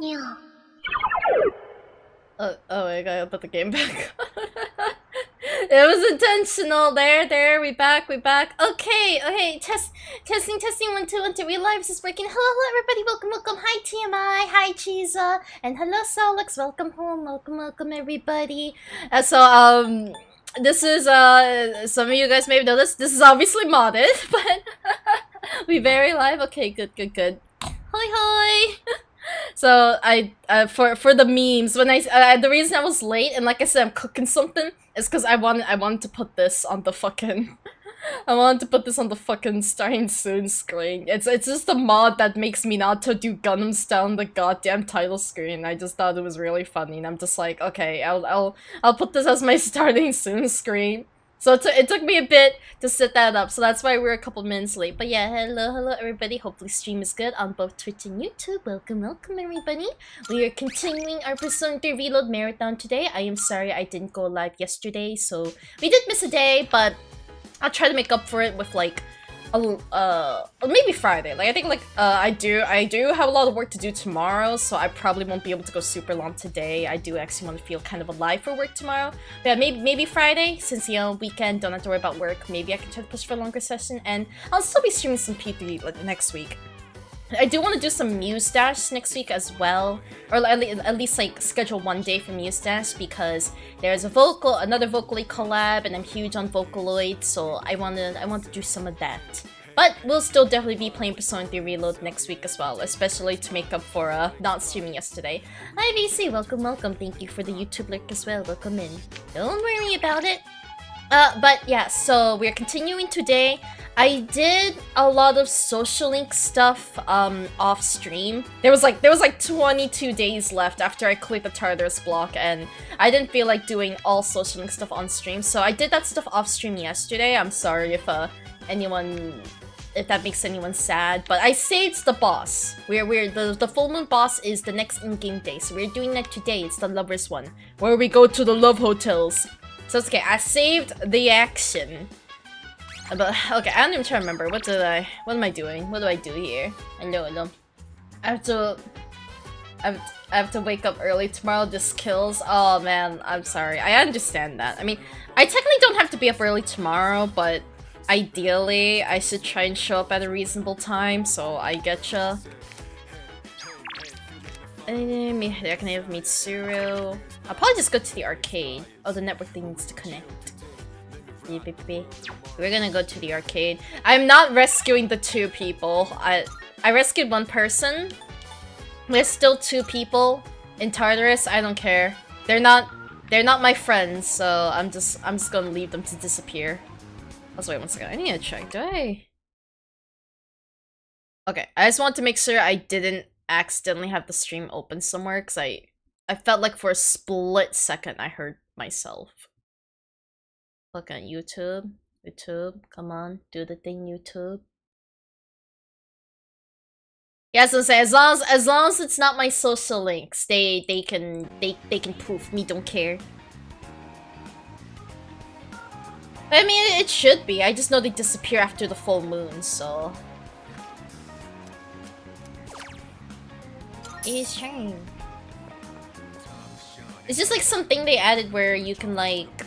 Yeah. Oh, I gotta put the game back on. It was intentional. There, we back. Okay, testing, 1 2 1 2. Real lives is breaking. Hello, everybody, welcome. Hi, TMI, hi, Cheesa, and hello, Solix. Welcome home, welcome, everybody. This is, some of you guys may have noticed, this is obviously modded, but we very live. Okay, good. Hoi. So for the memes, when the reason I was late and like I said I'm cooking something is because I wanted to put this on the fucking I wanted to put this on the fucking starting soon screen. It's just a mod that makes me not to do Gundam style on the goddamn title screen. I just thought it was really funny and I'm just like, okay, I'll put this as my starting soon screen. So it took me a bit to set that up, so that's why we're a couple minutes late. But yeah, hello everybody. Hopefully stream is good on both Twitch and YouTube. Welcome everybody. We are continuing our Persona 3 Reload Marathon today. I am sorry I didn't go live yesterday, so we did miss a day, but I'll try to make up for it with like maybe Friday. Like I think like I do have a lot of work to do tomorrow, so I probably won't be able to go super long today. I do actually want to feel kind of alive for work tomorrow. But yeah, maybe Friday, since you know weekend, don't have to worry about work. Maybe I can try to push for a longer session, and I'll still be streaming some P3 like, next week. I do want to do some Muse Dash next week as well, or at least like schedule one day for Muse Dash because there's another Vocaloid collab, and I'm huge on Vocaloid, so I want to do some of that. But we'll still definitely be playing Persona 3 Reload next week as well, especially to make up for not streaming yesterday. Hi VC, welcome. Thank you for the YouTube lurk as well. Welcome in. Don't worry about it. But yeah, so we're continuing today. I did a lot of social link stuff off stream. There was like 22 days left after I cleared the Tartarus block, and I didn't feel like doing all social link stuff on stream, so I did that stuff off stream yesterday. I'm sorry if that makes anyone sad, but I saved the boss. The full moon boss is the next in-game day, so we're doing that today. It's the lovers one, where we go to the love hotels. So it's okay, I saved the action. But okay, I don't even try to remember. What am I doing? What do I do here? Hello. I have to wake up early tomorrow. This kills. Oh man, I'm sorry. I understand that. I mean, I technically don't have to be up early tomorrow, but ideally I should try and show up at a reasonable time, so I getcha. I can have Mitsuru. I'll probably just go to the arcade. Oh, the network thing needs to connect. We're gonna go to the arcade. I'm not rescuing the 2 people. I rescued 1 person. There's still 2 people in Tartarus. I don't care. They're not my friends, so I'm just gonna leave them to disappear. Let's wait 1 second. I need to check. Do I? Okay, I just want to make sure I didn't accidentally have the stream open somewhere, because I felt like for a split second I heard myself. Look at YouTube, come on, do the thing, YouTube. Yeah, so say as long as it's not my social links, they can proof me don't care. I mean, it should be. I just know they disappear after the full moon, so. It's shame. It's just like something they added where you can like,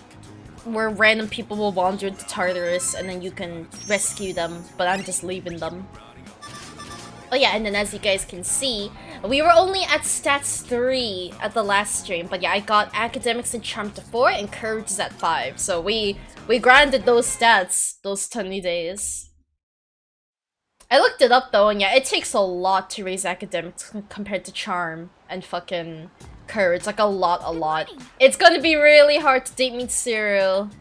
where random people will wander into Tartarus and then you can rescue them, but I'm just leaving them. Oh yeah, and then as you guys can see, we were only at stats 3 at the last stream, but yeah, I got academics and charm to 4 and courage is at 5, so we grinded those stats those 20 days. I looked it up though, and yeah, it takes a lot to raise academics compared to charm and fucking courage, like a lot. It's gonna be really hard to date Mitsuru.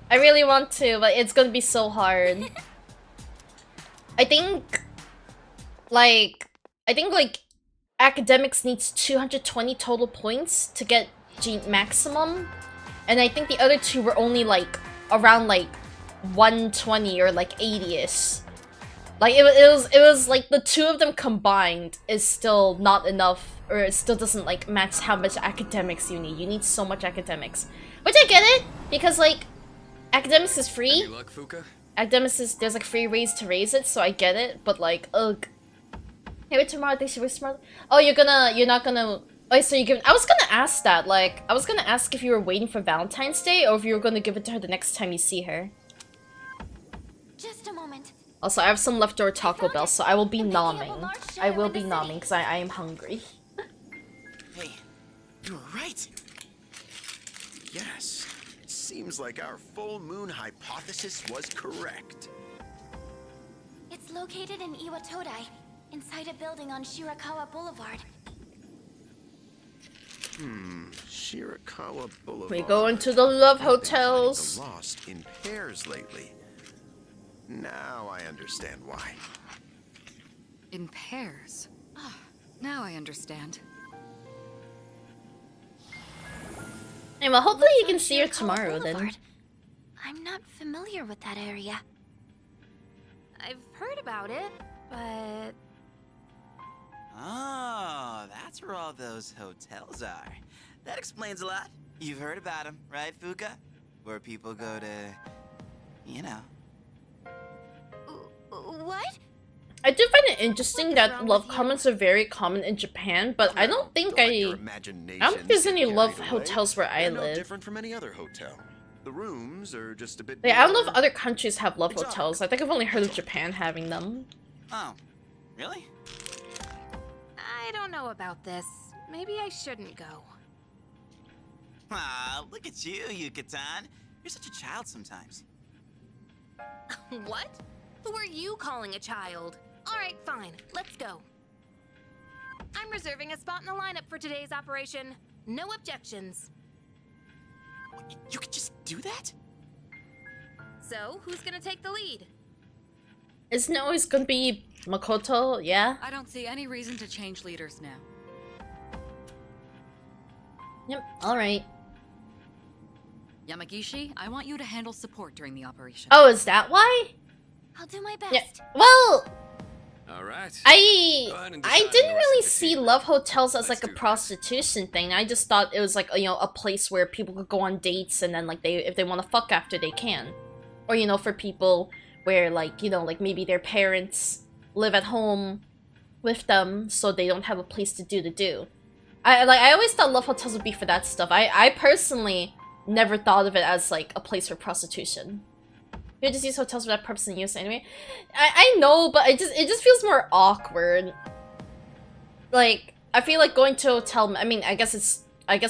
I really want to, but it's gonna be so hard. I think like academics needs 220 total points to get G maximum, and I think the other 2 were only like around like 120 or like 80ish. Like it was like the 2 of them combined is still not enough, or it still doesn't like match how much academics you need. You need so much academics, which I get it, because like academics is free. Academics is, there's like free ways to raise it, so I get it. But like, ugh, Maybe tomorrow I think she was smart. Oh, you're not gonna. Oh, so you give. I was gonna ask that. Like, I was gonna ask if you were waiting for Valentine's Day or if you were gonna give it to her the next time you see her. Just a moment. Also, I have some leftover Taco Bell, so I will be nomming. I will be nomming because I am hungry. Hey, you were right. Yes, it seems like our full moon hypothesis was correct. It's located in Iwatodai, inside a building on Shirakawa Boulevard. Shirakawa Boulevard. We go into the love I've been hotels. finding the lost in pairs lately. Now I understand why. In pairs? Ah, now I understand. Hey, well, hopefully you What's can on see her Shirakawa tomorrow then. Boulevard? I'm not familiar with that area. I've heard about it, but... Oh, that's where all those hotels are. That explains a lot. You've heard about them, right, Fuka? Where people go to, you know. What? I do find it interesting that love comments are very common in Japan, but I don't think I don't think there's any love hotels where I No live. different from any other hotel. The rooms are just a bit. Like, I don't know if more other countries have love exotic. hotels. I think I've only heard of Japan having them. Oh, really? I don't know about this. Maybe I shouldn't go. Ah, look at you, Yucatan. You're such a child sometimes. What? Who are you calling a child? All right, fine. Let's go. I'm reserving a spot in the lineup for today's operation. No objections. You could just do that? So, who's gonna take the lead? Isn't it always gonna be Makoto? Yeah? I don't see any reason to change leaders now. Yep, alright. Yamagishi, I want you to handle support during the operation. Oh, is that why? I'll do my best. Yeah. Well, All right. I and I decide didn't your really recipe. see love hotels as Let's like a do this. prostitution thing. I just thought it was like, you know, a place where people could go on dates and then like if they want to fuck after they can. Or, you know, for people where like, you know, like maybe their parents live at home with them so they don't have a place to do. I always thought love hotels would be for that stuff. I personally never thought of it as like a place for prostitution. You just use hotels for that purpose and use anyway. I know, but it just feels more awkward. Like, I feel like going to a hotel, I mean, I guess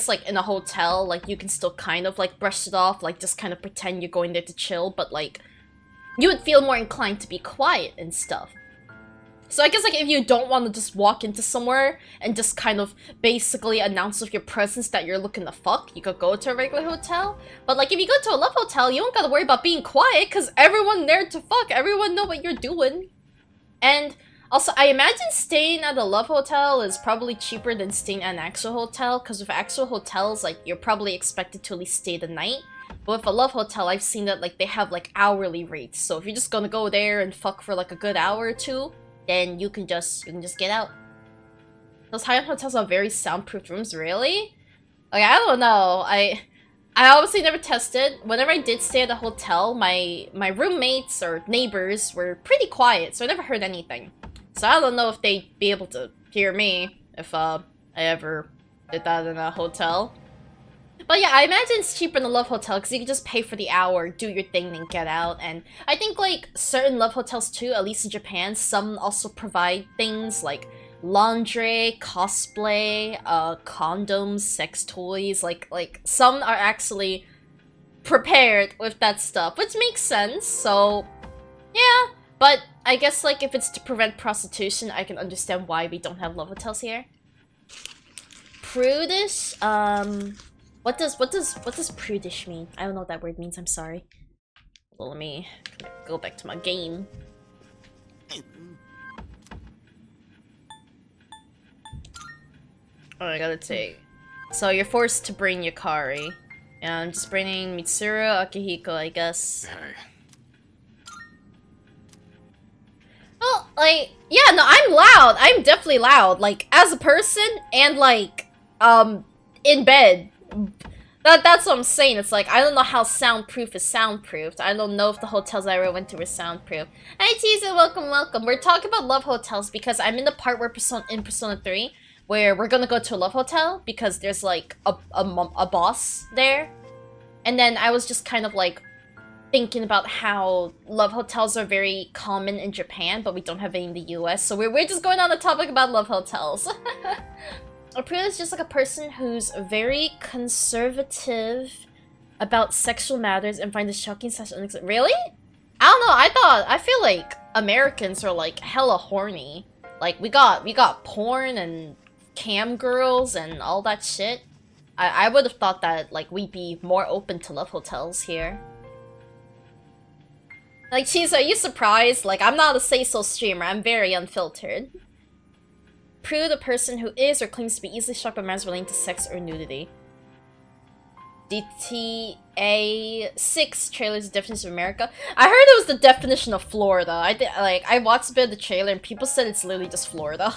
like in a hotel, like you can still kind of like brush it off, like just kind of pretend you're going there to chill, but like you would feel more inclined to be quiet and stuff. So I guess like if you don't want to just walk into somewhere and just kind of basically announce with your presence that you're looking to fuck, you could go to a regular hotel. But like if you go to a love hotel, you don't gotta worry about being quiet because everyone there to fuck, everyone know what you're doing. And also, I imagine staying at a love hotel is probably cheaper than staying at an actual hotel, because with actual hotels, like, you're probably expected to at least stay the night. But with a love hotel, I've seen that like they have like hourly rates. So if you're just gonna go there and fuck for like a good hour or two, then you can just get out. Those high-end hotels have very soundproof rooms, really? Like, I don't know. I obviously never tested. Whenever I did stay at a hotel, my roommates or neighbors were pretty quiet, so I never heard anything. So I don't know if they'd be able to hear me if I ever did that in a hotel. But yeah, I imagine it's cheaper in a love hotel because you can just pay for the hour, do your thing, and get out. And I think like certain love hotels too, at least in Japan, some also provide things like laundry, cosplay, condoms, sex toys. Like some are actually prepared with that stuff, which makes sense. So yeah, but I guess like if it's to prevent prostitution, I can understand why we don't have love hotels here. Prudish, What does prudish mean? I don't know what that word means, I'm sorry. Well, let me go back to my game. Oh, I gotta take. So you're forced to bring Yukari. And I'm just bringing Mitsuru, Akihiko, I guess. Hey. Well, like, yeah, no, I'm loud. I'm definitely loud. Like, as a person and, like, in bed. That's what I'm saying. It's like, I don't know how soundproof is soundproofed. I don't know if the hotels I ever went to were soundproof. Hi, Tiza, welcome, welcome. We're talking about love hotels because I'm in the part where in Persona 3 where we're gonna go to a love hotel because there's like a boss there. And then I was just kind of like thinking about how love hotels are very common in Japan, but we don't have any in the US. So we're just going on the topic about love hotels. April is just like a person who's very conservative about sexual matters and finds it shocking such Really? I don't know, I feel like Americans are like hella horny. Like we got porn and cam girls and all that shit. I would have thought that like we'd be more open to love hotels here. Like, Cheese, are you surprised? Like, I'm not a say-so streamer, I'm very unfiltered. Prue, the person who is or claims to be easily shocked by matters relating to sex or nudity. GTA 6 trailer's definition of America. I heard it was the definition of Florida. I watched a bit of the trailer and people said it's literally just Florida.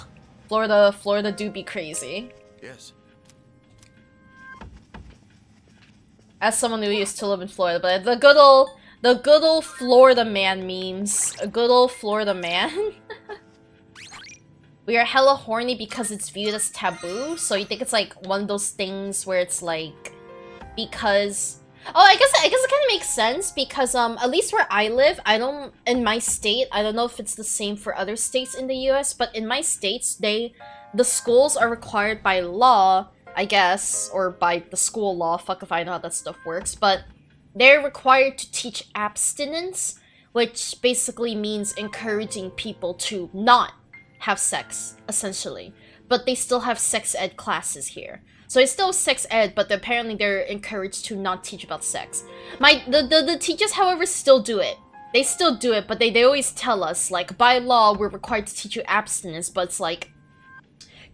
Florida do be crazy. Yes. As someone who used to live in Florida, but the good old Florida man memes. A good old Florida man. We are hella horny because it's viewed as taboo, so you think it's like one of those things where it's like because I guess it kind of makes sense because at least where I live, in my state, I don't know if it's the same for other states in the US, but in my states, the schools are required by law, I guess, or by the school law, fuck if I know how that stuff works, but they're required to teach abstinence, which basically means encouraging people to not have sex, essentially. But they still have sex ed classes here. So it's still sex ed, but apparently they're encouraged to not teach about sex. The teachers, however, still do it. They still do it, but they always tell us, like, by law, we're required to teach you abstinence, but it's like,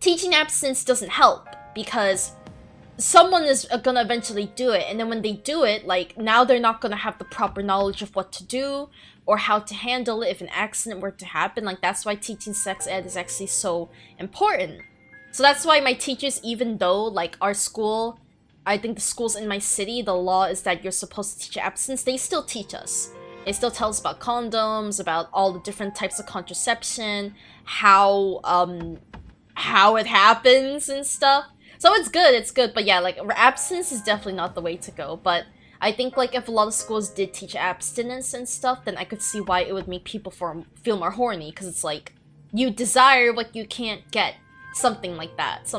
teaching abstinence doesn't help, because someone is gonna eventually do it, and then when they do it, like, now they're not gonna have the proper knowledge of what to do, or how to handle it if an accident were to happen. Like, that's why teaching sex ed is actually so important. So that's why my teachers, even though, like, our school, I think the schools in my city, the law is that you're supposed to teach abstinence, they still teach us. They still tell us about condoms, about all the different types of contraception, how it happens and stuff. So it's good, but yeah, like, abstinence is definitely not the way to go, but I think, like, if a lot of schools did teach abstinence and stuff, then I could see why it would make people feel more horny, because it's like, you desire what you can't get. Something like that.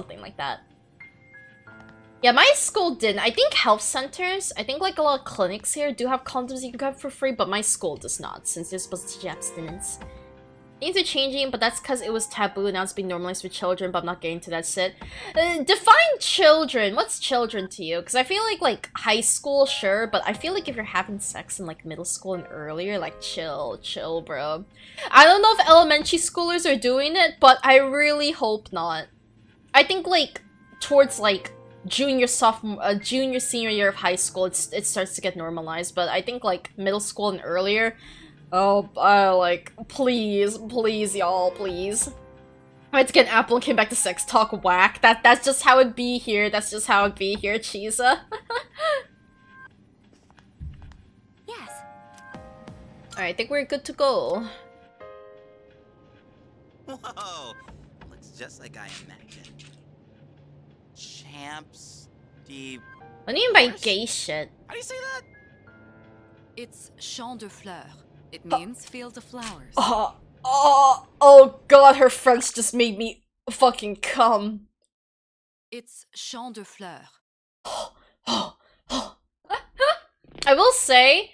Yeah, my school didn't. I think health centers, I think, like, a lot of clinics here do have condoms you can get for free, but my school does not, since they're supposed to teach abstinence. Things are changing, but that's because it was taboo, now it's being normalized for children, but I'm not getting to that shit. Define children. What's children to you? Because I feel like, high school, sure, but I feel like if you're having sex in, like, middle school and earlier, like, chill, bro. I don't know if elementary schoolers are doing it, but I really hope not. I think, like, towards, like, junior, senior year of high school, it starts to get normalized, but I think, like, middle school and earlier, oh, like, please, y'all, please. I went to get an apple and came back to sex talk, whack. That's just how it'd be here, Cheesa. Yes. Alright, I think we're good to go. Whoa! Looks just like I imagined. Champs, deep. What do you mean by gay shit? How do you say that? It's champ de fleurs. It means field of flowers. Oh god, her French just made me fucking come. It's champ de fleurs. I will say,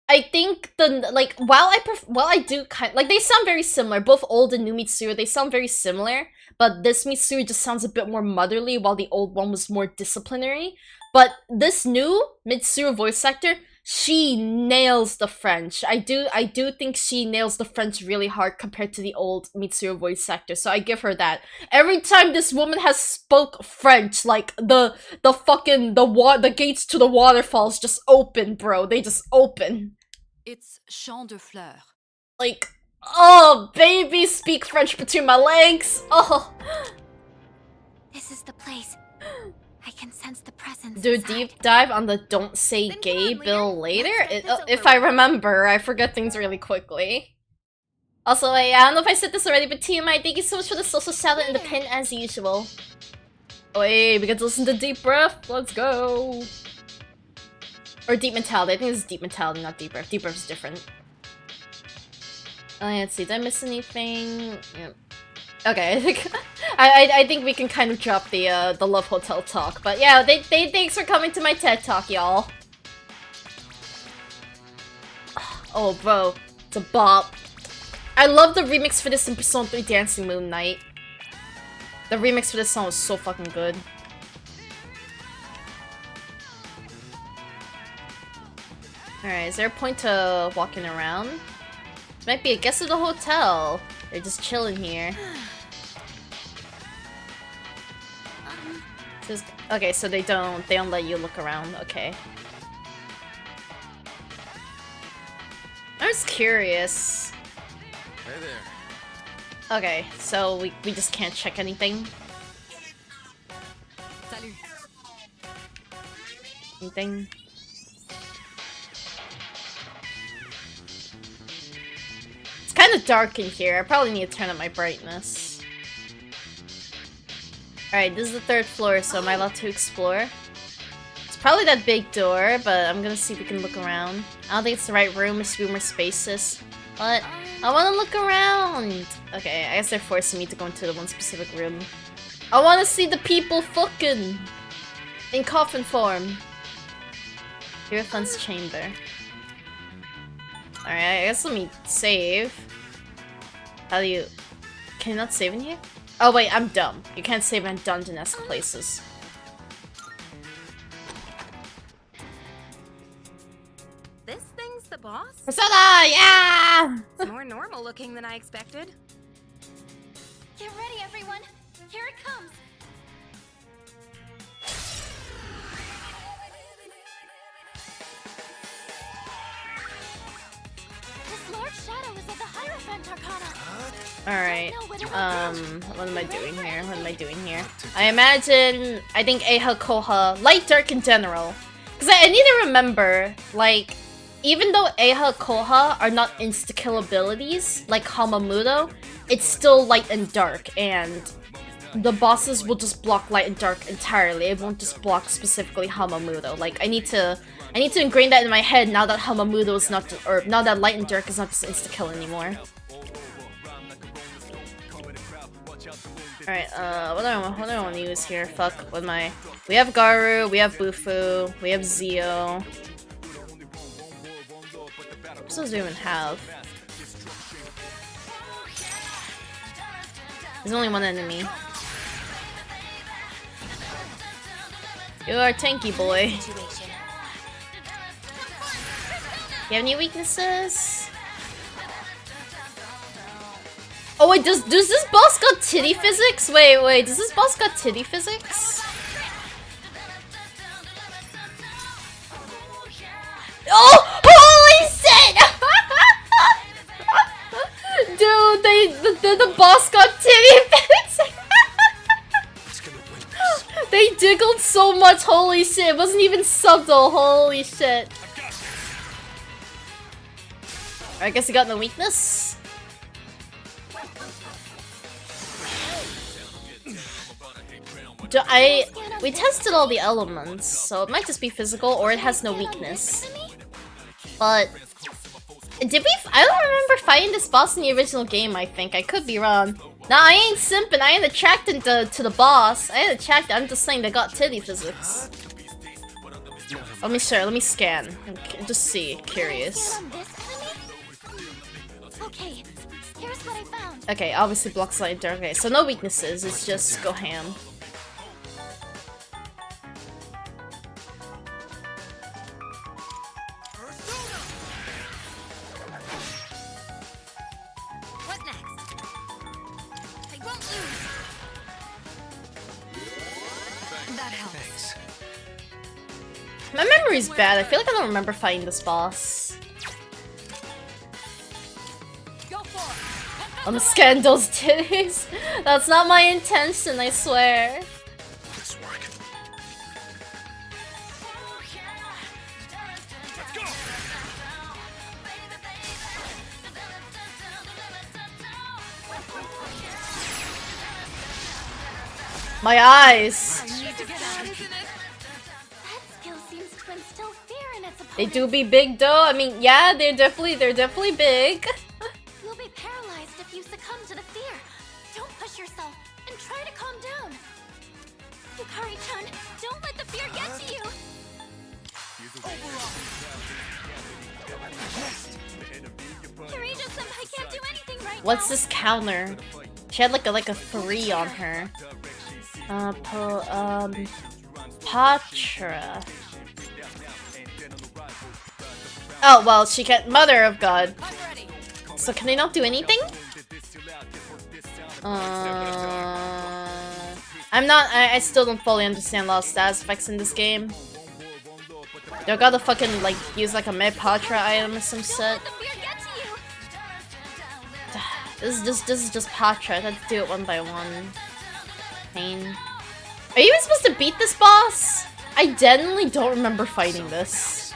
I think while I do kind, like, they sound very similar, both old and new Mitsuru, they sound very similar, but this Mitsuru just sounds a bit more motherly, while the old one was more disciplinary. But this new Mitsuru voice actor, she nails the French. I do think she nails the French really hard compared to the old Mitsuru voice actor, so I give her that. Every time this woman has spoke French, like, the gates to the waterfalls just open, bro. They just open. It's champ de fleurs. Like, oh, baby, speak French between my legs. Oh. This is the place. I can sense the presence. Do a inside. deep dive on the don't say Then come gay on, bill Leader. later? Let's get this If over I with. remember, I forget things really quickly. Also, I don't know if I said this already, but TMI, thank you so much for the social shout out in the pin as usual. Oh, hey, we get to listen to Deep Breath. Let's go. Or Deep Mentality. I think this is Deep Mentality, not Deep Breath. Deep Breath is different. Let's see. Did I miss anything? Yeah. Okay, I think I think we can kind of drop the Love Hotel talk. But yeah, thanks for coming to my TED Talk, y'all. Oh, bro, it's a bop. I love the remix for this in Persona 3 Dancing Moon Night. The remix for this song was so fucking good. Alright, is there a point to walking around? Might be a guest of the hotel. They're just chilling here. Okay, so they don't let you look around. Okay. I was curious. Hey there. Okay, so we just can't check anything. Salut. Anything? It's kind of dark in here. I probably need to turn up my brightness. Alright, this is the 3rd floor, so am I allowed to explore? It's probably that big door, but I'm gonna see if we can look around. I don't think it's the right room. It should be more spacious. But I want to look around. Okay, I guess they're forcing me to go into the one specific room. I want to see the people fucking in coffin form. Hierophant's chamber. Alright, I guess let me save. How do you... Can you not save in here? Oh wait, I'm dumb. You can't save in dungeon-esque places. This thing's the boss? Persona! Yeah! It's more normal looking than I expected. Get ready, everyone! Here it comes! This large shadow is of the Hierophant Arcana. Alright, what am I doing here? What am I doing here? I imagine, I think Eiha Koha, light dark in general. Because I need to remember, like, even though Eiha Koha are not insta-kill abilities, like Hamamudo, it's still light and dark, and the bosses will just block light and dark entirely. It won't just block specifically Hamamudo. Like, I need to ingrain that in my head now that Hamamudo is not, or now that light and dark is not just insta-kill anymore. Alright, what do I want to use here? Fuck, what am I... We have Garu, we have Bufu, we have Zio. What personas do we even have? There's only one enemy. You are tanky boy. You have any weaknesses? Oh wait, does this boss got titty physics? Wait, does this boss got titty physics? Oh, holy shit! Dude, the boss got titty physics. They diggled so much, holy shit. It wasn't even subtle, holy shit. I guess he got no weakness. We tested all the elements, so it might just be physical or it has no weakness. But did we? I don't remember fighting this boss in the original game. I think I could be wrong. Nah, I ain't simping. I ain't attracted to the boss. I ain't attracted. I'm just saying they got titty physics. Let me share. Let me scan. Just see. Curious. Okay, here's what I found. Okay, obviously blocks light and dark. Okay, so no weaknesses. It's just go ham. What next? I won't lose. That helps. My memory's bad. I feel like I don't remember fighting this boss. Go for it. I'm scandals titties. That's not my intention, I swear. This work. My eyes. That skill seems to instill fear in its They opponent. do be big though. I mean, yeah, they're definitely big. You'll be paralyzed if you succumb to the fear. Don't push yourself and try to calm down. Yukari-chan, don't let the fear get to you. Kirija-senpai can't do anything right What's now. this counter? She had like a 3 on her. Patra. Oh well, she can't. Mother of God. I'm ready. So can they not do anything? I'm not. I still don't fully understand a lot of status effects in this game. They gotta fucking like use like a med Patra item or some Don't shit. let the fear get to you. This is just Patra. I have to do it one by one. Pain. Are you even supposed to beat this boss? I genuinely don't remember fighting this.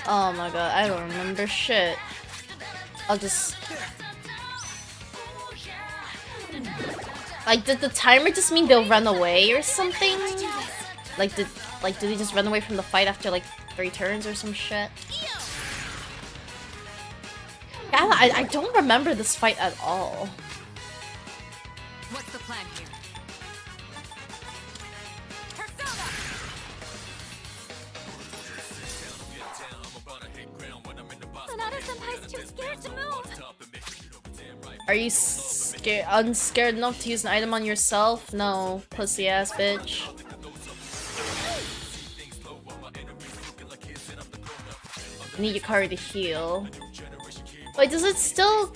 Oh my god, I don't remember shit. I'll just... Like, did the timer just mean they'll run away or something? Like, did they just run away from the fight after like 3 turns or some shit? Yeah, I don't remember this fight at all. What's the plan here? Sonata-senpai's too scared to move. Are you unscared enough to use an item on yourself? No, pussy ass bitch. I need Yukari to heal. Wait, does it still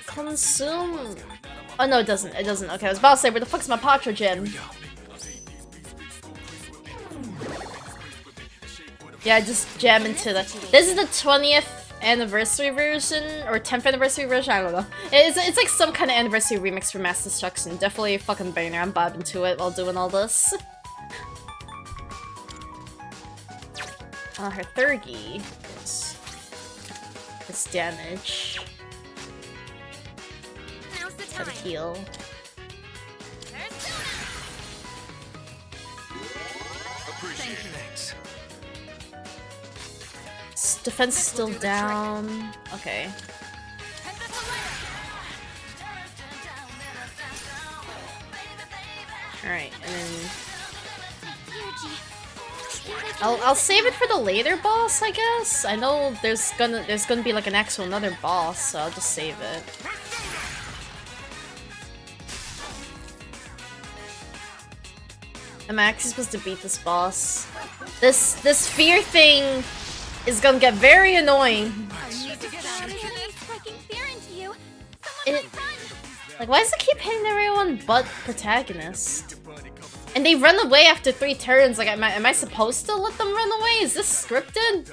consume? Oh no, it doesn't. It doesn't. Okay, I was about to say, where the fuck's my Patra gem? Yeah, just jam into the. This is the 20th anniversary version or 10th anniversary version. I don't know. It's like some kind of anniversary remix for Mass Destruction. Definitely a fucking banger. I'm bobbing to it while doing all this. Her Thurgy is damage. Now's the Gotta time. heal. There's Sona. Appreciate it. Thanks. Defense is still down. Okay. Alright, and then I'll save it for the later boss, I guess. I know there's gonna be like an actual another boss, so I'll just save it. I'm actually supposed to beat this boss. This fear thing is gonna get very annoying. It, like, why does it keep hitting everyone but protagonist? And they run away after 3 turns. Like, am I supposed to let them run away? Is this scripted?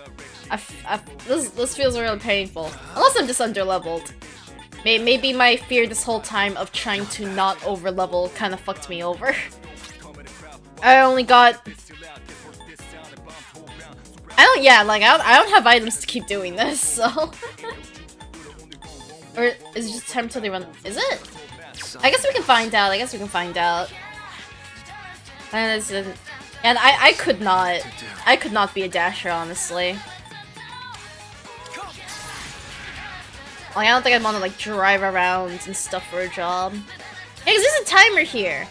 This feels really painful. Unless I'm just underleveled. Maybe my fear this whole time of trying to not overlevel kind of fucked me over. I only got... I don't have items to keep doing this, so... Or is it just time until they run... Is it? I guess we can find out. And I could not be a dasher, honestly. Like, I don't think I'd want to like drive around and stuff for a job. Yeah, 'cause there's a timer here.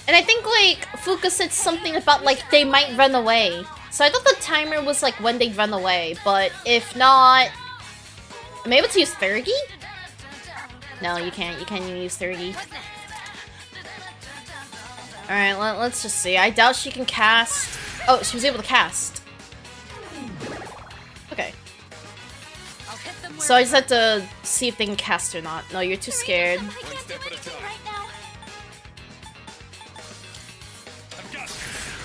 And I think like Fuka said something about like they might run away. So I thought the timer was like when they'd run away, but if not... Am I able to use Thurgy? No, you can't. You can't even use 30. Alright, let's just see. I doubt she can cast... Oh, she was able to cast. Okay. So I just have to see if they can cast or not. No, you're too scared.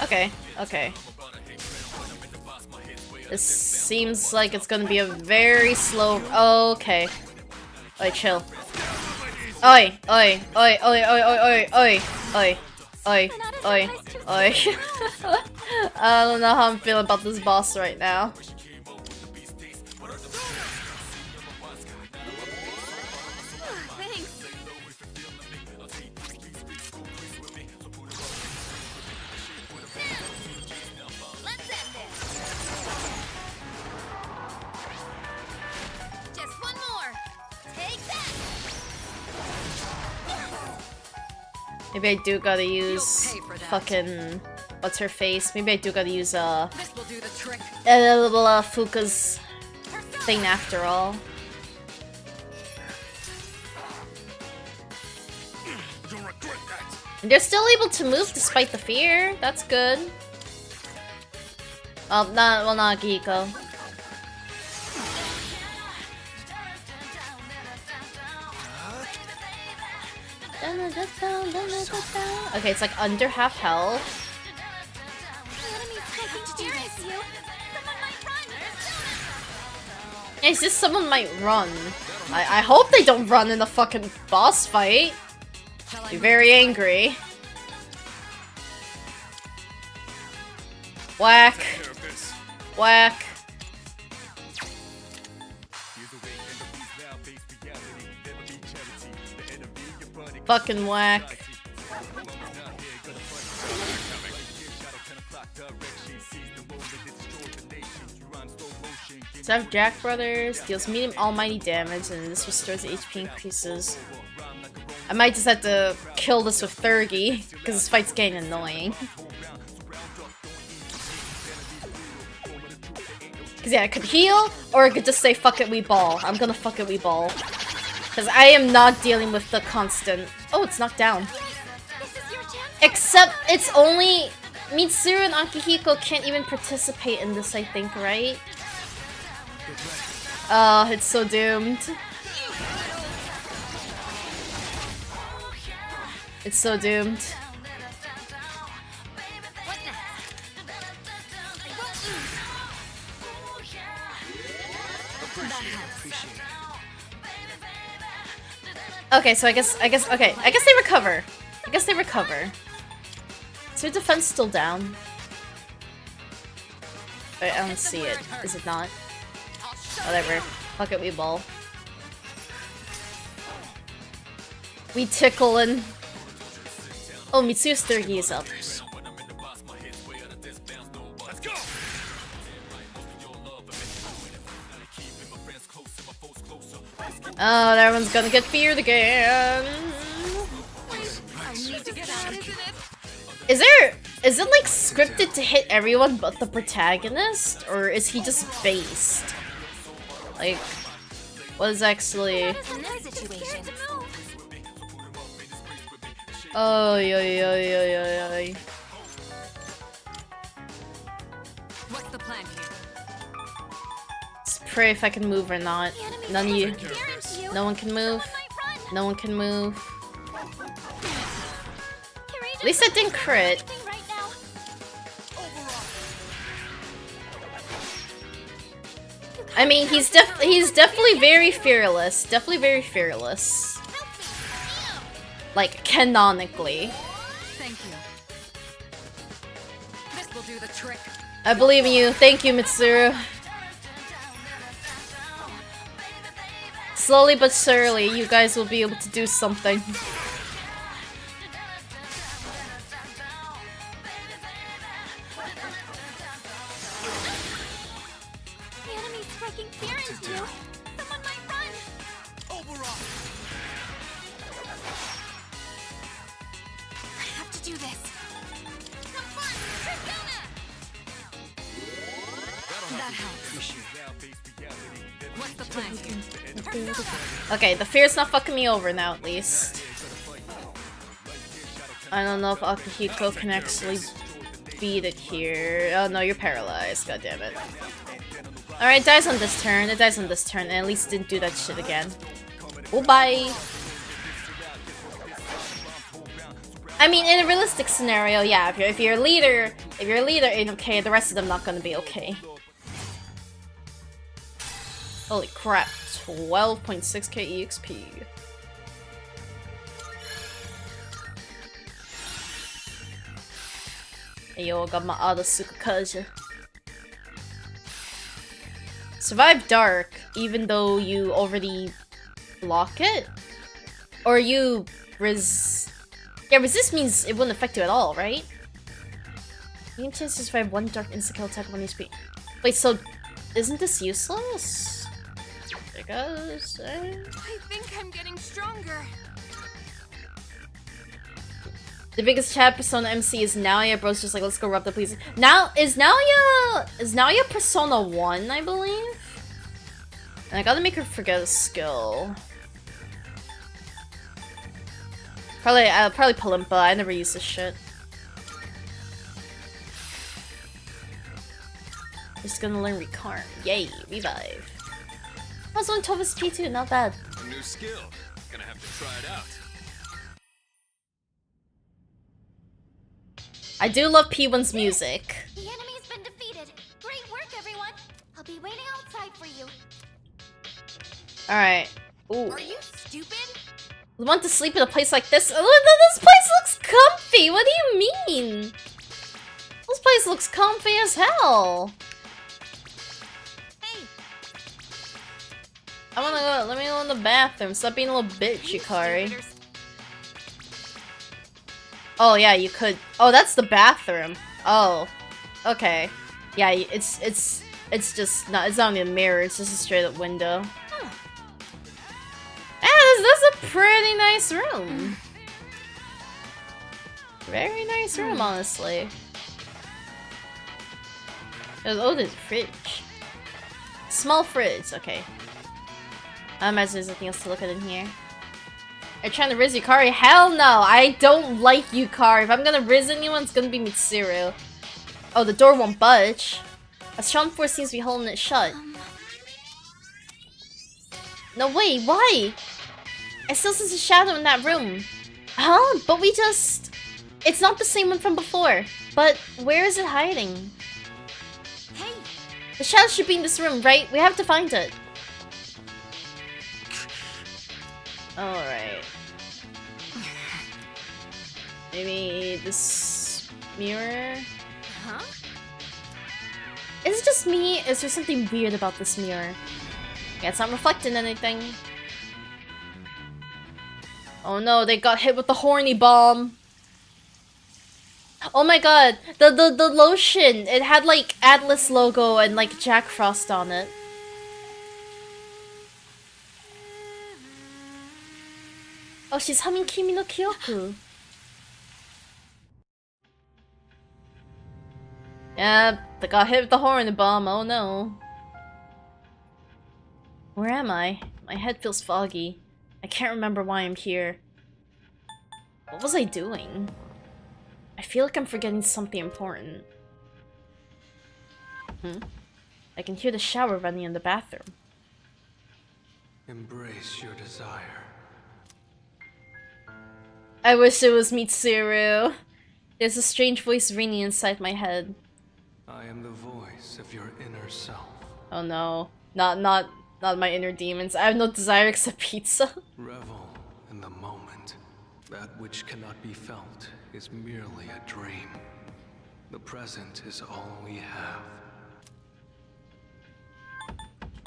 Okay, okay. This seems like it's gonna be a very slow... Oh, okay. Oi, chill. Oi, oi, oi, oi, oi, oi, oi, oi, oi, oi, oi. I don't know how I'm feeling about this boss right now. Maybe I do gotta use pay for that. fucking what's her face? Maybe I do gotta use This will do the trick. Fuka's thing after all. And they're still able to move despite the fear. That's good. Not Giko. Okay, it's like under half health. It's just someone might run. I hope they don't run in the fucking boss fight. Be very angry. Whack. Whack. Fucking whack. So I have Jack Brothers, deals medium almighty damage, and this restores HP increases. I might just have to kill this with Thurgy, because this fight's getting annoying. Because yeah, I could heal, or I could just say fuck it, we ball. I'm gonna fuck it, we ball. Because I am not dealing with the constant... Oh, it's knocked down. Except it's only... Mitsuru and Akihiko can't even participate in this, I think, right? It's so doomed. It's so doomed. Okay, so I guess they recover. I guess they recover. Is their defense still down? Wait, I don't see it. Is it not? Whatever. Fuck it, we ball. We ticklin'. Oh, Mitsu's Thurgy is up. Oh, everyone's gonna get feared again. Is it like scripted to hit everyone but the protagonist? Or is he just based? Like, what is actually... Oh, yo. What's the plan here? Let's pray if I can move or not. None of you. No one can move. No one can move. At least I didn't crit. I mean, he's definitely very fearless. Definitely very fearless. Like, canonically. Thank you. This will do the trick. I believe in you. Thank you, Mitsuru. Slowly but surely, you guys will be able to do something. Okay, the fear's not fucking me over now, at least. I don't know if Akihiko can actually beat it here. Oh no, you're paralyzed, god damn it. Alright, dies on this turn, it dies on this turn, and at least didn't do that shit again. Oh, bye! I mean, in a realistic scenario, yeah, if you're a leader ain't okay, the rest of them not gonna be okay. Holy crap, 12.6k EXP. Ayo, got my auto Sukukaja. Survive dark, even though you already block it? Or you yeah, resist means it wouldn't affect you at all, right? You can chance to survive one dark insta-kill attack on HP. Wait, so isn't this useless? Because I think I'm getting stronger. The biggest chat Persona MC is Naoya. Bro's just like, let's go rub the please. Now is Naoya Persona 1, I believe? And I gotta make her forget a skill. Probably Palimpa. I never use this shit. Just gonna learn Recarn. Yay, revive. I was on 12 SP too, not bad. A new skill. Gonna have to try it out. I do love P1's music. The enemy's been defeated. Great work, everyone. I'll be waiting outside for you. Alright. Ooh. Are you stupid? I want to sleep in a place like this. Oh, this place looks comfy. What do you mean? This place looks comfy as hell. Hey, I wanna go. Let me go in the bathroom. Stop being a little bitch, Yukari. stupiders. Oh yeah, you could. Oh, that's the bathroom. Oh, okay. Yeah, it's just not. It's not even a mirror. It's just a straight up window. Huh. Yeah, that's a pretty nice room. Very nice room, honestly. Oh, there's a fridge. Small fridge. Okay. I imagine there's nothing else to look at in here. Are you trying to riz Yukari? Hell no! I don't like Yukari. If I'm gonna riz anyone, it's gonna be Mitsuru. Oh, the door won't budge. A strong force seems to be holding it shut. No, wait, why? I still sense a shadow in that room. Huh? But we just... It's not the same one from before. But where is it hiding? Hey, The shadow should be in this room, right? We have to find it. Alright. Maybe this mirror? huh? Is it just me? Is there something weird about this mirror? Yeah, it's not reflecting anything. Oh no, they got hit with the horny bomb. Oh my god, the lotion. It had like Atlas logo and like Jack Frost on it. Oh, she's humming Kimi no Kyoku. Yeah, they got hit with the horny bomb. Oh no. Where am I? My head feels foggy. I can't remember why I'm here. What was I doing? I feel like I'm forgetting something important. I can hear the shower running in the bathroom. Embrace your desire. I wish it was Mitsuru. There's a strange voice ringing inside my head. I am the voice of your inner self. Oh no. Not my inner demons. I have no desire except pizza. Revel in the moment. That which cannot be felt is merely a dream. The present is all we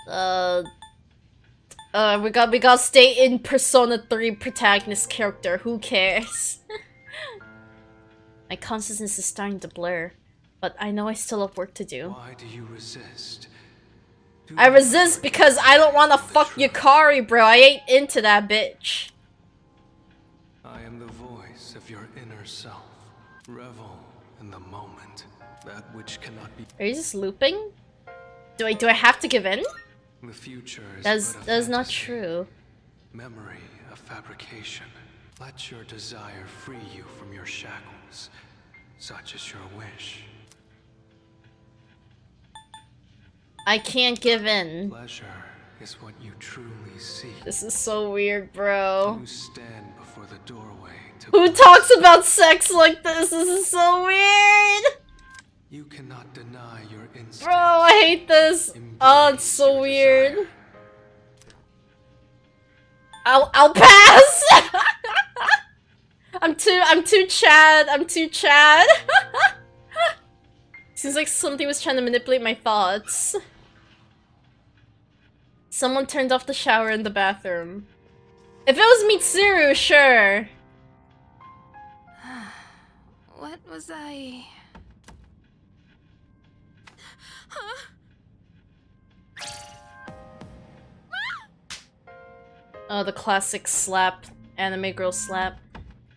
have. We gotta stay in Persona 3 protagonist character. Who cares? My consciousness is starting to blur, but I know I still have work to do. Why do you resist? Do I you resist break because I don't want to the fuck truth? Yukari, bro. I ain't into that bitch. I am the voice of your inner self. Revel in the moment. That which cannot be. Are you just looping? Do I have to give in? The future is That's but a that's not fantasy. true. Memory of fabrication. Let your desire free you from your shackles. Such is your wish. I can't give in. Pleasure is what you truly seek. This is so weird, bro. You stand before the doorway to. Who talks about sex like this? This is so weird. You cannot deny your instinct. Bro, I hate this. Oh, it's so weird. I'll pass. I'm too Chad. I'm too Chad. Seems like something was trying to manipulate my thoughts. Someone turned off the shower in the bathroom. If it was Mitsuru, sure. What was I? Huh? Oh, the classic slap. Anime girl slap.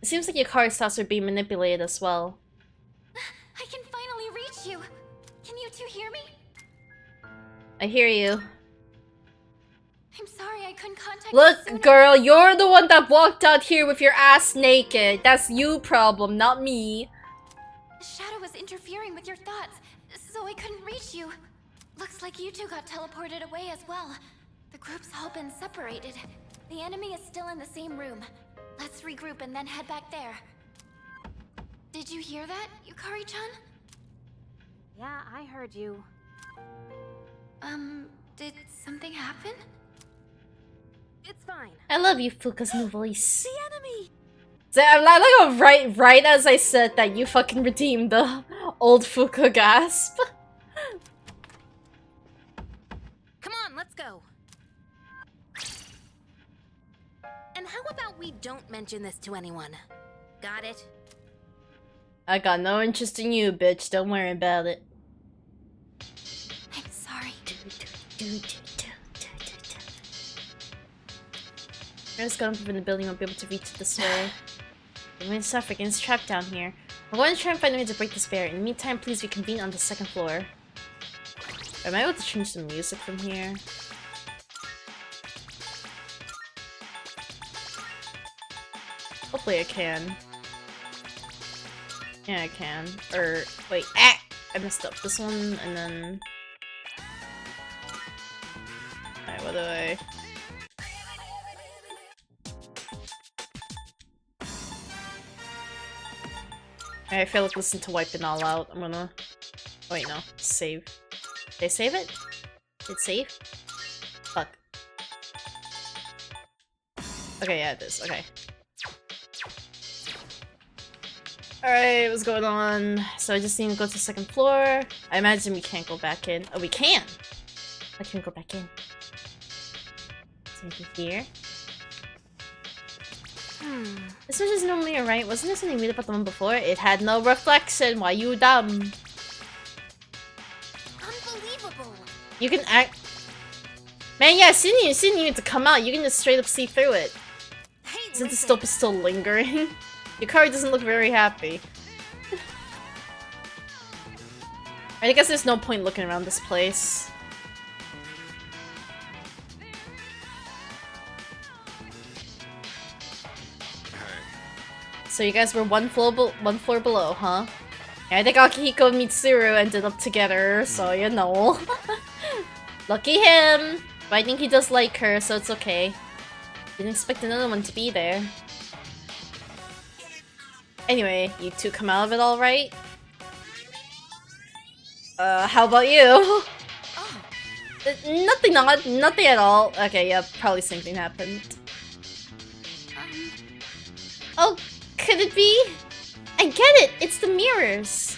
It seems like Yukari's thoughts are being manipulated as well. I can finally reach you. Can you two hear me? I hear you. I'm sorry I couldn't contact you Look, sooner. girl, you're the one that walked out here with your ass naked. That's you problem, not me. Shadow was interfering with your thoughts, so I couldn't reach you. Looks like you two got teleported away as well. The group's all been separated. The enemy is still in the same room. Let's regroup and then head back there. Did you hear that, Yukari-chan? Yeah, I heard you. Did something happen? It's fine. I love you, Fuka's new voice. The enemy! So I'm like, right as I said that, you fucking redeemed the old Fuka gasp. Come on, let's go. And how about we don't mention this to anyone? Got it? I got no interest in you, bitch. Don't worry about it. I'm sorry. Let's go from the building. Won't be able to reach it this way. I'm going to suffer against trapped down here. I'm going to try and find a way to break this barrier. In the meantime, please reconvene on the 2nd floor. Am I able to change the music from here? Hopefully I can. Yeah, I can. Or, wait, ah! I messed up this one, and then... Alright, what do I... I feel like listen to wipe it all out. I'm gonna... Oh wait, no. Save. Did I save it? Did it save? Fuck. Okay, yeah, it is. Okay. Alright, what's going on? So I just need to go to the 2nd floor. I imagine we can't go back in. Oh, we can! I can go back in. Something here. This was just normally alright. Wasn't there something weird about the one before? It had no reflection. Why you dumb? Unbelievable. You can act. Man, yeah, she didn't need to come out. You can just straight up see through it. Hey, Since the listen. stope is still lingering. Yukari doesn't look very happy. I guess there's no point looking around this place. So you guys were one floor below, huh? Yeah, I think Akihiko and Mitsuru ended up together, so you know. Lucky him! But I think he does like her, so it's okay. Didn't expect another one to be there. Anyway, you two come out of it alright? How about you? Nothing nothing at all. Okay, yeah, probably something happened. Oh, could it be? I get it! It's the mirrors!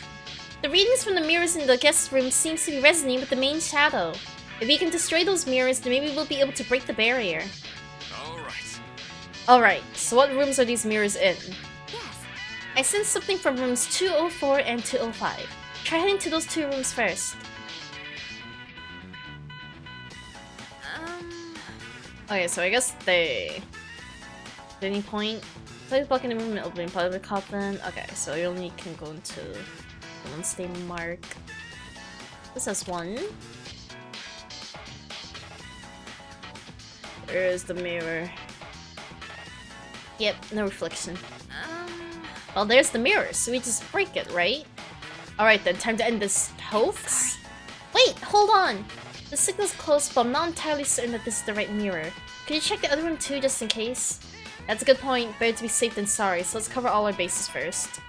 The readings from the mirrors in the guest room seems to be resonating with the main shadow. If we can destroy those mirrors, then maybe we'll be able to break the barrier. Alright, so what rooms are these mirrors in? Yes. I sense something from rooms 204 and 205. Try heading to those 2 rooms first. Okay, so I guess they... At any point... Play blocking the room and opening part of the coffin. Okay, so you only can go into the one stay mark. This has 1. Where is the mirror? Yep, no reflection. Well, there's the mirror, so we just break it, right? Alright then, time to end this hoax. Wait, hold on! The signal's close, but I'm not entirely certain that this is the right mirror. Can you check the other room too, just in case? That's a good point. Better to be safe than sorry, so let's cover all our bases first.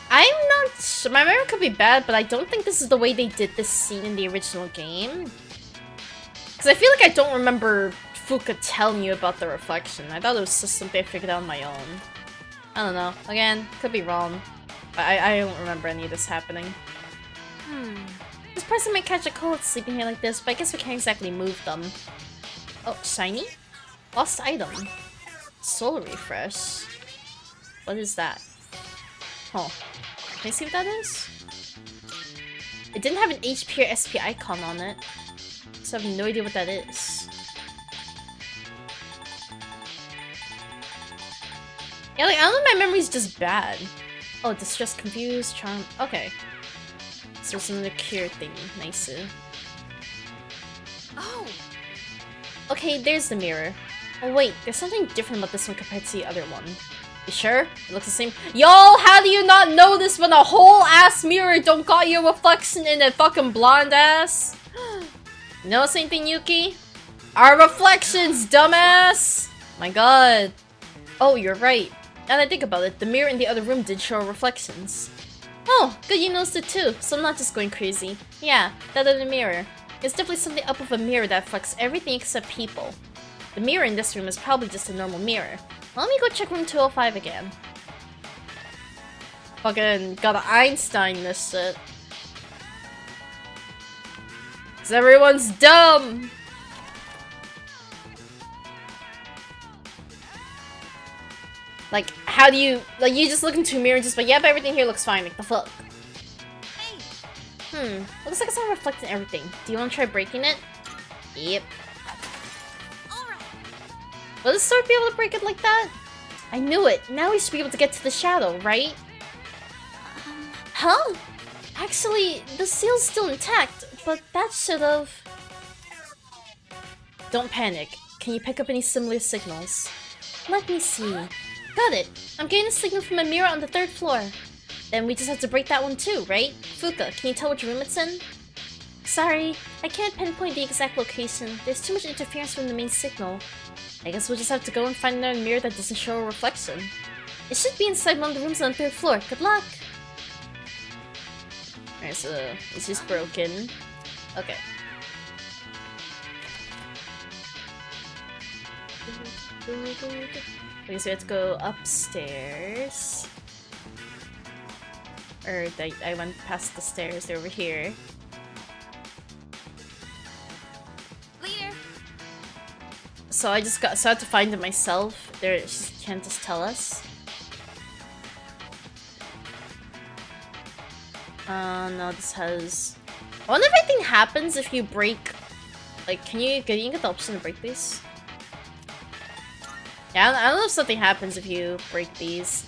I'm not sure. My memory could be bad, but I don't think this is the way they did this scene in the original game. Because I feel like I don't remember Fuka telling you about the reflection. I thought it was just something I figured out on my own. I don't know. Again, could be wrong. But I don't remember any of this happening. This person might catch a cold sleeping here like this, but I guess we can't exactly move them. Oh, shiny? Lost item. Soul refresh. What is that? Oh. Can I see what that is? It didn't have an HP or SP icon on it. So I have no idea what that is. Yeah, like, I don't know, my memory's just bad. Oh, distress, confused, charm. Okay. So it's another cure thing. Nice. Oh, Okay, there's the mirror. Oh wait, there's something different about this one compared to the other one. You sure? It looks the same. Y'all, how do you not know this when a whole ass mirror don't got your reflection in a fucking blonde ass? You know the same thing, Yuki? Our reflections, dumbass! My god. Oh, you're right. Now that I think about it, the mirror in the other room did show reflections. Oh, good you noticed it too, so I'm not just going crazy. Yeah, that other mirror. There's definitely something up with a mirror that reflects everything except people. The mirror in this room is probably just a normal mirror. Well, let me go check room 205 again. Fucking gotta Einstein this shit. 'Cause everyone's dumb! Like, how do you... Like, you just look into a mirror and just like, yep, everything here looks fine, like, the fuck? Looks like it's not reflecting everything. Do you want to try breaking it? Yep. Will this sword be able to break it like that? I knew it. Now we should be able to get to the shadow, right? Huh? Actually, the seal's still intact, but that should've... Don't panic. Can you pick up any similar signals? Let me see. Got it. I'm getting a signal from a mirror on the 3rd floor. Then we just have to break that one too, right? Fuka, can you tell which room it's in? Sorry, I can't pinpoint the exact location. There's too much interference from the main signal. I guess we'll just have to go and find another mirror that doesn't show a reflection. It should be inside one of the rooms on the 3rd floor. Good luck! Alright, so it's just broken. Okay. Okay, so we have to go upstairs. Or I went past the stairs, they're over here. leader. So I had to find it myself. She can't just tell us. No, this has... I wonder if anything happens if you break... Like, can you get the option to break these? Yeah, I don't know if something happens if you break these.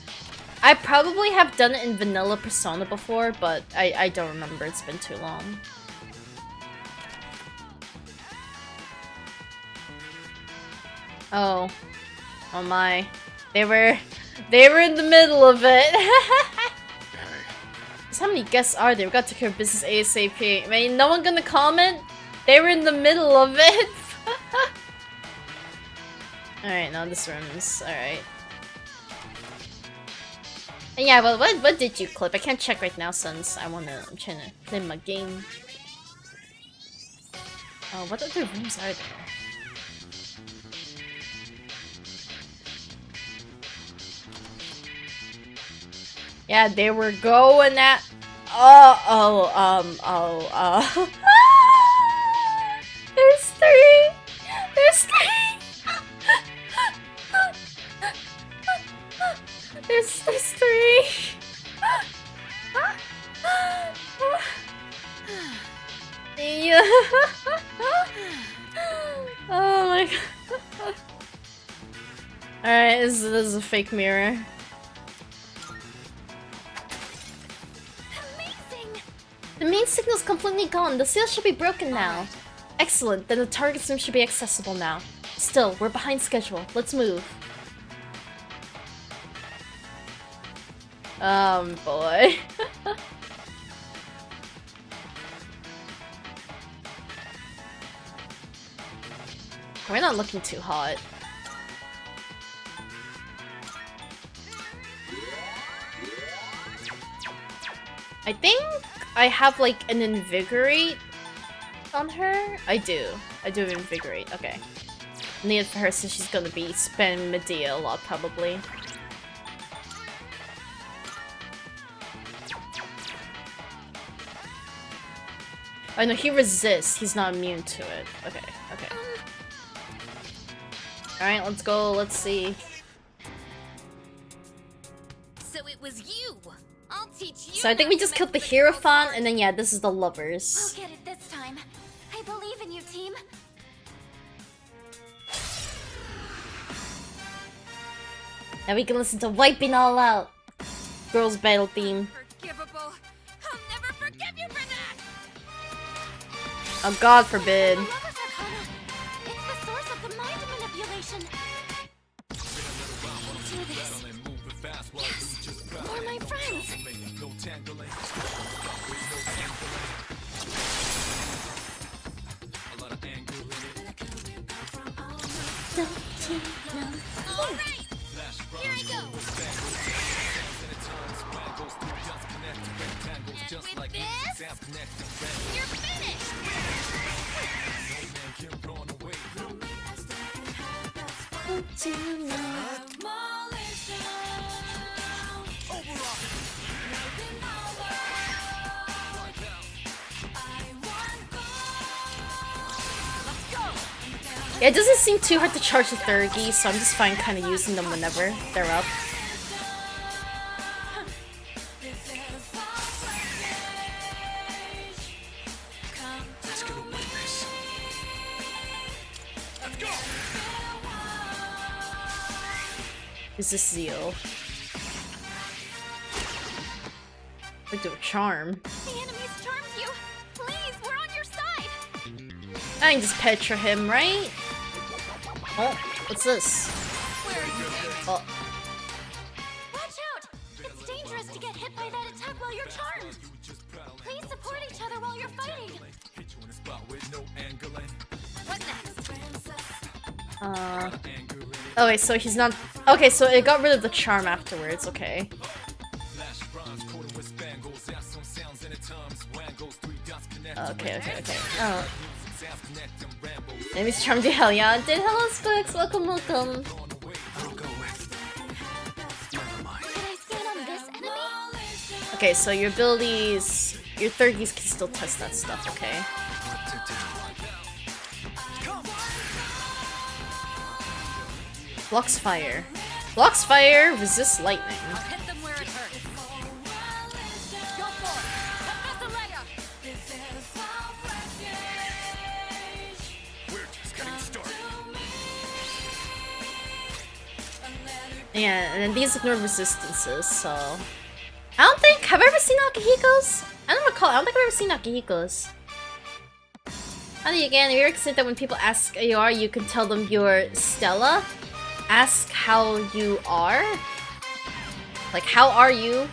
I probably have done it in vanilla Persona before, but I don't remember. It's been too long. Oh. Oh my. They were in the middle of it. How many guests are there? We got to take care of business ASAP. I mean, no one gonna comment? They were in the middle of it. Alright, now this room's alright. Yeah, well, what did you clip? I can't check right now since I'm trying to play my game. Oh, what other rooms are there? Yeah, they were going at... There's 3! There's 3! There's 3! Yeah. Oh my god. Alright, this is a fake mirror. The main signal's completely gone. The seal should be broken now. Excellent, then the target room should be accessible now. Still, we're behind schedule. Let's move. Boy. We're not looking too hot. I think I have like an invigorate on her. I do have invigorate. Okay. Need it for her since she's gonna be spending Medea a lot probably. Oh no, he resists. He's not immune to it. Okay, okay. Alright, let's go. Let's see. So it was you. I'll teach you. So I think we just killed the Hierophant, and then yeah, this is the lovers. We'll get it this time. I believe in you, team. Now we can listen to Wiping All Out. Girls battle theme. Unforgivable. I'll never forgive you for that. Oh, God forbid. The Lover's Arcana. It's the source of the mind manipulation. Do this. Yes. For my friends. All right. Here I go. And with this, you're finished. Yeah, it doesn't seem too hard to charge the Thurgy, so I'm just fine kind of using them whenever they're up. Let's get away with this. Let's go! Is this Zeal? Like do a charm. The enemy's charmed you. Please, we're on your side. I can just petra him, right? Oh, what's this? Where are you aiming? Oh, Watch out! It's dangerous to get hit by that attack while you're charmed. Please support each other while you're fighting. What next? oh wait, so he's not. Okay, so it got rid of the charm afterwards. Okay. Okay. Oh. Enemy's charmed you, hell yeah. Did hello Spooks, welcome. I'll go with. Never mind. Did I scan on this enemy? Okay, so your abilities, your Thurgies can still test that stuff. Okay. What to do? Blocks fire. Blocks fire. Resists lightning. Hit them where it hurts. Go for it. Professor We're just getting started. Yeah, and then these ignore resistances, so... I don't think... Have I ever seen Akihiko's? I don't recall. I don't think I've ever seen Akihiko's. How do you again? Have you ever said that when people ask how you are, you can tell them you're Stella? Ask how you are? Like, how are you?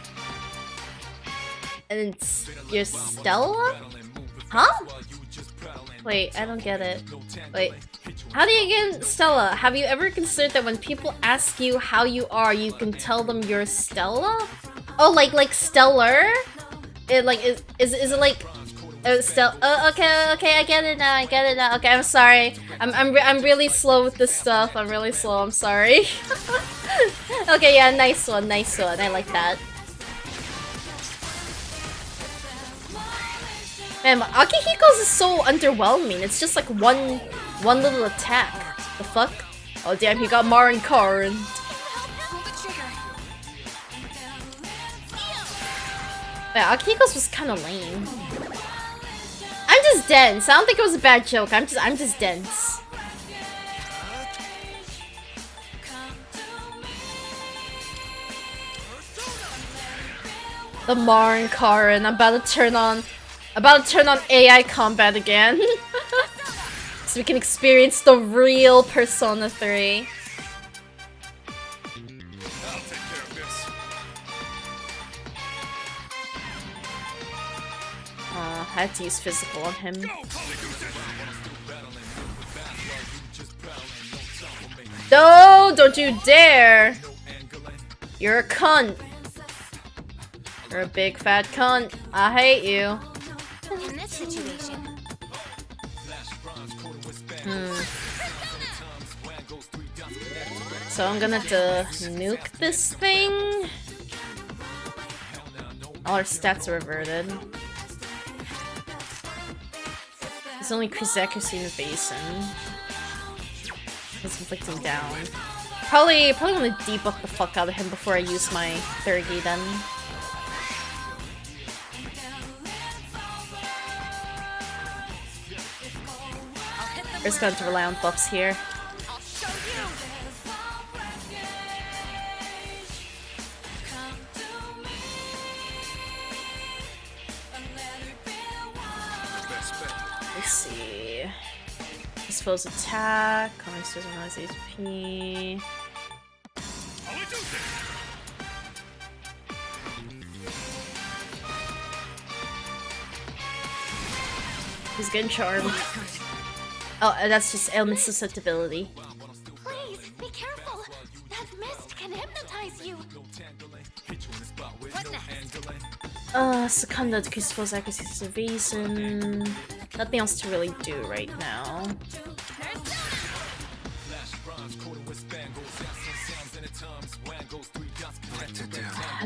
And it's... You're Stella? Huh? Wait, I don't get it. Wait. How do you get Stella? Have you ever considered that when people ask you how you are, you can tell them you're Stella? Oh, like stellar? It like is it like Stella? Okay, I get it now. Okay, I'm sorry. I'm really slow with this stuff. I'm really slow. I'm sorry. Okay, yeah, nice one. I like that. Man, Akihiko's is so underwhelming. It's just like one little attack. The fuck? Oh damn, he got Marin Karin. Pull the trigger. Yeah, Akihiko's was kind of lame. I'm just dense. I don't think it was a bad joke. I'm just dense. The Marin Karin. I'm about to turn on AI combat again. So we can experience the real Persona 3. I'll take care of this. I had to use physical on him. No, don't you dare! You're a cunt. You're a big fat cunt. I hate you. In this situation, So I'm gonna have to nuke this thing. All our stats are reverted. It's only increased accuracy in the basin. It's inflicting down. Probably want to debuff the fuck out of him before I use my Thurgy then. We're just going to rely on buffs here. I'll show you. Let's see. His foe's attack. Coming to 1 HP. He's getting charmed. Oh, that's just ailment susceptibility. Please, be careful. That mist can hypnotize you. What next? Succumb to decreased foe's accuracy to evasion. Nothing else to really do right now.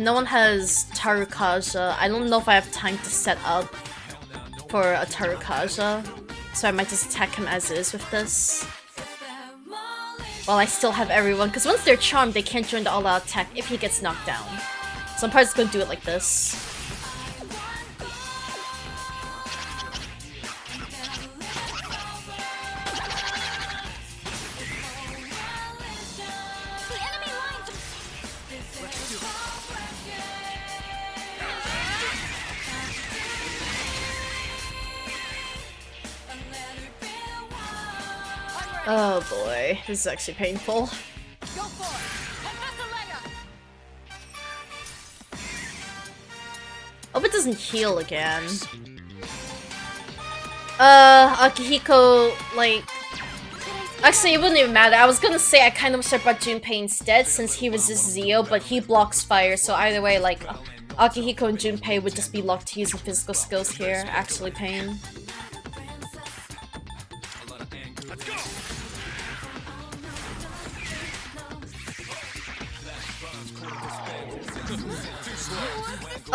No one has Tarukaja. I don't know if I have time to set up for a Tarukaja, so I might just attack him as is with this. While I still have everyone, because once they're charmed, they can't join the all-out attack if he gets knocked down. So I'm probably just gonna do it like this. Oh boy, this is actually painful. Hope it doesn't heal again. Akihiko, like... Actually, it wouldn't even matter. I was gonna say I kind of wish I brought Junpei instead, since he resists Zio, but he blocks fire, so either way, like, Akihiko and Junpei would just be locked to using physical skills here. Actually pain.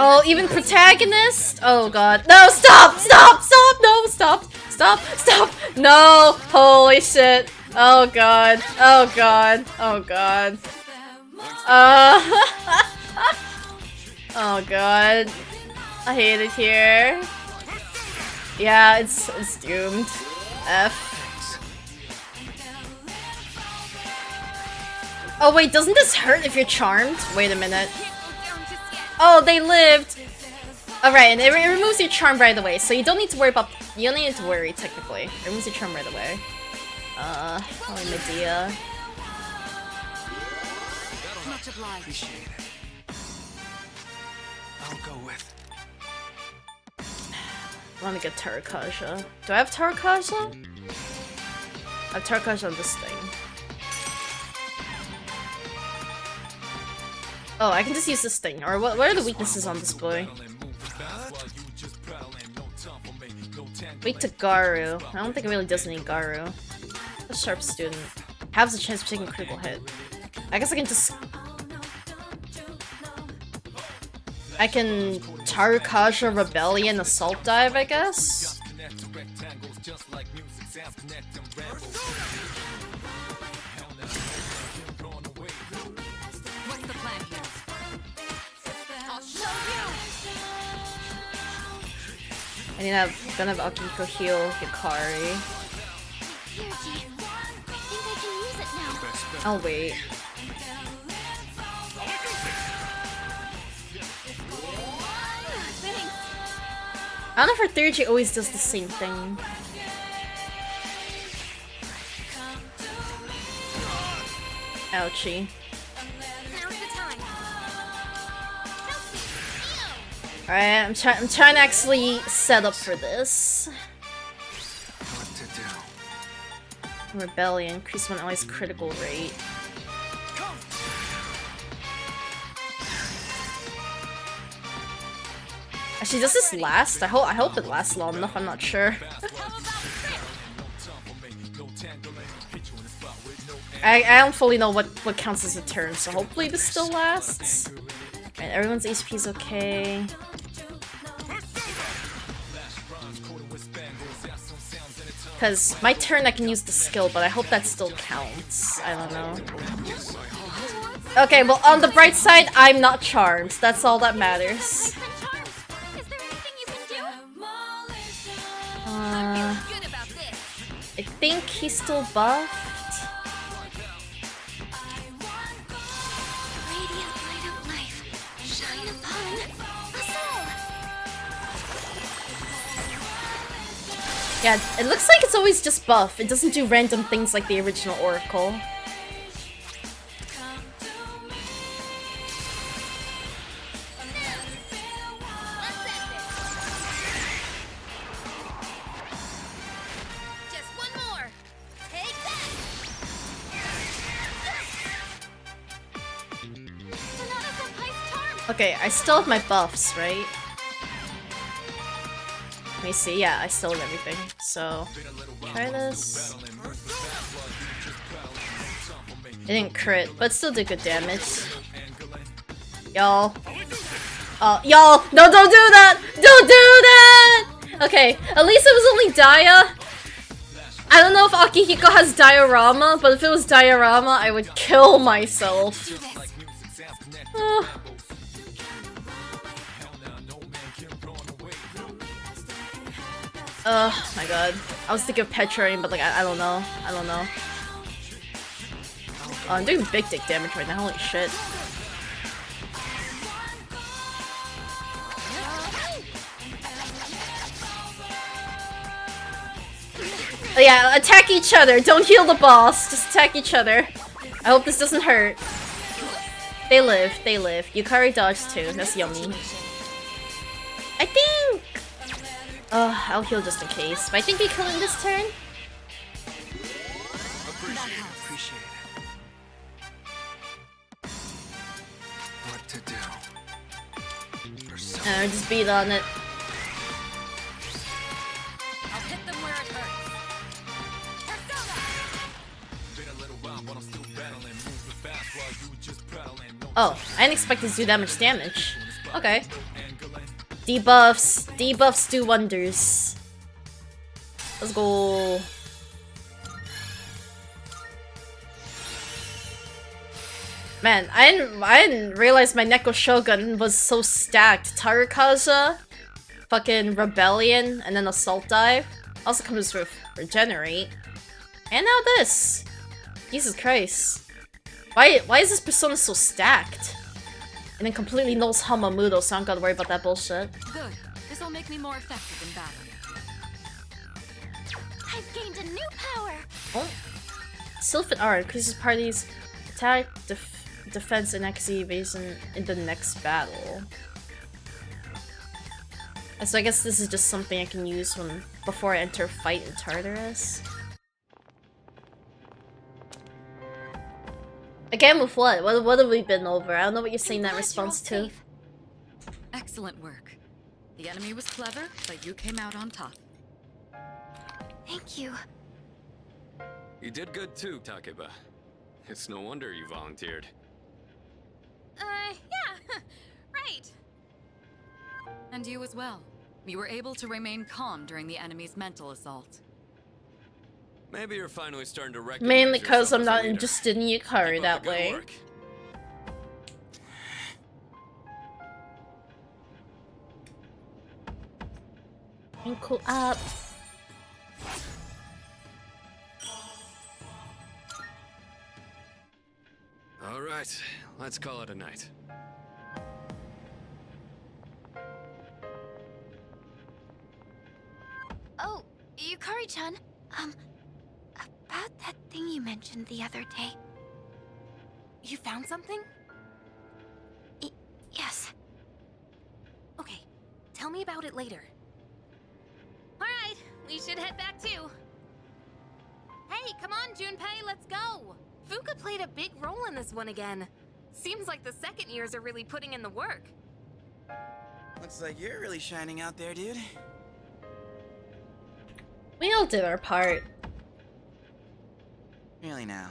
Oh, even protagonist? Oh god. No, stop! Stop! Stop! No, stop! Stop! Stop! No! Holy shit. Oh god. Oh god. Oh god. Oh god. I hate it here. Yeah, it's doomed. F. Oh wait, doesn't this hurt if you're charmed? Wait a minute. Oh, they lived! Alright, and it removes your charm right away, so you don't need to worry about- you don't need to worry, technically. It removes your charm right away. Probably Medea. Much obliged. Appreciate it. I'll go with. I want to get Tarukaja. Do I have Tarukaja? I have Tarukaja on this thing. Oh, I can just use this thing. Or what are the weaknesses on this boy? Weak to Garu. I don't think it really does any Garu. A sharp student. Has a chance of taking a critical hit. I guess I can just... I can Tarukaja Rebellion Assault Dive, I guess? What's the plan here? I'll show you. I need to have, gonna have Akihiko heal Hikari. Here, G. I think I can use it now. I'll wait. I don't know if her 3G always does the same thing. Ouchie. Now's the time. Alright, I'm trying to actually set up for this. What to do? Rebellion, increase one ally's critical rate. Actually, does this last? I hope it lasts long enough, I'm not sure. I don't fully know what counts as a turn, so hopefully this still lasts. Alright, everyone's HP is okay. Because my turn I can use the skill, but I hope that still counts. I don't know. Okay, well on the bright side, I'm not charmed. That's all that matters. Is there anything you can do? Good about this. I think he's still buffed. Radiant light of life, shine upon us all. Yeah, it looks like it's always just buff. It doesn't do random things like the original Oracle. Just one more. Take that. Okay, I still have my buffs, right? Let me see. Yeah, I still have everything. So, try this. It didn't crit, but still did good damage. Y'all. Y'all! No, don't do that! Don't do that! Okay, at least it was only Dia. I don't know if Akihiko has diorama, but if it was diorama, I would kill myself. Oh my god. I was thinking of Petrain, but like, I don't know. I don't know. Oh, I'm doing big dick damage right now, holy shit. Oh, yeah, attack each other. Don't heal the boss. Just attack each other. I hope this doesn't hurt. They live. They live. Yukari dodged too. That's yummy. I think... I'll heal just in case. But I think we kill him this turn. Appreciate it. What to do? Just beat on it. I'll hit them where it hurts. Oh, I didn't expect it to do that much damage. Okay. Debuffs. Debuffs do wonders. Let's go. Man, I didn't realize my Neko Shogun was so stacked. Tarukaja, fucking Rebellion, and then Assault Dive. Also comes with Regenerate. And now this. Jesus Christ. Why is this persona so stacked? And then completely knows Hamamudo, so I don't gotta worry about that bullshit. Good. This'll make me more effective in battle. I've gained a new power. Oh. Sylphin Art increases party's attack, defense, and XP evasion in the next battle. And so I guess this is just something I can use before I enter a fight in Tartarus. Again with what? What have we been over? I don't know what you're saying that response to. Excellent work. The enemy was clever, but you came out on top. Thank you. You did good too, Takeba. It's no wonder you volunteered. Yeah. Right. And you as well. You were able to remain calm during the enemy's mental assault. Maybe you're finally starting to recognize Mainly because I'm yourself as a not leader. interested in Yukari Keep that up the good way. work. Ankle up. All right, let's call it a night. Oh, Yukari-chan. About that thing you mentioned the other day. You found something? Yes. Okay. Tell me about it later. Alright, we should head back too. Hey, come on, Junpei, let's go! Fuka played a big role in this one again. Seems like the second years are really putting in the work. Looks like you're really shining out there, dude. We all did our part. Really now.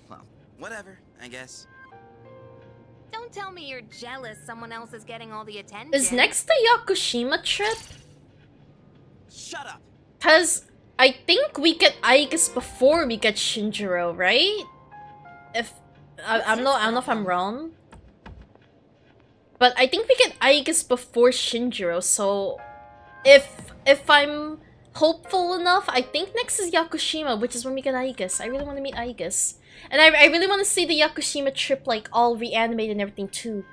Well, whatever, I guess. Don't tell me you're jealous someone else is getting all the attention. Is next the Yakushima trip? Shut up! Cause I think we get Aigis before we get Shinjiro, right? If I don't know if I'm wrong. But I think we get Aigis before Shinjiro, so if I'm hopeful enough, I think next is Yakushima, which is when we get Aigis. I really want to meet Aigis. And I really want to see the Yakushima trip like all reanimated and everything too.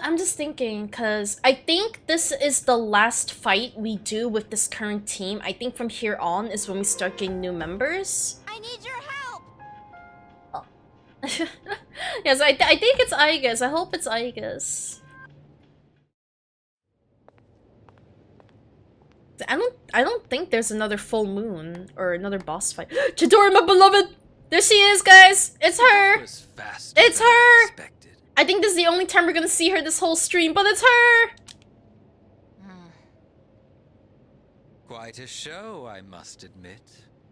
I'm just thinking, because I think this is the last fight we do with this current team. I think from here on is when we start getting new members. I need your help! Oh. Yes, I think it's Aigis. I hope it's Aigis. I don't think there's another full moon or another boss fight. Chidori, my beloved! There she is, guys! It's her! It's her! I think this is the only time we're gonna see her this whole stream, but it's her! Quite a show, I must admit.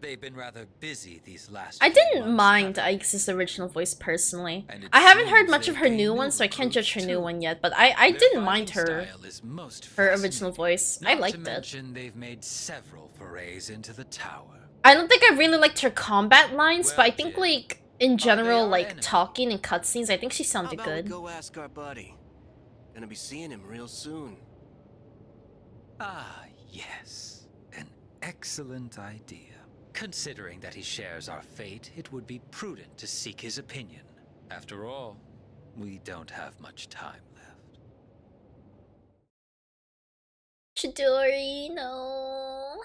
They've been rather busy these last I few didn't months, mind haven't Aigis' original voice personally. And it I haven't heard seems much of they've her gained new new one, so I can't judge her recruits, new too. one yet, but I Their didn't mind fighting her style is most her original fascinating. voice. I Not liked to it. mention they've made several forays into the tower. I don't think I really liked her combat lines, but I Well, think dear, like in general, our like enemy? talking and cutscenes, I think she How sounded about we good. go ask our buddy? Gonna be seeing him real soon. Ah, yes. An excellent idea. Considering that he shares our fate, it would be prudent to seek his opinion. After all, we don't have much time left. Chidori, no.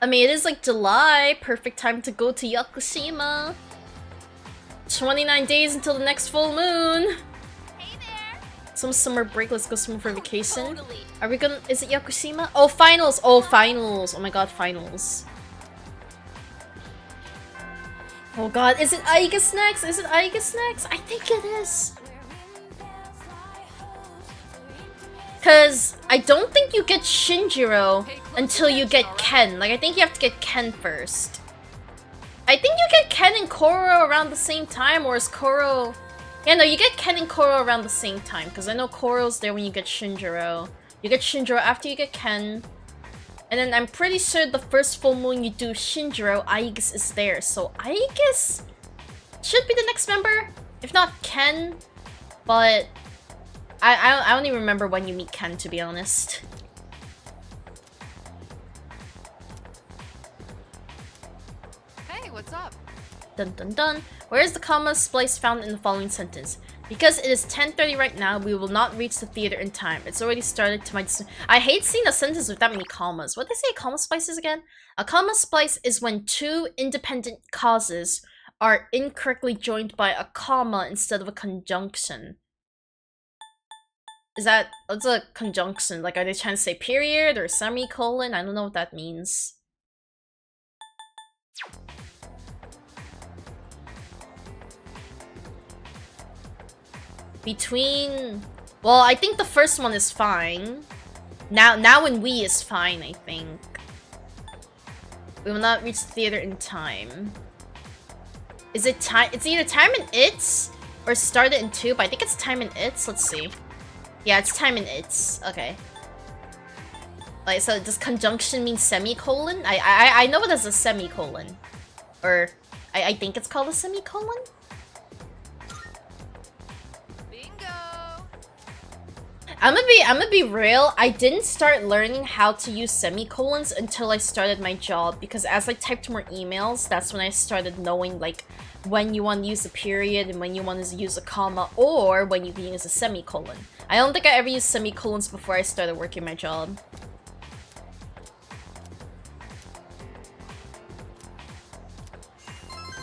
I mean, it is like July, perfect time to go to Yakushima. 29 days until the next full moon. Hey there! Some summer break, let's go somewhere for vacation. Totally. Are we gonna, is it Yakushima? Oh, finals! Oh, finals! Oh my god, finals. Oh god, is it Aigis next? Is it Aigis next? I think it is. Cause I don't think you get Shinjiro until you get Ken. Like, I think you have to get Ken first. I think you get Ken and Koro around the same time, or is Koro... Yeah, no, you get Ken and Koro around the same time, because I know Koro's there when you get Shinjiro. You get Shinjiro after you get Ken. And then I'm pretty sure the first full moon you do Shinjiro, Aigis is there. So Aigis should be the next member, if not Ken. But I don't even remember when you meet Ken, to be honest. Hey, what's up? Dun dun dun. Where is the comma splice found in the following sentence? Because it is 10:30 right now, we will not reach the theater in time. It's already started to my... I hate seeing a sentence with that many commas. What did they say a comma splice is again? A comma splice is when two independent causes are incorrectly joined by a comma instead of a conjunction. Is that... what's a conjunction? Like, are they trying to say period or semicolon? I don't know what that means. Between... well, I think the first one is fine. Now and we is fine, I think. We will not reach the theater in time. Is it time? It's either time and it's, or started in 2, but I think it's time and it's. Let's see. Yeah, it's time and it's. Okay. Like, so does conjunction mean semicolon? I know it as a semicolon. Or, I think it's called a semicolon? I'm gonna be real, I didn't start learning how to use semicolons until I started my job, because as I typed more emails, that's when I started knowing, like, when you want to use a period and when you want to use a comma, or when you can use a semicolon. I don't think I ever used semicolons before I started working my job.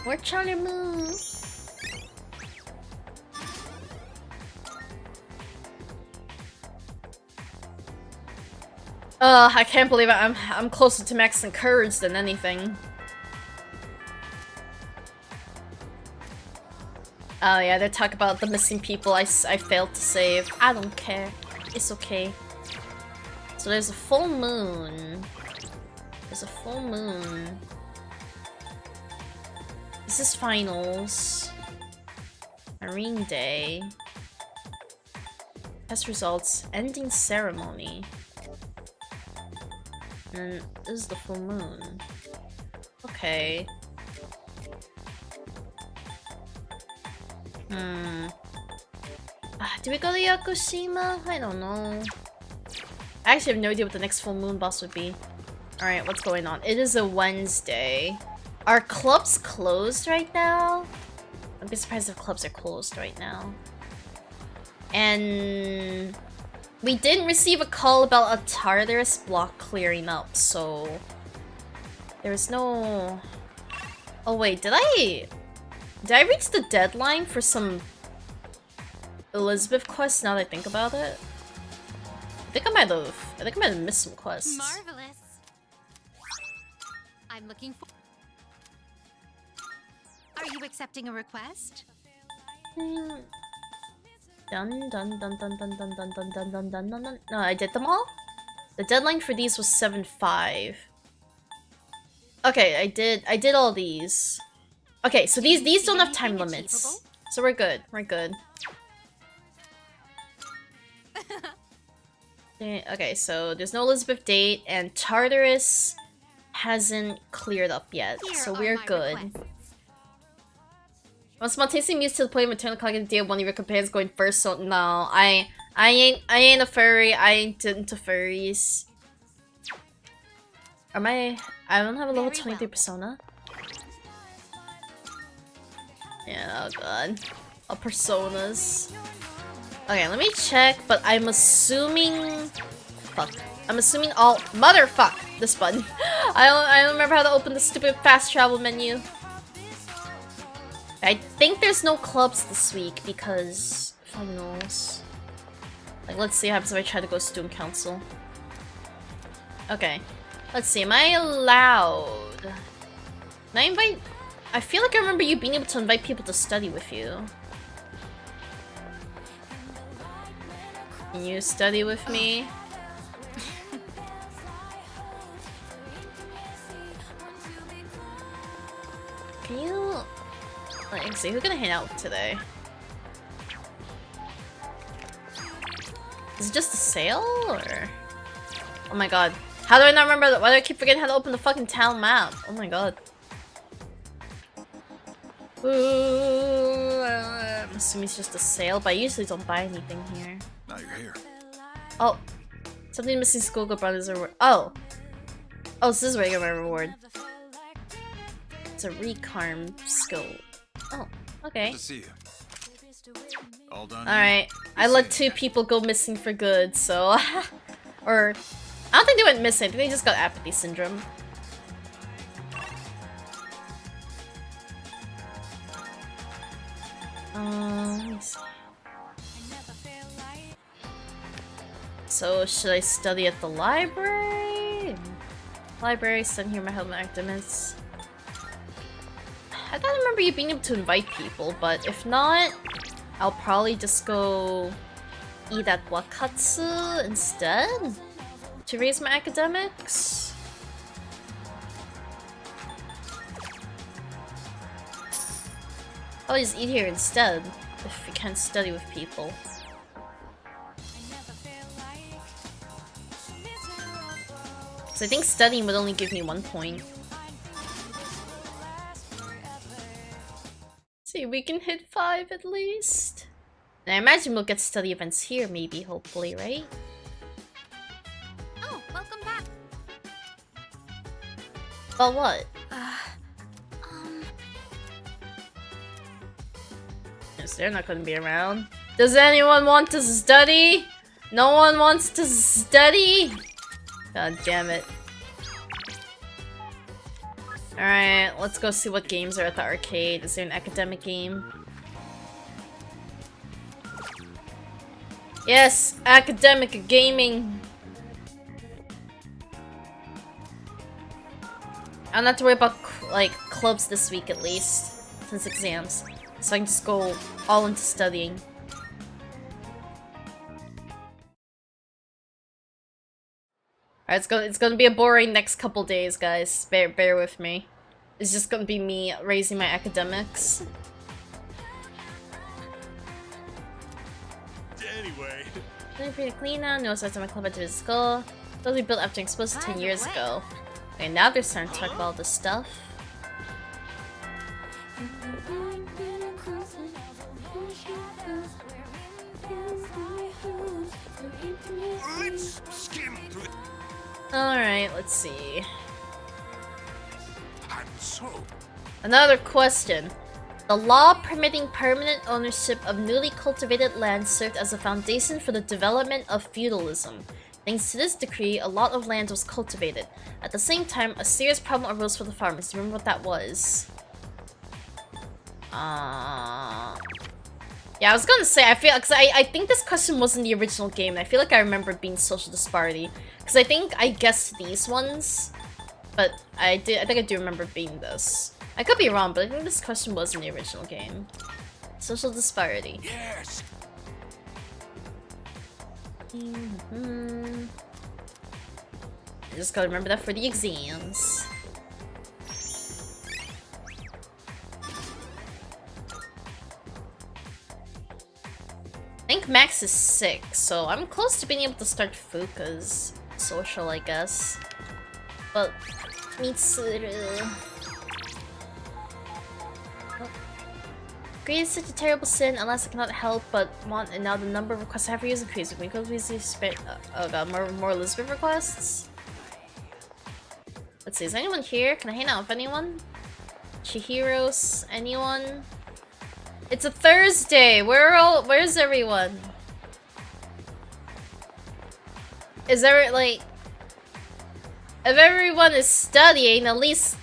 Watch on your move. I can't believe it. I'm closer to max and courage than anything. Oh yeah, they talk about the missing people I failed to save. I don't care. It's okay. So there's a full moon. There's a full moon. This is finals. Marine Day. Test results. Ending ceremony. And this is the full moon. Okay. Do we go to Yakushima? I don't know. I actually have no idea what the next full moon boss would be. Alright, what's going on? It is a Wednesday. Are clubs closed right now? I'd be surprised if clubs are closed right now. And we didn't receive a call about a Tartarus block clearing up, so there's no... Oh wait, did I reach the deadline for some Elizabeth quests now that I think about it? I think I might have missed some quests. Marvelous. I'm looking for. Are you accepting a request? Dun dun dun dun dun dun dun dun dun dun dun dun. No, I did them all? The deadline for these was 7/5. Okay, I did all these. Okay, so these don't have time limits. So we're good. We're good. Okay, so there's no Elizabeth date and Tartarus hasn't cleared up yet. So we're good. I'm spontaneously amused to the point of maternal cognitive idea of one of your companions going first, so no, I ain't a furry, I ain't into furries. I don't have a level 23 persona. Yeah, oh god. All personas. Okay, let me check, but I'm assuming... Fuck. I'm assuming all... Motherfuck! This button. I don't remember how to open the stupid fast travel menu. I think there's no clubs this week because... finals. Like, let's see what happens if I try to go student council. Okay. Let's see, am I allowed? Can I invite... I feel like I remember you being able to invite people to study with you. Can you study with me? Can you... Let's see, who's gonna hang out today? Is it just a sale, or...? Oh my god. How do I not remember that? Why do I keep forgetting how to open the fucking town map? Oh my god. Ooh, I'm assuming it's just a sale, but I usually don't buy anything here. Now you're here. Oh. Something missing Schoolgirl Brothers reward. Oh. Oh, so this is where I get my reward. It's a recarm skill. Oh, okay. Good to see you. All done. Alright. I let 2 people go missing for good, so... or... I don't think they went missing. I think they just got apathy syndrome. Let me see. So, should I study at the library? Library, study here, my help, my academics. I don't remember you being able to invite people, but if not, I'll probably just go eat at Wakatsu instead to raise my academics. I'll just eat here instead if you can't study with people. So I think studying would only give me 1 point. See, we can hit 5 at least. And I imagine we'll get study events here, maybe, hopefully, right? Oh, welcome back. But what? Yes, they're not gonna be around. Does anyone want to study? No one wants to study? God damn it. Alright, let's go see what games are at the arcade. Is there an academic game? Yes, academic gaming. I don't have to worry about like clubs this week at least, since exams. So I can just go all into studying. Alright, it's gonna be a boring next couple days, guys. Bear with me. It's just gonna be me raising my academics. Anyway. Really free to clean now. No sites on my club at the school. Those we built after explosive 10 years ago. Okay, now they're starting to talk about all this stuff. Let's skim through. Alright, let's see. I'm so. Another question. The law permitting permanent ownership of newly cultivated land served as a foundation for the development of feudalism. Thanks to this decree, a lot of land was cultivated. At the same time, a serious problem arose for the farmers. Do you remember what that was? Yeah, I was gonna say, I feel, cause I think this question was in the original game, and I feel like I remember it being social disparity. Cause I think I guessed these ones, but I think I do remember it being this. I could be wrong, but I think this question was in the original game. Social disparity. Yes. I just gotta remember that for the exams. I think Max is 6, so I'm close to being able to start Fuka's social, I guess. But Mitsuru. Greed is such a terrible sin, unless I cannot help but want, and now the number of requests I have for you is increasing. We could please spend oh god, more Elizabeth requests? Let's see, is anyone here? Can I hang out with anyone? Chihiros? Anyone? It's a Thursday! Where's everyone? Is there like, if everyone is studying, at least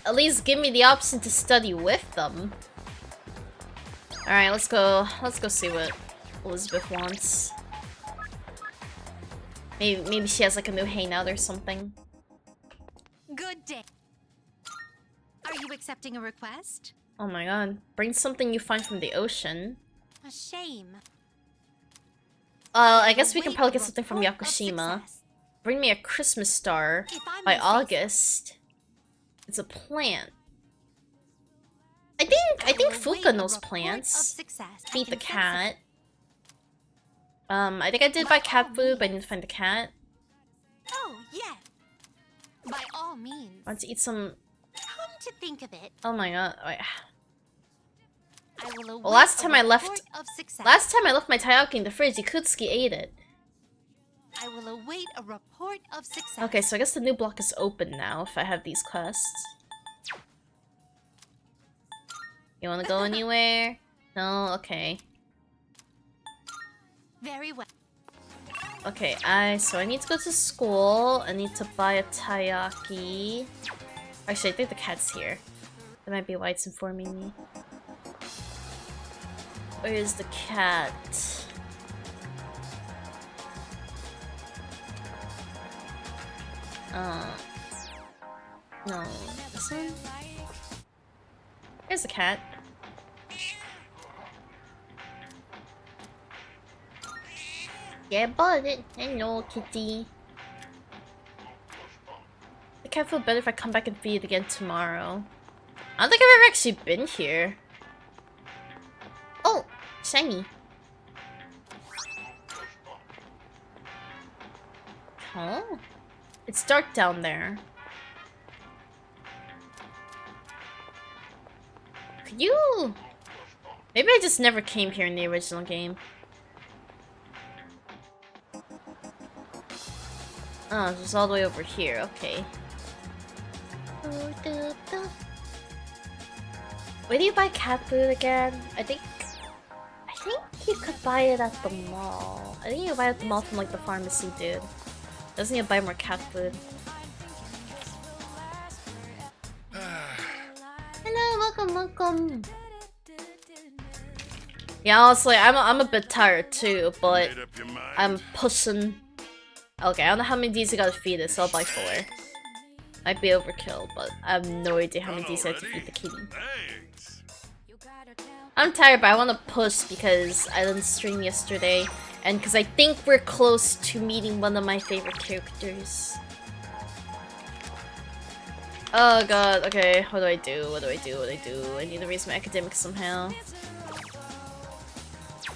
give me the option to study with them. Alright, let's go see what Elizabeth wants. Maybe she has like a new hangout or something. Good day. Are you accepting a request? Oh my god. Bring something you find from the ocean. A shame. I guess we can probably get something from Yakushima. Bring me a Christmas star by August. It's a plant. I think Fuka knows plants. Feed the cat. I think I did buy cat food, but I need to find the cat. Oh, yeah. By all means. I want to eat some. Come to think of it. Oh my god. Wait. Well, last time I left my taiyaki in the fridge, Ikutsuki ate it. I will await a report of success. Okay, so I guess the new block is open now if I have these quests. You wanna go anywhere? No? Okay. Very well. Okay, so I need to go to school. I need to buy a taiyaki. Actually, I think the cat's here. That might be why it's informing me. Where is the cat? No, this one? Here's the cat. Yeah, bought it. Hello, kitty. I can't feel better if I come back and feed it again tomorrow. I don't think I've ever actually been here. Oh, shiny. Oh, it's dark down there. Could you? Maybe I just never came here in the original game. Oh, it's just all the way over here. Okay. Where do you buy cat food again? I think you could buy it at the mall. I think you could buy it at the mall from like the pharmacy dude. Doesn't need to buy more cat food. Hello, welcome. Yeah, honestly, I'm a bit tired too, but I'm pushing. Okay, I don't know how many Ds I gotta feed it, so I'll buy 4. Might be overkill, but I have no idea how many Ds I have to feed the kitty. I'm tired, but I want to push because I didn't stream yesterday, and because I think we're close to meeting one of my favorite characters. Oh god, okay, what do I do? I need to raise my academics somehow.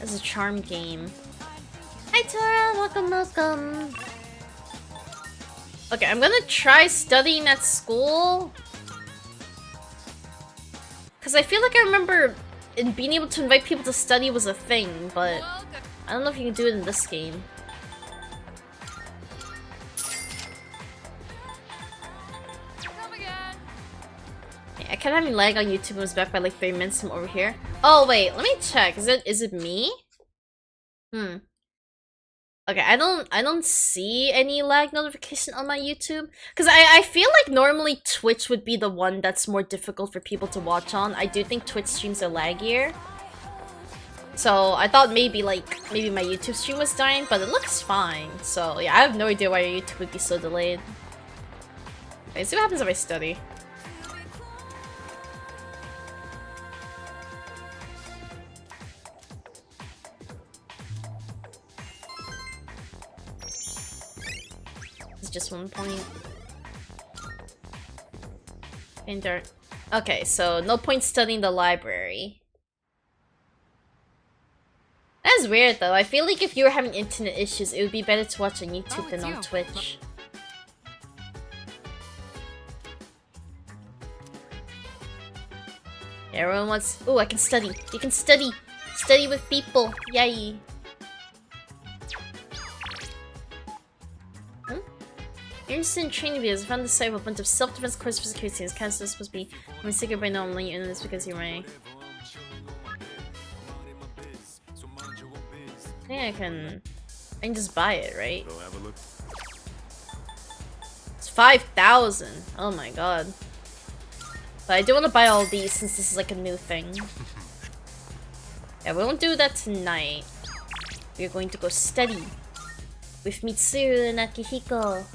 It's a charm game. Hi Tora, welcome. Okay, I'm gonna try studying at school. Cause I feel like I remember being able to invite people to study was a thing, but I don't know if you can do it in this game. I kept having lag on YouTube and was back by like 3 minutes from over here. Oh wait, let me check. Is it me? Okay, I don't see any lag notification on my YouTube. Cause I feel like normally Twitch would be the one that's more difficult for people to watch on. I do think Twitch streams are laggier. So I thought maybe my YouTube stream was dying, but it looks fine. So yeah, I have no idea why your YouTube would be so delayed. Okay, see what happens if I study. It's just 1 point. Enter. Okay, so no point studying the library. That's weird though. I feel like if you were having internet issues, it would be better to watch on YouTube than on Twitch. Everyone wants. Oh, I can study. You can study. Study with people. Yay. Instant training videos. I found the site of a bunch of self-defense courses for security. This kind of supposed to be. I'm a secret by now. I'm letting you in this because you're my. I think I can just buy it, right? It's 5,000. Oh my god. But I do want to buy all these since this is like a new thing. Yeah, we won't do that tonight. We're going to go study with Mitsuru and Akihiko.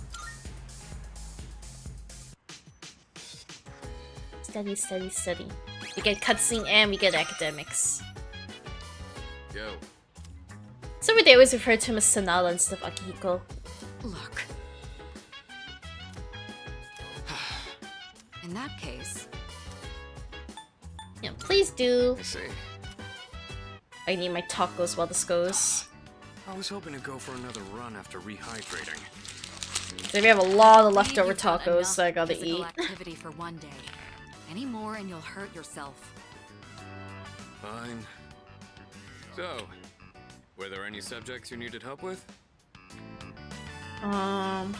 Study, study, study. We get cutscene and we get academics. Go. So they always refer to him as Sanada instead of Akihiko. Look. In that case... Yeah, please do. I see. I need my tacos while this goes. I was hoping to go for another run after rehydrating. So we have a lot of leftover You've got tacos that I gotta physical eat. activity for one day. Any more and you'll hurt yourself. Fine. So, were there any subjects you needed help with? I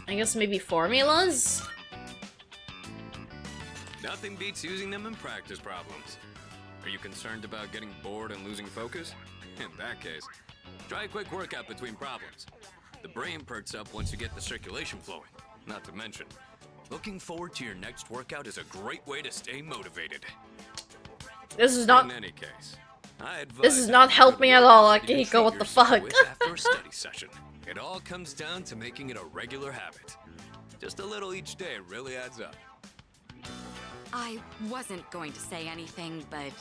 guess maybe formulas? Nothing beats using them in practice problems. Are you concerned about getting bored and losing focus? In that case, try a quick workout between problems. The brain perks up once you get the circulation flowing. Not to mention, looking forward to your next workout is a great way to stay motivated. This is not. In any case, I advise This is not helping at all, Akihiko. What the fuck? After a study session, it all comes down to making it a regular habit. Just a little each day really adds up. I wasn't going to say anything, but...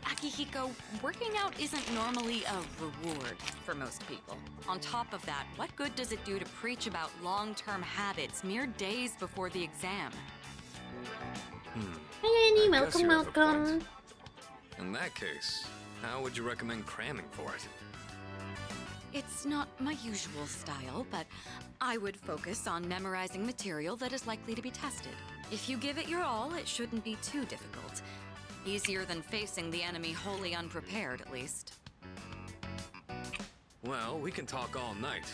Akihiko, working out isn't normally a reward for most people. On top of that, what good does it do to preach about long-term habits mere days before the exam? Hey Annie, I guess welcome, you have a welcome. point. In that case, how would you recommend cramming for it? It's not my usual style, but I would focus on memorizing material that is likely to be tested. If you give it your all, it shouldn't be too difficult. Easier than facing the enemy wholly unprepared, at least. Well, we can talk all night,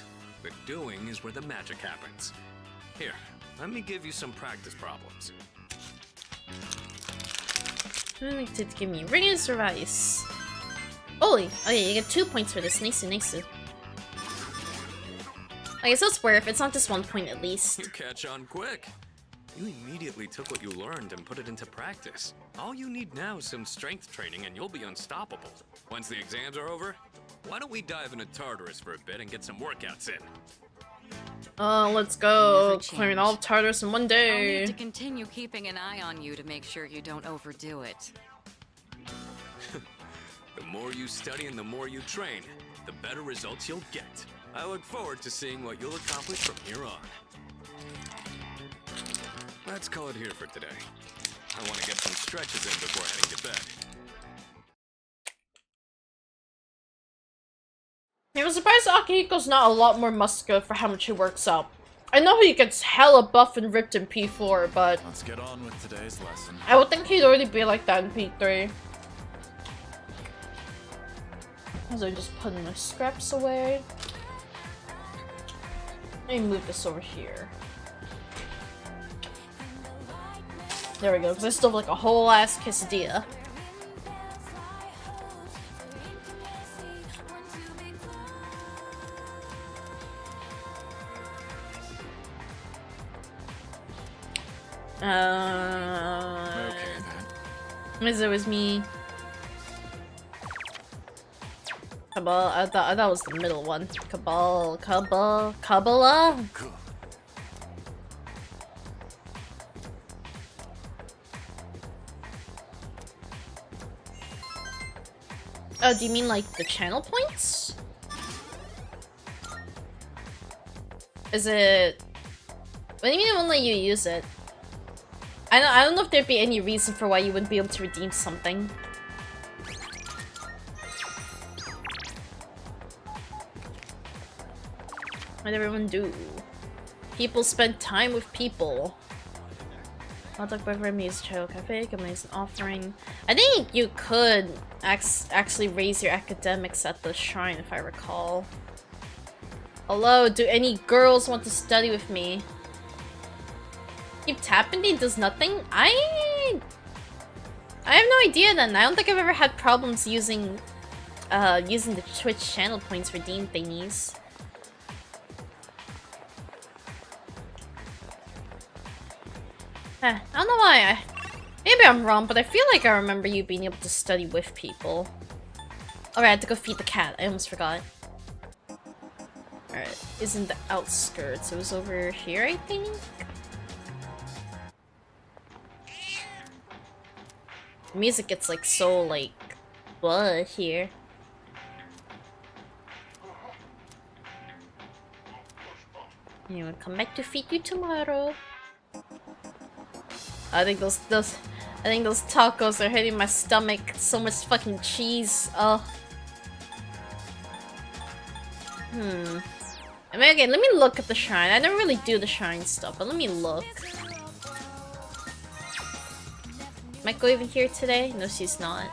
but doing is where the magic happens. Here, let me give you some practice problems. To give me rings or ice. Holy! Oh yeah, you get 2 points for this. Nice, nice. I guess it's worth. It's not just 1 point at least. You catch on quick. You immediately took what you learned and put it into practice. All you need now is some strength training and you'll be unstoppable. Once the exams are over, why don't we dive into Tartarus for a bit and get some workouts in? Oh, let's go. Never Clearing change. all of Tartarus in one I'll day. need to continue keeping an eye on you to make sure you don't overdo it. The more you study and the more you train, the better results you'll get. I look forward to seeing what you'll accomplish from here on. Let's call it here for today. I want to get some stretches in before heading to bed. Yeah, I'm surprised Akihiko's not a lot more muscular for how much he works out. I know he gets hella buff and ripped in P4, but Let's get on with today's lesson. I would think he'd already be like that in P3. As I just putting my scraps away. Let me move this over here. There we go, because I still have like a whole ass quesadilla. Okay then. As it was me. Kabbalah, I thought it was the middle one. Kabbalah. Cool. Oh, do you mean like the channel points? Is it? What do you mean it won't let you use it? I don't know if there'd be any reason for why you wouldn't be able to redeem something. What did everyone do? People spend time with people. I'll talk about Remy's Child Cafe, amazing offering. I think you could actually raise your academics at the shrine, if I recall. Hello, do any girls want to study with me? Keep tapping, it does nothing? I have no idea then. I don't think I've ever had problems using the Twitch channel points for redeem thingies. I don't know why. Maybe I'm wrong, but I feel like I remember you being able to study with people. Alright, I had to go feed the cat. I almost forgot. Alright, it's in the outskirts. It was over here, I think? The music gets like so like blah here. Anyway, come back to feed you tomorrow. I think those tacos are hitting my stomach. So much fucking cheese. Oh. I mean, okay, let me look at the shrine. I never really do the shrine stuff, but let me look. Might go even here today? No, she's not.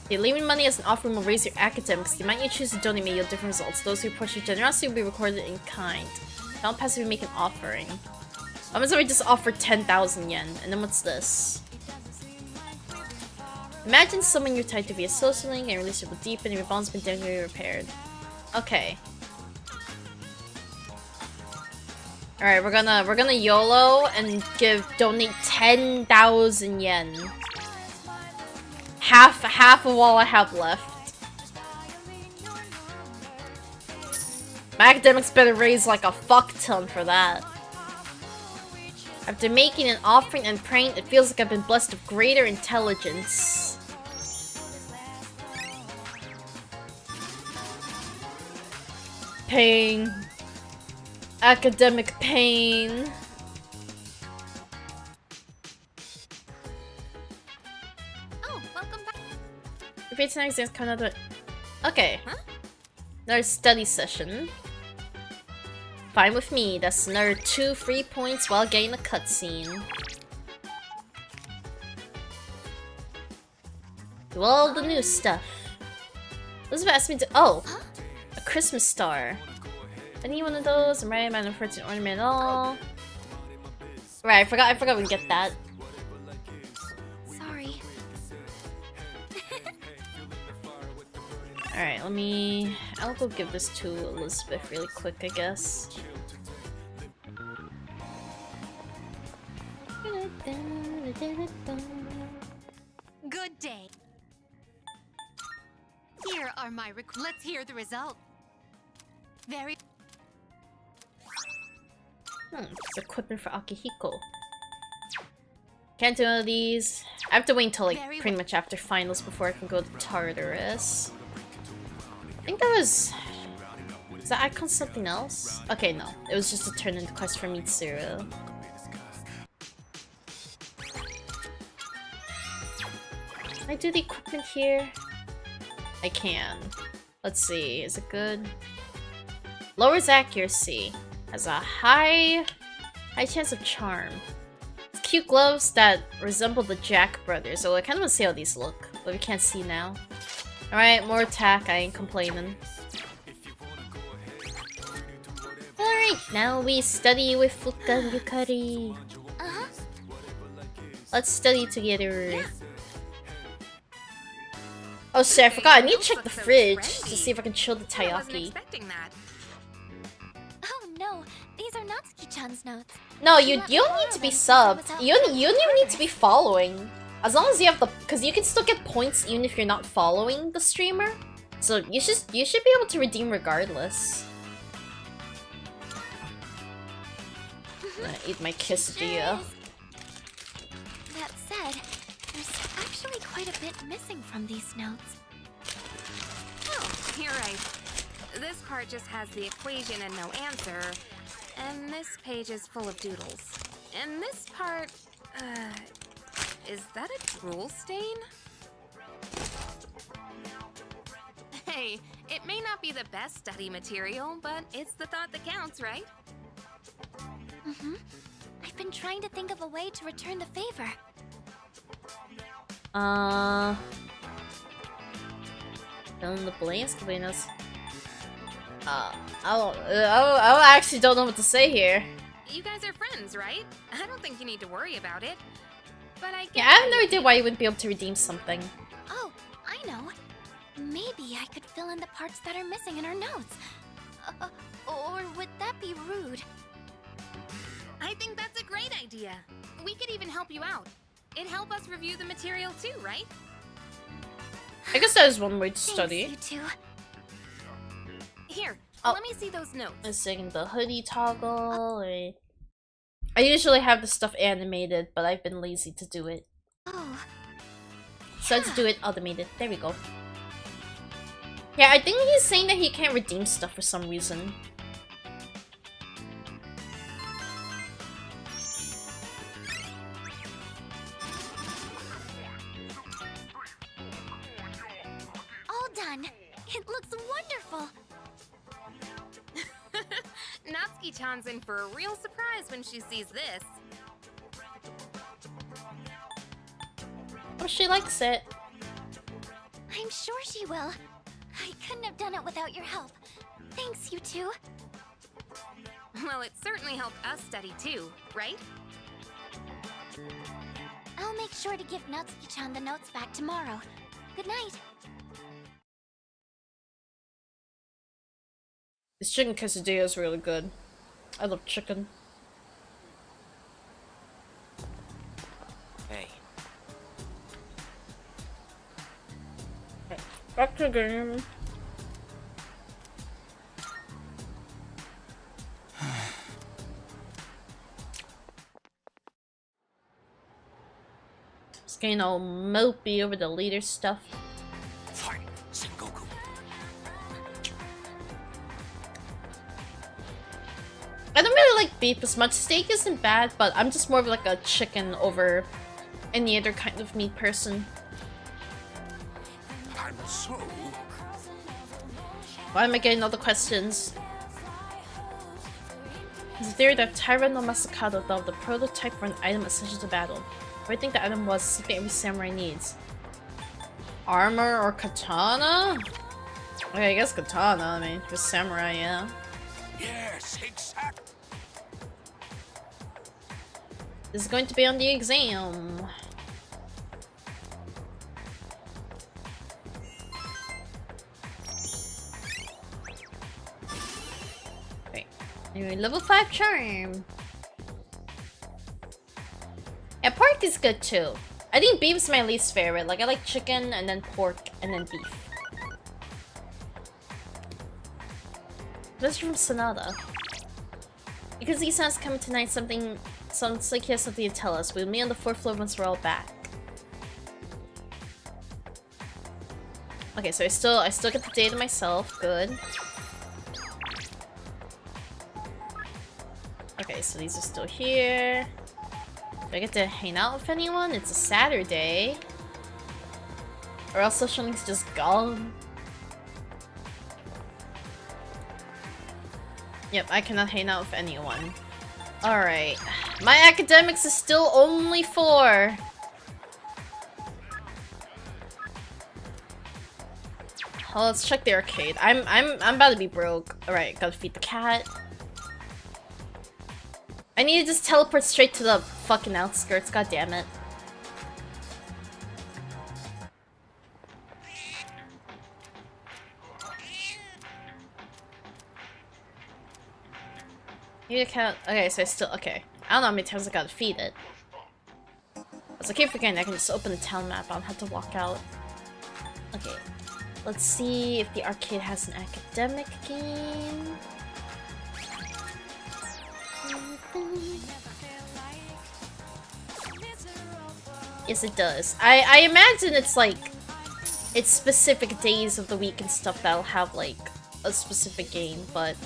Okay, leaving money as an offering will raise your academics. The amount you choose to donate may yield different results. Those who report your generosity will be recorded in kind. Don't pass if you make an offering. I'm sorry, just offered 10,000 yen. And then what's this? Imagine someone you're tied to via social link and release will deepen and your bond's been damaged repaired. Okay. Alright, we're gonna YOLO and donate 10,000 yen. Half of all I have left. My academics better raise like a fuck ton for that. After making an offering and praying, it feels like I've been blessed with greater intelligence. Pain. Academic pain. If it's an exam coming out of it. Okay. Huh? Another study session. Fine with me. That's another 2 free points while getting a cutscene. Do all the new stuff. Elizabeth asked me to. Oh! A Christmas star. I need one of those. I'm right, I'm not an ornament at all. Right, I forgot we get that. Alright, I'll go give this to Elizabeth really quick, I guess. Good day. Here are my let's hear the result. Very. It's equipment for Akihiko. Can't do one of these. I have to wait until like pretty much after finals before I can go to Tartarus. I think that was that icon something else? Okay, no. It was just a turn into quest for Mitsuru. Can I do the equipment here? I can. Let's see, is it good? Lowers accuracy. Has a high chance of charm. It's cute gloves that resemble the Jack brothers. So I kind of want to see how these look, but we can't see now. Alright, more attack, I ain't complaining. Alright, now we study with Fuka and Yukari. Let's study together. Oh shit, I forgot, I need to check the fridge to see if I can chill the I wasn't taiyaki. expecting that. Oh no, these are Natsuki-chan's notes. No, you don't need to be subbed. You don't even need to be following. As long as you have the, because you can still get points even if you're not following the streamer. So you should be able to redeem regardless. I'm gonna eat my quesadilla. That said, there's actually quite a bit missing from these notes. Oh, you're right. This part just has the equation and no answer. And this page is full of doodles. And this part, is that a drool stain? Hey, it may not be the best study material, but it's the thought that counts, right? I've been trying to think of a way to return the favor. Fill in the blanks between us. I actually don't know what to say here. You guys are friends, right? I don't think you need to worry about it. But I get Yeah, I have no idea why you wouldn't be able to redeem something. Oh, I know. Maybe I could fill in the parts that are missing in our notes. Or would that be rude? I think that's a great idea. We could even help you out. It'd help us review the material too, right? I guess that is one way to study. Thanks, you two. Here, Oh. let me see those notes. Missing the hoodie toggle. I usually have the stuff animated, but I've been lazy to do it. Oh. So let's do it automated. There we go. Yeah, I think he's saying that he can't redeem stuff for some reason. All done. It looks wonderful. Natsuki-chan's in for a real surprise when she sees this. Oh, she likes it. I'm sure she will. I couldn't have done it without your help. Thanks, you two. Well, it certainly helped us study too, right? I'll make sure to give Natsuki-chan the notes back tomorrow. Good night. This chicken quesadilla is really good. I love chicken. Hey, Back to the game. Just getting all mopey over the leader stuff. Fine, Sengoku. I don't really like beef as much. Steak isn't bad, but I'm just more of like a chicken over any other kind of meat person. I'm so... Why am I getting all the questions? It's theory that Tyra no Masakado developed the prototype for an item essential to battle. What do you think the item was? Something every samurai needs. Armor or katana? Okay, I guess katana. I mean, for samurai, yeah. Yes, exact. This is going to be on the exam. Wait. Anyway, level 5 charm. Yeah, pork is good too. I think beef's my least favorite. Like, I like chicken and then pork and then beef. This is from Sonata. Because Isan's coming tonight, sounds like he has something to tell us. We'll meet on the 4th floor once we're all back. Okay, so I still get the day to myself. Good. Okay, so these are still here. Do I get to hang out with anyone? It's a Saturday. Or else social link's just gone. Yep, I cannot hang out with anyone. Alright. My academics is still only 4. Well, let's check the arcade. I'm about to be broke. Alright, gotta feed the cat. I need to just teleport straight to the fucking outskirts, god damn it. Feed a cat. Okay, so I still okay. I don't know how many times I gotta feed it. As I keep forgetting, I can just open the town map. I don't have to walk out. Okay. Let's see if the arcade has an academic game. Yes, it does. I imagine it's like it's specific days of the week and stuff that'll have like a specific game, but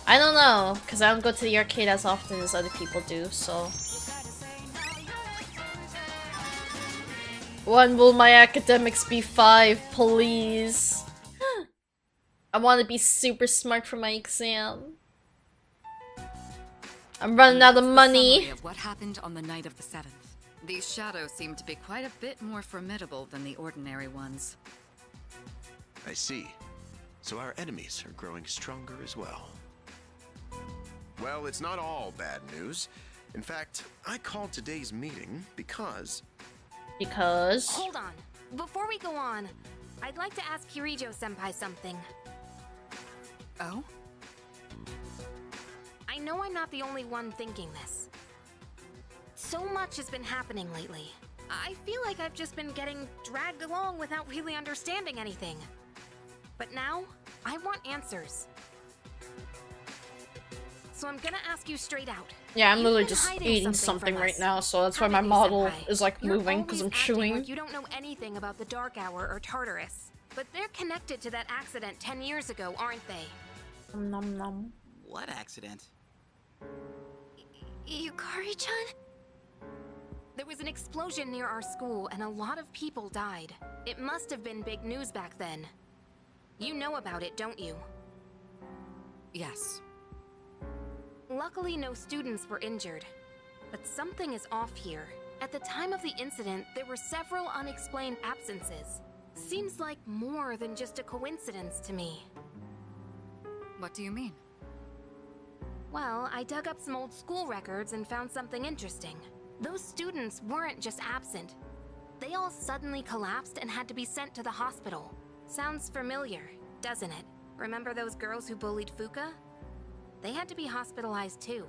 I don't know because I don't go to the arcade as often as other people do. So, when will my academics be 5, please? I want to be super smart for my exam. I'm running out of money. Of what happened on the night of the 7th. These shadows seem to be quite a bit more formidable than the ordinary ones. I see. So our enemies are growing stronger as well. Well, it's not all bad news. In fact, I called today's meeting because... Hold on. Before we go on, I'd like to ask Kirijo-senpai something. Oh? I know I'm not the only one thinking this. So much has been happening lately. I feel like I've just been getting dragged along without really understanding anything. But now, I want answers. So I'm gonna ask you straight out. Yeah, I'm You've literally been just hiding eating something something from right us, now, so that's why my haven't you, model senpai? is like You're moving because I'm always acting chewing. like you don't know anything about the Dark Hour or Tartarus. But they're connected to that accident 10 years ago, aren't they? Nom nom. What accident? Yukari-chan? There was an explosion near our school and a lot of people died. It must have been big news back then. You know about it, don't you? Yes. Luckily, no students were injured. But something is off here. At the time of the incident, there were several unexplained absences. Seems like more than just a coincidence to me. What do you mean? Well, I dug up some old school records and found something interesting. Those students weren't just absent. They all suddenly collapsed and had to be sent to the hospital. Sounds familiar, doesn't it? Remember those girls who bullied Fuka? They had to be hospitalized too.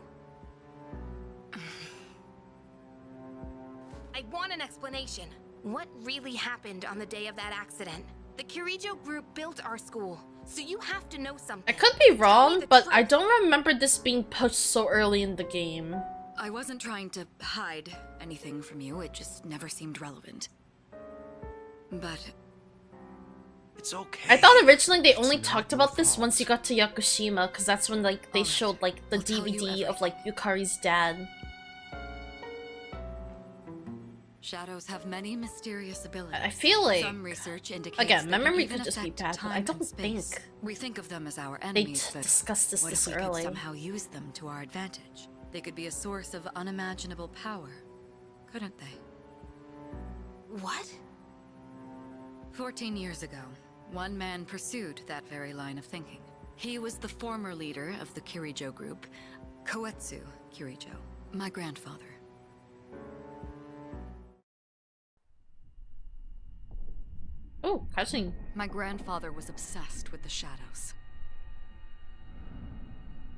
I want an explanation. What really happened on the day of that accident? The Kirijo group built our school, so you have to know something. I could be wrong, but I don't remember this being pushed so early in the game. I wasn't trying to hide anything from you, it just never seemed relevant. But... It's okay. I thought originally they only talked about this once you got to Yakushima, because that's when like they showed like the DVD of like Yukari's dad. Shadows have many mysterious abilities. I feel like some research indicates again, my they can memory even could just be affect bad, but I time don't and space. think We think of them as our they enemies, but discussed this what this if we early. could somehow use them to our advantage? They could be a source of unimaginable power, couldn't they? What? 14 years ago, one man pursued that very line of thinking. He was the former leader of the Kirijo group, Koetsu Kirijo, my grandfather. Oh, cutscene. My grandfather was obsessed with the shadows.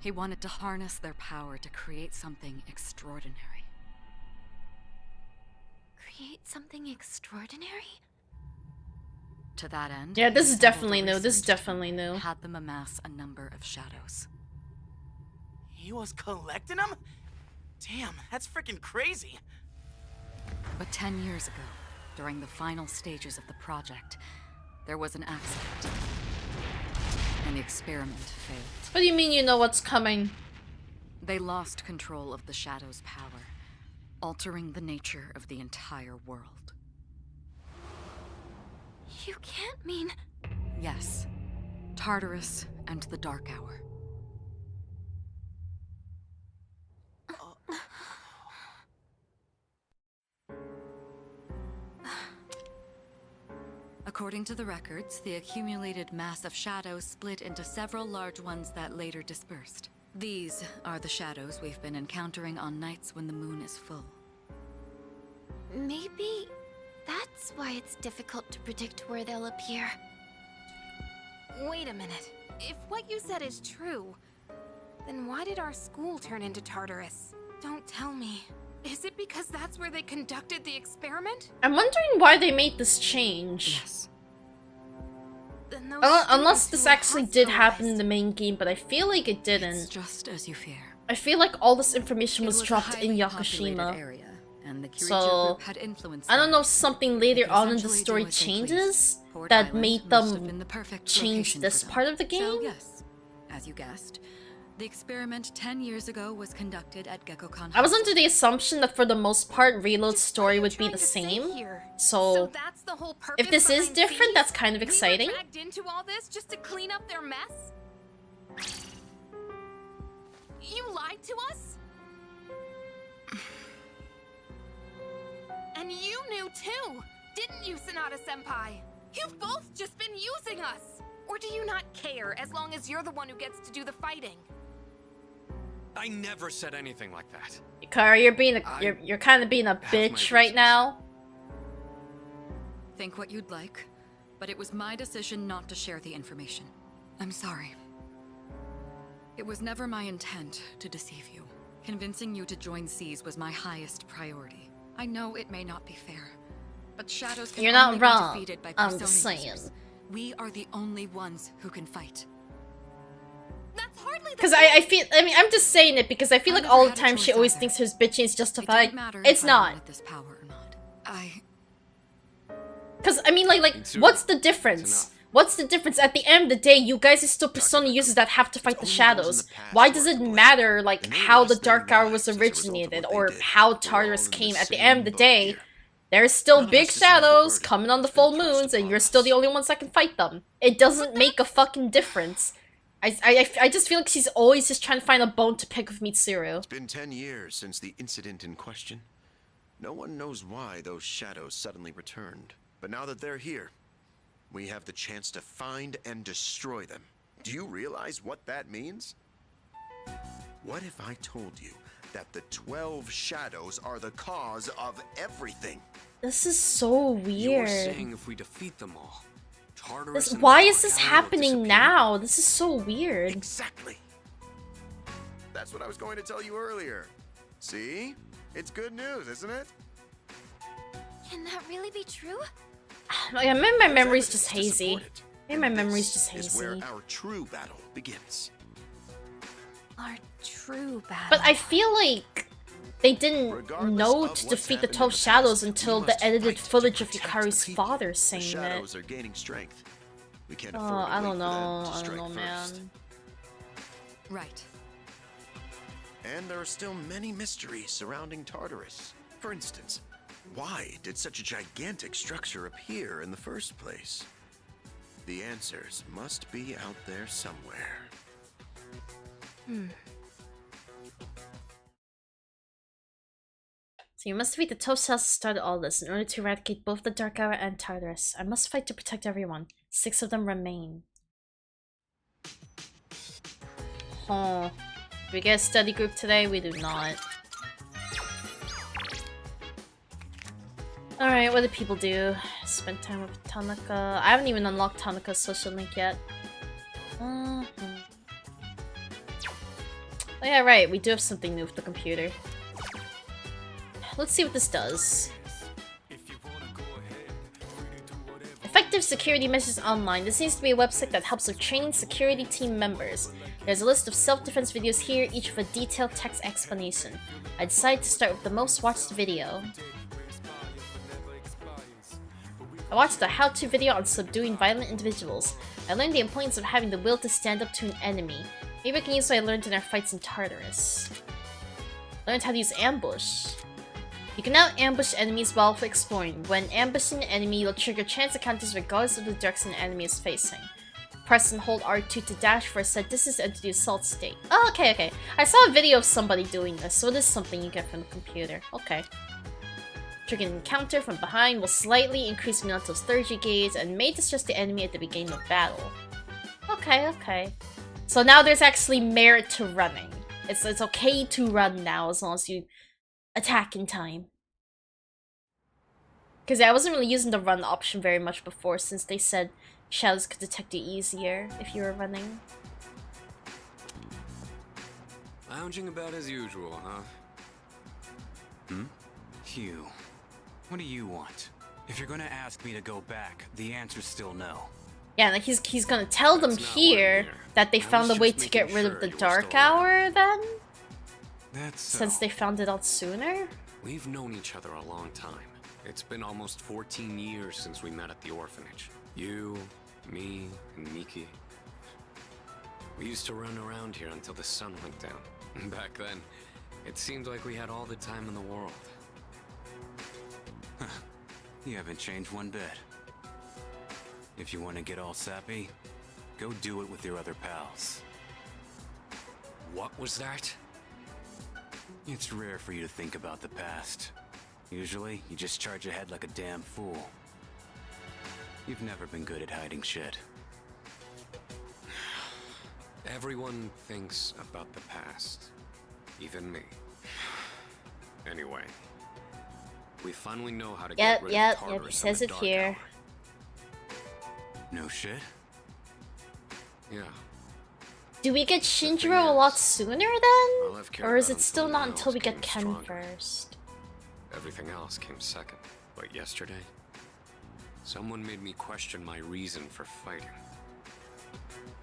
He wanted to harness their power to create something extraordinary. Create something extraordinary? To that end, Yeah, this he is assembled definitely a new. This is research definitely team, new. Had them amass a number of shadows. He was collecting them? Damn, that's freaking crazy. But 10 years ago, during the final stages of the project, there was an accident. And the experiment failed. What do you mean you know what's coming? They lost control of the Shadow's power, altering the nature of the entire world. You can't mean... Yes. Tartarus and the Dark Hour. According According to the records, the accumulated mass of shadows split into several large ones that later dispersed. These are the shadows we've been encountering on nights when the moon is full. Maybe that's why it's difficult to predict where they'll appear. Wait a minute. If what you said is true, then why did our school turn into Tartarus? Don't tell me. Is it because that's where they conducted the experiment? I'm wondering why they made this change. Yes. Then those Unless students this who were actually did happen in hospitalized- the main game, but I feel like it It's didn't. just as you fear. I feel like all this information It was a dropped in highly populated Yakushima. area, and the Kiryu So, group had influence I don't there. know if something later They on in the essentially story do as they changes please. Port that Island made must have them been the perfect change location this for them. part of the game? So yes, as you guessed, the experiment 10 years ago was conducted at Gekkoukan. I was under the assumption that for the most part, Reload's Just story what are would you be trying the to say same. here? So, that's the whole purpose if this is behind different, Thieves? that's kind of We were exciting. dragged into all this just to clean up their mess? You lied to us? And you knew too, didn't you, Sonata-senpai? You've both just been using us! Or do you not care as long as you're the one who gets to do the fighting? I never said anything like that. Kara, you're being you're kind of being a have my bitch right reasons. now. Think what you'd like, but it was my decision not to share the information. I'm sorry. It was never my intent to deceive you. Convincing you to join Seas was my highest priority. I know it may not be fair, but shadows can You're not only wrong. be defeated by I'm persona just saying. users. We are the only ones who can fight. That's hardly the Because I feel, I mean, I'm just saying it because I feel I like never all the had a time she choice always either. thinks her bitching is It justified. didn't matter It's if I not. wanted this power or not. Because, I mean, like, Mitsuru, what's the it's difference? enough. What's the difference? At the end of the day, you guys are still persona users that have to fight the only those in shadows. the past Why who does are it to blame. matter, like, And they how the lost their Dark Hour was lives as a result of originated, what they or did. how We're all Tartarus in the came? At the same end of the boat day, here. there's still None of big us deserve the shadows burden coming on the that's been full thrust moons, and upon you're us. still the only ones that can fight them. It doesn't make a fucking difference. I just feel like she's always just trying to find a bone to pick with Mitsuru. It's been 10 years since the incident in question. No one knows why those shadows suddenly returned. But now that they're here, we have the chance to find and destroy them. Do you realize what that means? What if I told you that the 12 shadows are the cause of everything? This is so You're weird. saying if we defeat them all, Tartarus and the Why Dark is this Tower will happening disappear? now? This is so weird. Exactly. That's what I was going to tell you earlier. See? It's good news, isn't it? Can that really be true? Like, maybe my There's memory's evidence just to hazy. support it. Maybe my And memory's this just is where hazy. our true battle begins. Our true battle. But I feel like they didn't Regardless know of to what's defeat the happened in 12 the shadows past, until we the must edited fight to footage of protect Yukari's the people. father The saying that. shadows are gaining strength. We can't Oh, afford to I wait don't for them know. to I don't strike know, first. man. Right. And there are still many mysteries surrounding Tartarus. For instance, why did such a gigantic structure appear in the first place? The answers must be out there somewhere. So you must defeat the 12 cells that started all this in order to eradicate both the Dark Hour and Tartarus. I must fight to protect everyone. 6 of them remain. Oh. Do we get a study group today? We do not. Alright, what do people do? Spend time with Tanaka. I haven't even unlocked Tanaka's social link yet. Oh yeah, right. We do have something new with the computer. Let's see what this does. Effective security measures online. This seems to be a website that helps with training security team members. There's a list of self-defense videos here, each with a detailed text explanation. I decided to start with the most watched video. I watched a how-to video on subduing violent individuals. I learned the importance of having the will to stand up to an enemy. Maybe I can use what I learned in our fights in Tartarus. Learned how to use ambush. You can now ambush enemies while exploring. When ambushing an enemy, you'll trigger chance encounters regardless of the direction the enemy is facing. Press and hold R2 to dash for a set distance into the assault state. Oh, okay. I saw a video of somebody doing this, so it is something you get from the computer. Okay. Triggering an encounter from behind will slightly increase Minato's third gauge and may distress the enemy at the beginning of battle. Okay, okay. So now there's actually merit to running. It's okay to run now as long as you attack in time. Because I wasn't really using the run option very much before since they said shadows could detect you easier if you were running. Lounging about as usual, huh? Hugh, what do you want? If you're gonna ask me to go back, the answer's still no. Yeah, like he's gonna tell them here that they found a way to get rid of the dark hour then? That's Since they found it out sooner? We've known each other a long time. It's been almost 14 years since we met at the orphanage. You, me, and Miki. We used to run around here until the sun went down. Back then, it seemed like we had all the time in the world. You haven't changed one bit. If you want to get all sappy, go do it with your other pals. What was that? It's rare for you to think about the past. Usually, you just charge ahead like a damn fool. You've never been good at hiding shit. Everyone thinks about the past. Even me. Anyway. We finally know how to get rid of Tartarus it says and it the here. Dark No shit? Hour. Yeah. Do we get thing Shinjiro a lot sooner then? all I've cared Or is about it still until not now until we is get getting Ken stronger. first? Everything else came second. But yesterday, someone made me question my reason for fighting.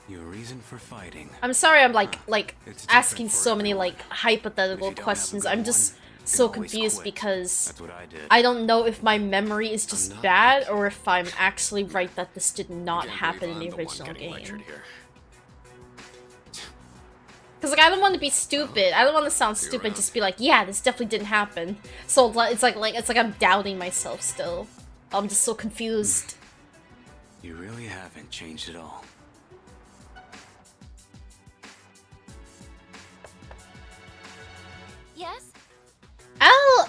Your reason for fighting? I'm sorry I'm like It's asking different for so many everyone. like hypothetical If you don't have a questions. good I'm just one, you so can always confused quit. because That's what I did. I don't know if my memory is just not bad Miki. or if I'm actually right that this did not I can't happen believe in the I'm one original getting game. lectured here. Because, like, I don't want to be stupid. I don't want to sound See you stupid. around. Just be like, yeah, this definitely didn't happen. So it's like I'm doubting myself still. I'm just so confused. You really haven't changed at all. Yes?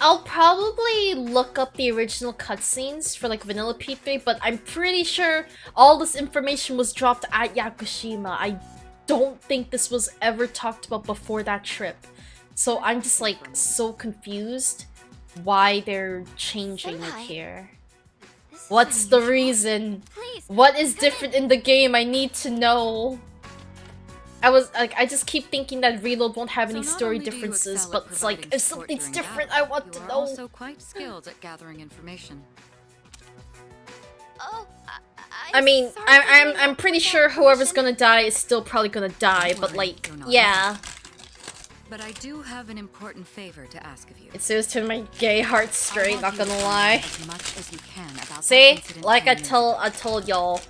I'll probably look up the original cutscenes for like Vanilla P3, but I'm pretty sure all this information was dropped at Yakushima. I don't think this was ever talked about before that trip. So I'm just like so confused why they're changing it Senpai. here. This is What's the unusual. reason? Please. What is come different in the game? I need to know. I just keep thinking that Reload won't have any So not story only do you differences, excel but at it's like providing if support something's during different, battle, I want you to are know. also quite skilled at gathering information. Oh, I mean, sorry for doing I'm that pretty without sure whoever's permission. gonna die is still probably gonna die, Don't but worry, like, you're not yeah. But I do have an important favor to ask of you. It serves to my gay heart straight, I not want you gonna to lie. find out as much as you can about that See? incident Like 10 years ago. I told y'all.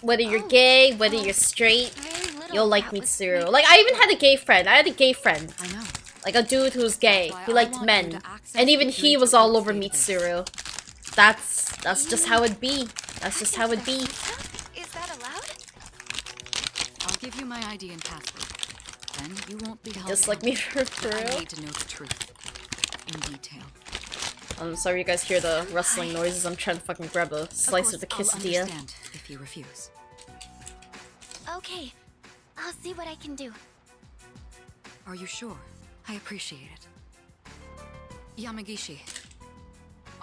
Whether you're Oh, gay, whether oh, you're straight, very little you'll of like that was Mitsuru. great. Like, I even had a gay friend. I had a gay friend. I know. Like a dude who's gay. That's why He I liked want you men. to access And even the he Future was all Groups over database. Mitsuru. That's just how it be. That's just how it be. Is that allowed? I'll give you my ID and password. Then you won't be held Just like me for accountable. But I real. need to know the truth. In detail. I'm sorry you guys hear the rustling noises. I'm trying to fucking grab a slice of the I'll quesadilla. understand if you refuse. Okay, I'll see what I can do. Are you sure? I appreciate it. Yamagishi,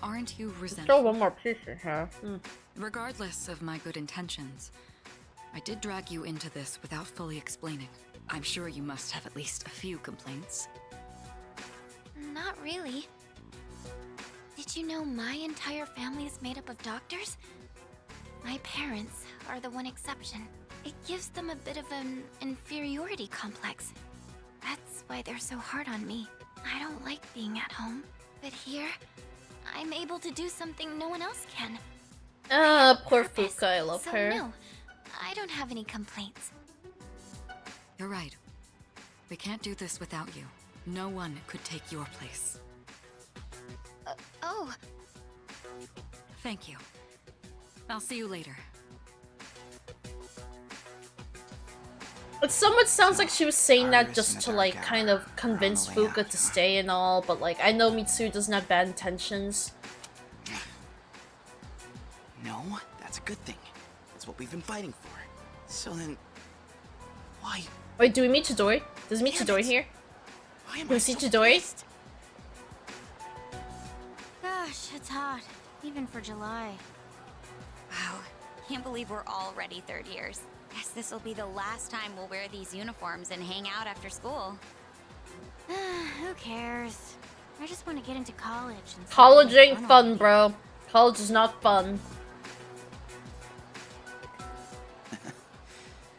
aren't you Throw resentful? one more piece in here. Regardless of my good intentions, I did drag you into this without fully explaining. I'm sure you must have at least a few complaints. Not really. Did you know my entire family is made up of doctors? My parents are the one exception. It gives them a bit of an inferiority complex. That's why they're so hard on me. I don't like being at home, but here, I'm able to do something no one else can. Ah, poor Purpose. Fuka, I love So her. no, I don't have any complaints. You're right. We can't do this without you. No one could take your place. Oh, Thank you. I'll see you later. It somewhat sounds like she was saying that Iris just in to the like dark kind hour of convince are on the way Fuka out, to huh? stay and all, but like I know Mitsuru doesn't have bad intentions. No, that's a good thing. That's what we've been fighting for. So then, why? Wait, do we meet Chidori? Does we meet Damn Chidori it. here? Why am Do we I see so Chidori? pissed? Gosh, it's hot. Even for July. Wow, can't believe we're already third years. Guess this will be the last time we'll wear these uniforms and hang out after school. Who cares? I just want to get into college. And start College having ain't fun, bro. College is not fun.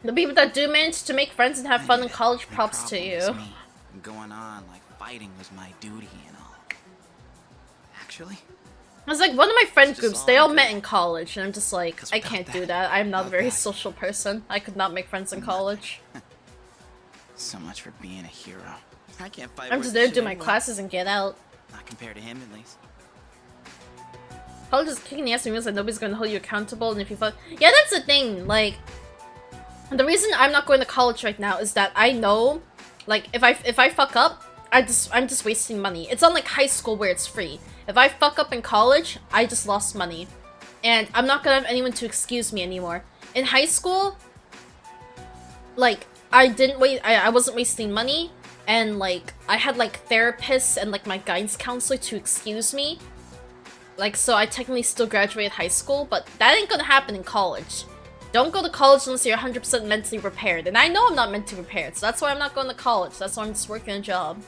The people that do manage to make friends and have fun in college, My props to problem is you. me. Going on like fighting was my duty and all. Actually, I was like, one of my friend It's just groups, they all all met good. in college, and I'm just like, 'Cause I without can't do that- that. I'm not a without very that- social person. I could not make friends in college. so much for being a hero. I can't fight. I'm worth just there to shit do my anyway. classes and get out. Not compared to him, at least. College is kicking the ass and means that nobody's gonna hold you accountable, and if you fuck, yeah, that's the thing. Like, the reason I'm not going to college right now is that I know, like, if I fuck up, I'm just wasting money. It's unlike high school where it's free. If I fuck up in college, I just lost money, and I'm not gonna have anyone to excuse me anymore. In high school, like, I wasn't wasting money, and like I had like therapists and like my guidance counselor to excuse me. Like, so I technically still graduated high school, but that ain't gonna happen in college. Don't go to college unless you're 100% mentally prepared. And I know I'm not mentally prepared, so that's why I'm not going to college. That's why I'm just working a job.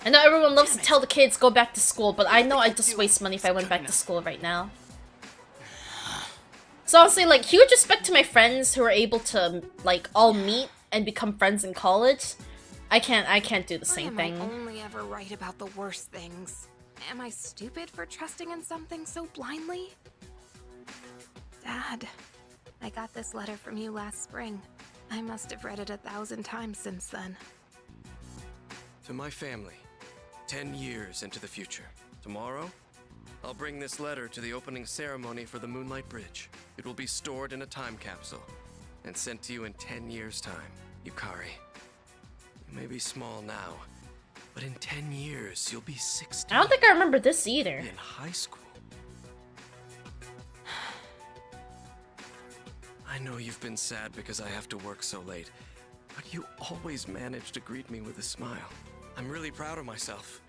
I know everyone loves to tell the kids go back to school, but I know I'd just waste money if I went back to school right now. So honestly, like, huge respect to my friends who are able to, like, all meet and become friends in college. I can't do the same Why am thing. I only ever right about the worst things? Am I stupid for trusting in something so blindly? Dad, I got this letter from you last spring. I must have read it 1,000 times since then. To my family, 10 years into the future. Tomorrow, I'll bring this letter to the opening ceremony for the Moonlight Bridge. It will be stored in a time capsule and sent to you in 10 years' time. Yukari, you may be small now, but in 10 years, you'll be 16. I don't think I remember this either. In high school. I know you've been sad because I have to work so late, but you always manage to greet me with a smile. I'm really proud of myself.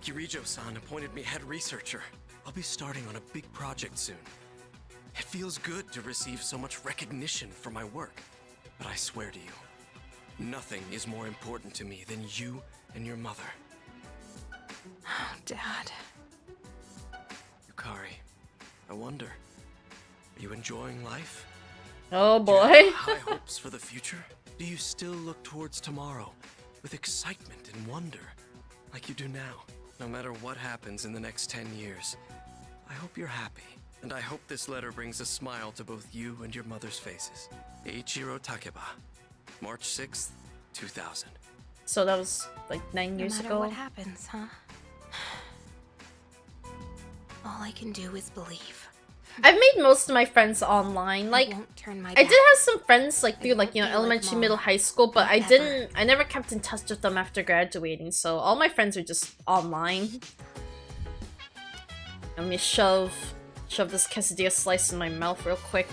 Kirijo-san appointed me head researcher. I'll be starting on a big project soon. It feels good to receive so much recognition for my work, but I swear to you, nothing is more important to me than you and your mother. Oh, Dad. Yukari, I wonder, are you enjoying life? Oh Do you boy. have high hopes for the future? Do you still look towards tomorrow with excitement and wonder, like you do now? No matter what happens in the next 10 years, I hope you're happy, and I hope this letter brings a smile to both you and your mother's faces. Eiichiro Takeba, March 6th, 2000. So that was like 9 years No matter ago. what happens, huh? All I can do is believe. I've made most of my friends online. Like, I won't turn my I back. did have some friends like through won't like, you know, be like elementary, Mom. middle, high school, but I Never. never kept in touch with them after graduating. So all my friends are just online. Let me shove this quesadilla slice in my mouth real quick.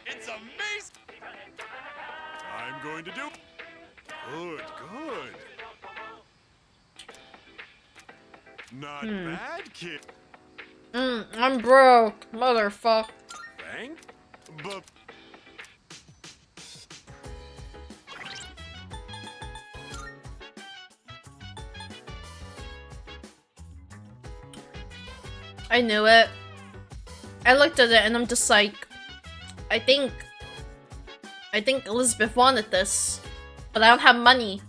It's amazing! I'm going to do... Good, good. Not bad, kid. I'm broke, motherfucker. Thank... But... I knew it. I looked at it and I'm just like, I think Elizabeth wanted this, but I don't have money.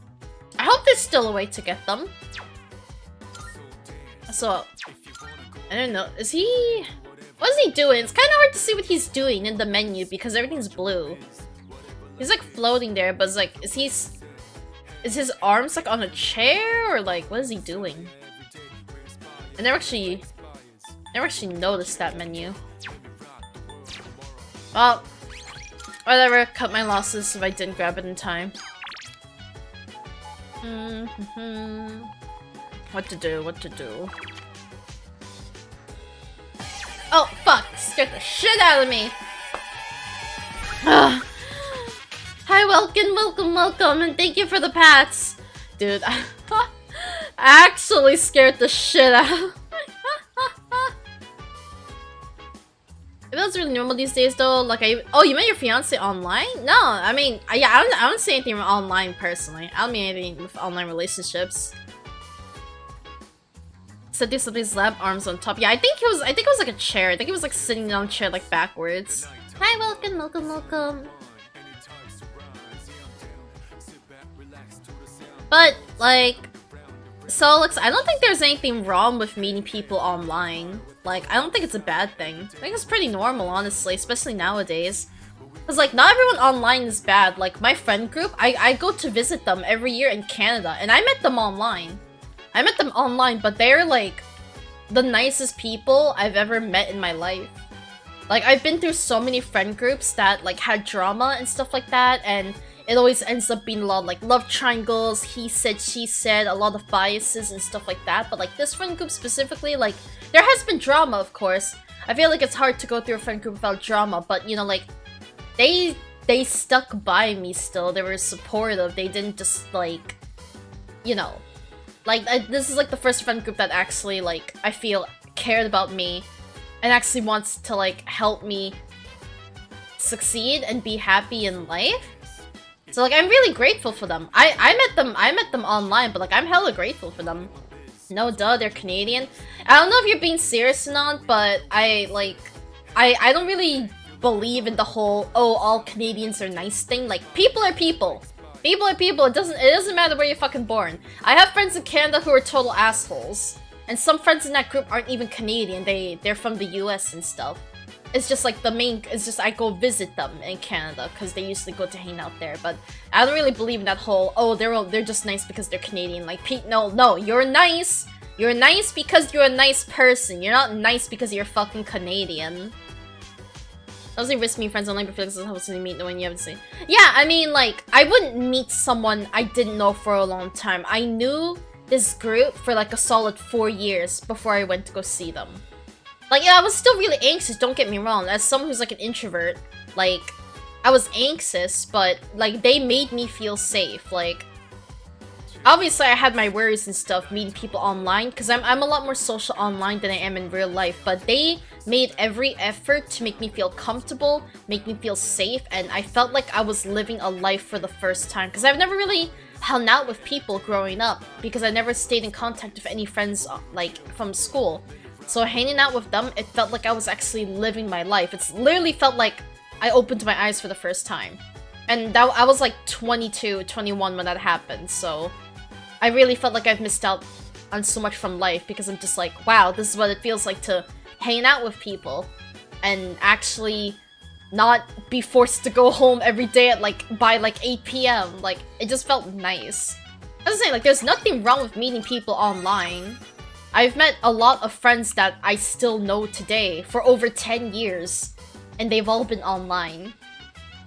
I hope there's still a way to get them. So, I don't know. Is he... What is he doing? It's kind of hard to see what he's doing in the menu because everything's blue. He's like floating there, but it's like, is his arms like on a chair or like, what is he doing? I never actually noticed that menu. Well, Whatever, cut my losses if I didn't grab it in time. What to do, what to do. Oh, fuck! Scared the shit out of me! Hi, welcome, and thank you for the pats! Dude, I actually scared the shit out. It feels really normal these days though, like oh, you met your fiance online? No, I mean, yeah, I don't say anything online personally. I don't mean anything with online relationships. Said do something's lab arms on top. Yeah, I think it was like a chair. I think it was like sitting on a chair like backwards. Hi, welcome. But like, so looks. I don't think there's anything wrong with meeting people online. Like, I don't think it's a bad thing. I think it's pretty normal, honestly, especially nowadays. Cause like, not everyone online is bad. Like, my friend group, I go to visit them every year in Canada, and I met them online. But they're like the nicest people I've ever met in my life. Like, I've been through so many friend groups that like had drama and stuff like that, and it always ends up being a lot of like love triangles, he said, she said, a lot of biases and stuff like that. But like this friend group specifically, like there has been drama, of course. I feel like it's hard to go through a friend group without drama, but you know, like they stuck by me still. They were supportive. They didn't just like, you know, like this is like the first friend group that actually like I feel cared about me and actually wants to like help me succeed and be happy in life. So like I'm really grateful for them. I met them online, but like I'm hella grateful for them. No duh, they're Canadian. I don't know if you're being serious or not, but I don't really believe in the whole oh all Canadians are nice thing. Like people are people. People are people. It doesn't matter where you're fucking born. I have friends in Canada who are total assholes. And some friends in that group aren't even Canadian. They're from the US and stuff. It's just like it's just I go visit them in Canada because they usually go to hang out there. But I don't really believe in that whole oh they're just nice because they're Canadian. Like Pete, no, you're nice. You're nice because you're a nice person. You're not nice because you're fucking Canadian. I was like risk meeting friends online before because I was supposed to meet no one you haven't seen. Yeah, I mean like I wouldn't meet someone I didn't know for a long time. I knew this group for like a solid 4 years before I went to go see them. Like, yeah, I was still really anxious, don't get me wrong. As someone who's like an introvert, like, I was anxious, but like, they made me feel safe. Like, obviously I had my worries and stuff meeting people online, because I'm a lot more social online than I am in real life, but they made every effort to make me feel comfortable, make me feel safe, and I felt like I was living a life for the first time, because I've never really hung out with people growing up, because I never stayed in contact with any friends, like, from school. So hanging out with them, it felt like I was actually living my life. It's literally felt like I opened my eyes for the first time. And I was like 22, 21 when that happened, so I really felt like I've missed out on so much from life because I'm just like, wow, this is what it feels like to hang out with people and actually not be forced to go home every day at like by like 8 p.m. Like, it just felt nice. I was saying, like, there's nothing wrong with meeting people online. I've met a lot of friends that I still know today for over 10 years, and they've all been online.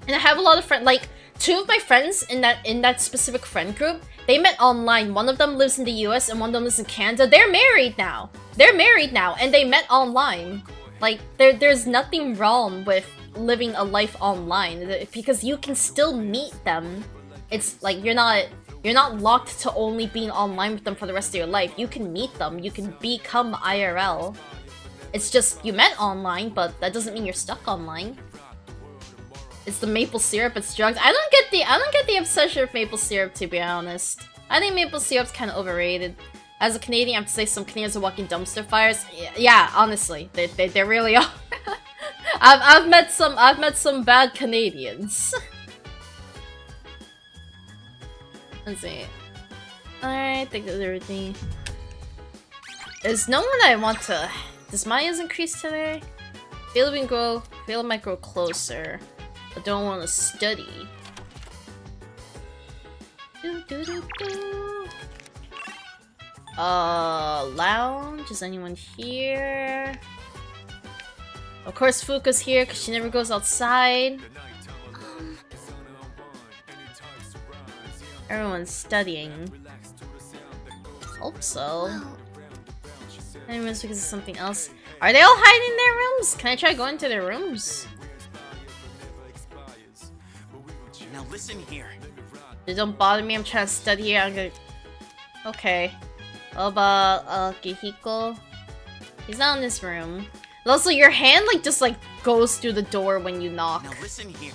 And I have a lot of friends, like, 2 of my friends in that specific friend group, they met online. One of them lives in the US and one of them lives in Canada. They're married now. And they met online. Like, there's nothing wrong with living a life online because you can still meet them. It's like you're not locked to only being online with them for the rest of your life. You can meet them. You can become IRL. It's just you met online, but that doesn't mean you're stuck online. It's the maple syrup. It's drugs. I don't get the obsession with maple syrup, to be honest. I think maple syrup's kind of overrated. As a Canadian, I have to say some Canadians are walking dumpster fires. Yeah, honestly, they really are. I've met some bad Canadians. Let's see. I think that's everything. There's no one I want to. Does Maya's increase today? Feel it might grow closer. I don't want to study. Lounge? Is anyone here? Of course Fuka's here because she never goes outside. Everyone's studying. Hope so. Anyways, because of something else. Are they all hiding in their rooms? Can I try going to their rooms? Now listen here. Don't bother me, I'm trying to study here. I'm gonna... Okay. What about Gihiko? He's not in this room. And also, your hand like just like goes through the door when you knock. Now listen here.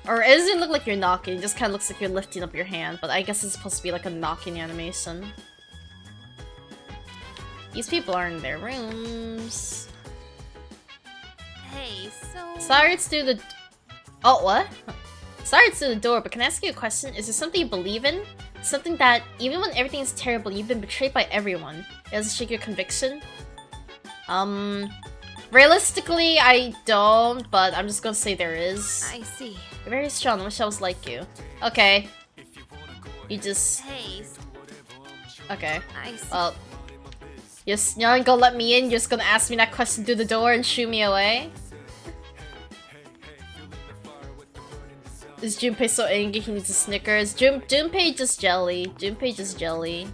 Or it doesn't look like you're knocking, it just kind of looks like you're lifting up your hand. But I guess it's supposed to be like a knocking animation. These people are in their rooms. Hey, so... Sorry, it's through the... Oh, what? Sorry, it's through the door, but can I ask you a question? Is there something you believe in? Something that, even when everything is terrible, you've been betrayed by everyone. It doesn't shake your conviction? Realistically, I don't, but I'm just gonna say there is. I see. You're very strong, I wish I was like you. Okay. You just... Hey, Okay. I see. Well... You're not gonna let me in, you're just gonna ask me that question through the door and shoo me away? Is Junpei so angry he needs a Snickers? Junpei just jelly. Junpei just jelly.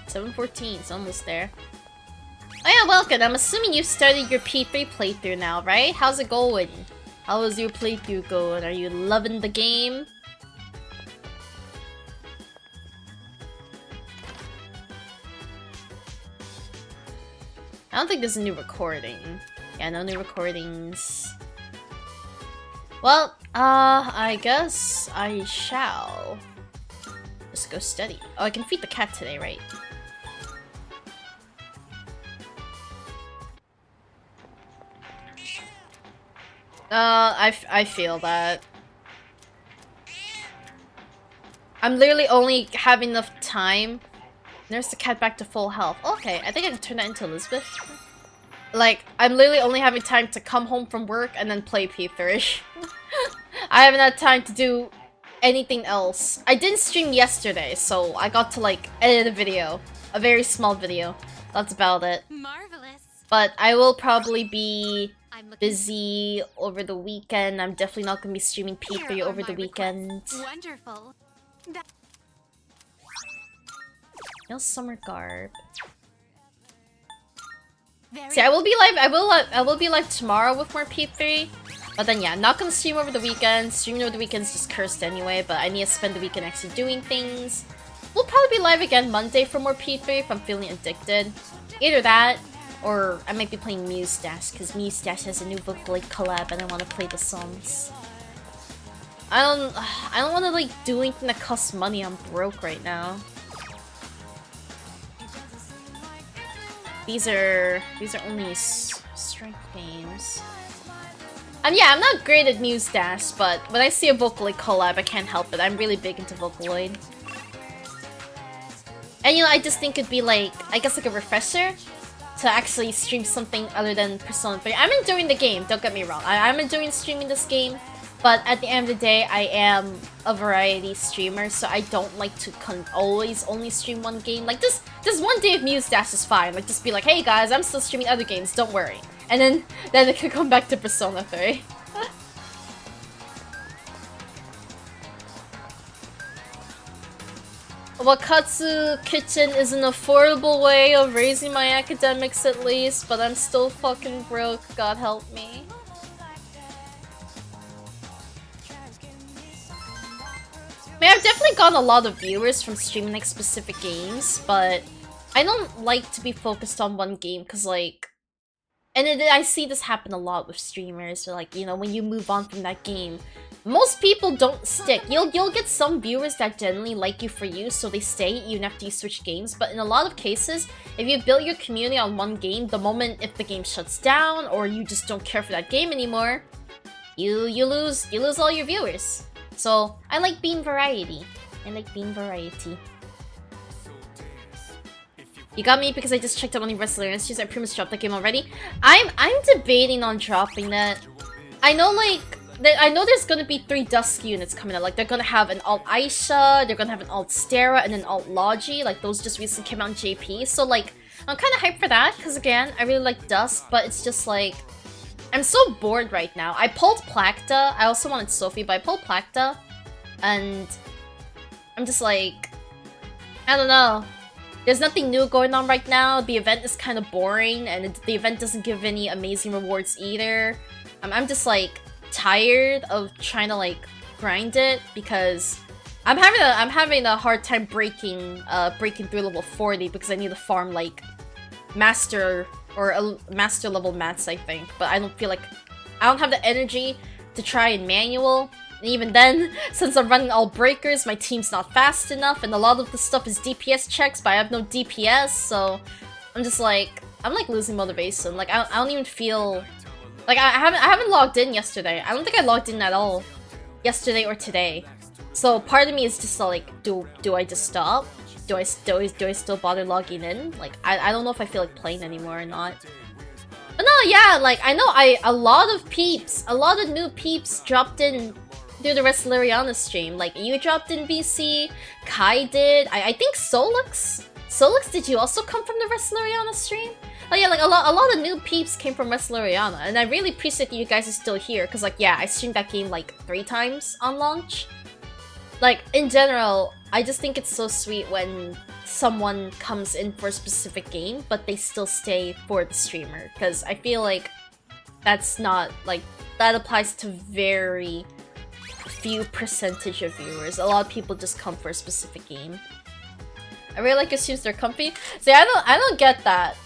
7:14, it's almost there. Oh yeah, welcome. I'm assuming you've started your P3 playthrough now, right? How's it going? How is your playthrough going? Are you loving the game? I don't think there's a new recording. Yeah, no new recordings. Well, I guess I shall just go study. Oh, I can feed the cat today, right? I feel that. I'm literally only having enough time. Nurse the cat back to full health. Okay, I think I can turn that into Elizabeth. Like, I'm literally only having time to come home from work and then play P3. I haven't had time to do anything else. I didn't stream yesterday, so I got to like edit a video. A very small video. That's about it. Marvelous. But I will probably be busy over the weekend. I'm definitely not gonna be streaming P3 over the weekend. Wonderful. No summer garb. Very See, I will be live. I will be live tomorrow with more P3. But then yeah, not gonna stream over the weekend. Streaming over the weekend is just cursed anyway. But I need to spend the weekend actually doing things. We'll probably be live again Monday for more P3 if I'm feeling addicted. Either that, or I might be playing Muse-Dash because Muse-Dash has a new Vocaloid collab and I want to play the songs. I don't want to like do anything that costs money. I'm broke right now. These are only strength games. Yeah, I'm not great at Muse-Dash, but when I see a Vocaloid collab, I can't help it. I'm really big into Vocaloid. And you know, I just think it'd be like, I guess like a refresher to actually stream something other than Persona 3. I'm enjoying the game, don't get me wrong. I'm enjoying streaming this game, but at the end of the day, I am a variety streamer, so I don't like to always only stream one game. Like, just one day of Muse-Dash is fine. Like, just be like, hey guys, I'm still streaming other games, don't worry. And then it could come back to Persona 3. Wakatsu Kitchen is an affordable way of raising my academics at least, but I'm still fucking broke, God help me. I mean, I've definitely gotten a lot of viewers from streaming like specific games, but I don't like to be focused on one game because like, and I see this happen a lot with streamers. Like, you know, when you move on from that game, most people don't stick. You'll get some viewers that genuinely like you for you, so they stay even after you switch games. But in a lot of cases, if you build your community on one game, the moment if the game shuts down or you just don't care for that game anymore, you lose all your viewers. So I like being variety. I like being variety. You got me because I just checked out Only Wrestler and she's I pretty much dropped that game already. I'm debating on dropping that. I know I know there's gonna be 3 Dusk units coming out. Like they're gonna have an alt Aisha, they're gonna have an alt Stera, and an alt Logi. Like those just recently came out in JP. So like I'm kind of hyped for that because again I really like Dusk, but it's just like I'm so bored right now. I pulled Placta. I also wanted Sophie, but I pulled Placta. And I'm just like, I don't know. There's nothing new going on right now. The event is kind of boring, and the event doesn't give any amazing rewards either. I'm just like tired of trying to like grind it because I'm having a hard time breaking through level 40 because I need to farm like master or master level mats, I think. But I don't have the energy to try in manual. And even then, since I'm running all breakers, my team's not fast enough, and a lot of the stuff is DPS checks, but I have no DPS, so I'm just like, I'm like losing motivation. Like I don't even feel like I haven't logged in yesterday. I don't think I logged in at all yesterday or today. So part of me is just like, do I just stop? Do I still bother logging in? Like I don't know if I feel like playing anymore or not. But no, yeah, like I know a lot of new peeps dropped in through the Wrestleriana stream. Like you dropped in VC, Kai did. I think Solux, did you also come from the Wrestleriana stream? Oh yeah, like a lot of new peeps came from Wrestleriana, and I really appreciate that you guys are still here, because like yeah, I streamed that game like 3 times on launch. Like in general, I just think it's so sweet when someone comes in for a specific game, but they still stay for the streamer, because I feel like that's not like, that applies to very few percentage of viewers. A lot of people just come for a specific game. I really like your streams, they're comfy. See, I don't get that.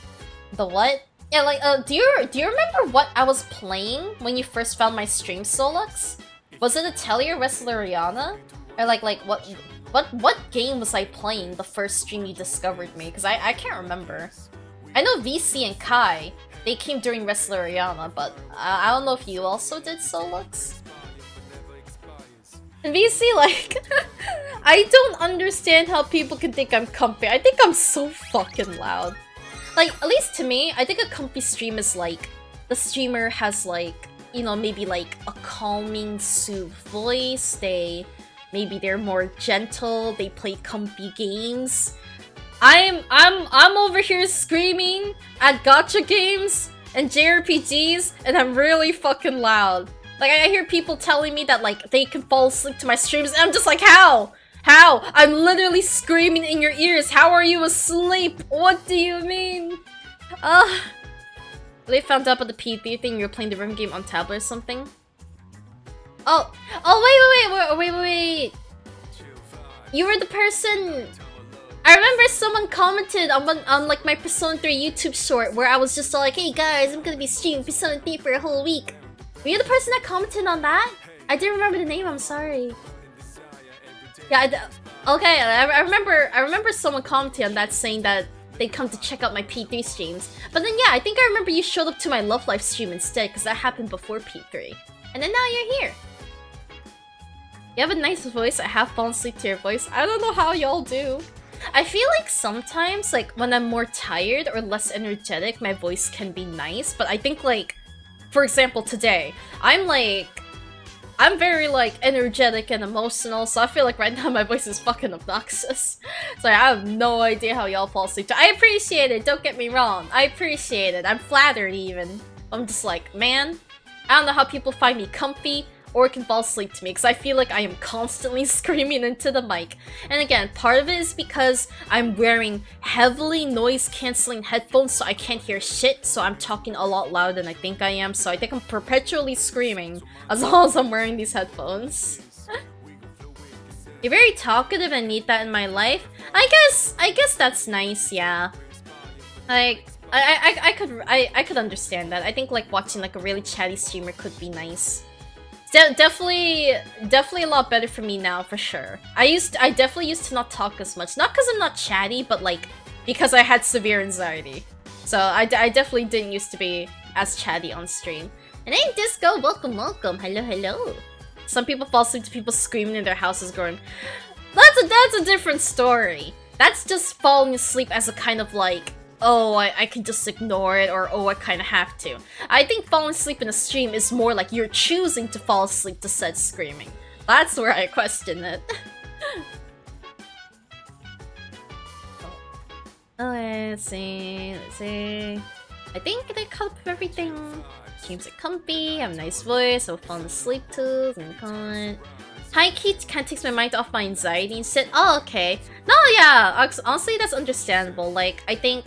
The what? Yeah, like do you remember what I was playing when you first found my stream, Solux? Was it Atelier Wrestleriana? Or like what game was I playing the first stream you discovered me? Because I can't remember. I know VC and Kai, they came during Wrestleriana, but I don't know if you also did, Solux. And VC, like, I don't understand how people can think I'm comfy. I think I'm so fucking loud. Like, at least to me, I think a comfy stream is like, the streamer has like, you know, maybe like a calming, soothed voice. Maybe they're more gentle. They play comfy games. I'm over here screaming at gacha games and JRPGs, and I'm really fucking loud. Like, I hear people telling me that, like, they can fall asleep to my streams, and I'm just like, how? How? I'm literally screaming in your ears. How are you asleep? What do you mean? They found out about the P3 thing. You're playing the Rim game on tablet or something? Oh, wait. You were the person... I remember someone commented on like my Persona 3 YouTube short where I was just like, hey guys, I'm gonna be streaming Persona 3 for a whole week. Were you the person that commented on that? I didn't remember the name, I'm sorry. Yeah, okay, I remember someone commenting on that saying that they'd come to check out my P3 streams. But then yeah, I think I remember you showed up to my Love Life stream instead, because that happened before P3. And then now you're here. You have a nice voice, I have fallen asleep to your voice. I don't know how y'all do. I feel like sometimes, like, when I'm more tired or less energetic, my voice can be nice. But I think, like, for example, today, I'm very, like, energetic and emotional, so I feel like right now my voice is fucking obnoxious. So I have no idea how y'all fall asleep. I appreciate it, don't get me wrong. I appreciate it. I'm flattered, even. I'm just like, man, I don't know how people find me comfy or can fall asleep to me, because I feel like I am constantly screaming into the mic. And again, part of it is because I'm wearing heavily noise-canceling headphones, so I can't hear shit, so I'm talking a lot louder than I think I am, so I think I'm perpetually screaming as long as I'm wearing these headphones. You're very talkative and need that in my life. I guess that's nice, yeah. Like, I could understand that. I think like watching like a really chatty streamer could be nice. Definitely a lot better for me now, for sure. I definitely used to not talk as much. Not because I'm not chatty, but like, because I had severe anxiety. So I definitely didn't used to be as chatty on stream. And hey, Disco, welcome. Hello. Some people fall asleep to people screaming in their houses going, that's a different story. That's just falling asleep as a kind of like, oh, I can just ignore it, or oh, I kind of have to. I think falling asleep in a stream is more like you're choosing to fall asleep to said screaming. That's where I question it. Let's see. I think they cut up everything. Streams are comfy, have a nice voice, have fun to sleep to, and comment. High key kind of takes my mind off my anxiety and said, oh, okay. No, yeah, honestly, that's understandable. Like, I think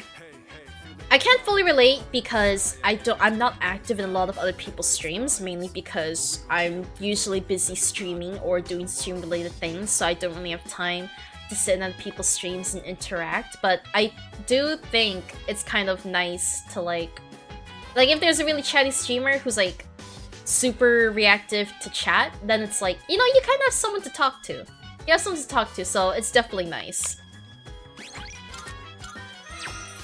I can't fully relate because I'm not active in a lot of other people's streams, mainly because I'm usually busy streaming or doing stream related things, so I don't really have time to sit in other people's streams and interact. But I do think it's kind of nice to like if there's a really chatty streamer who's like super reactive to chat, then it's like, you know, you kind of have someone to talk to. You have someone to talk to, so it's definitely nice.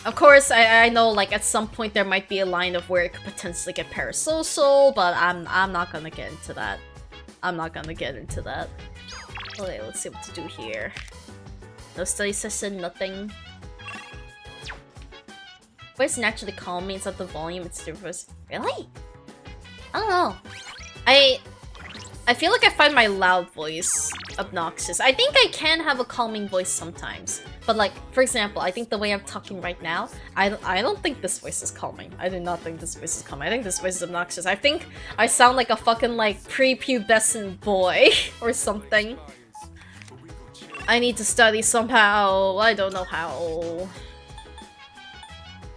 Of course, I know like at some point there might be a line of where it could potentially get parasocial, but I'm not gonna get into that. I'm not gonna get into that. Okay, let's see what to do here. No study session, nothing. Voice naturally calm means that the volume it's different. Really? I don't know. I feel like I find my loud voice obnoxious. I think I can have a calming voice sometimes. But like, for example, I think the way I'm talking right now, I don't think this voice is calming. I do not think this voice is calming. I think this voice is obnoxious. I think I sound like a fucking like prepubescent boy or something. I need to study somehow. I don't know how.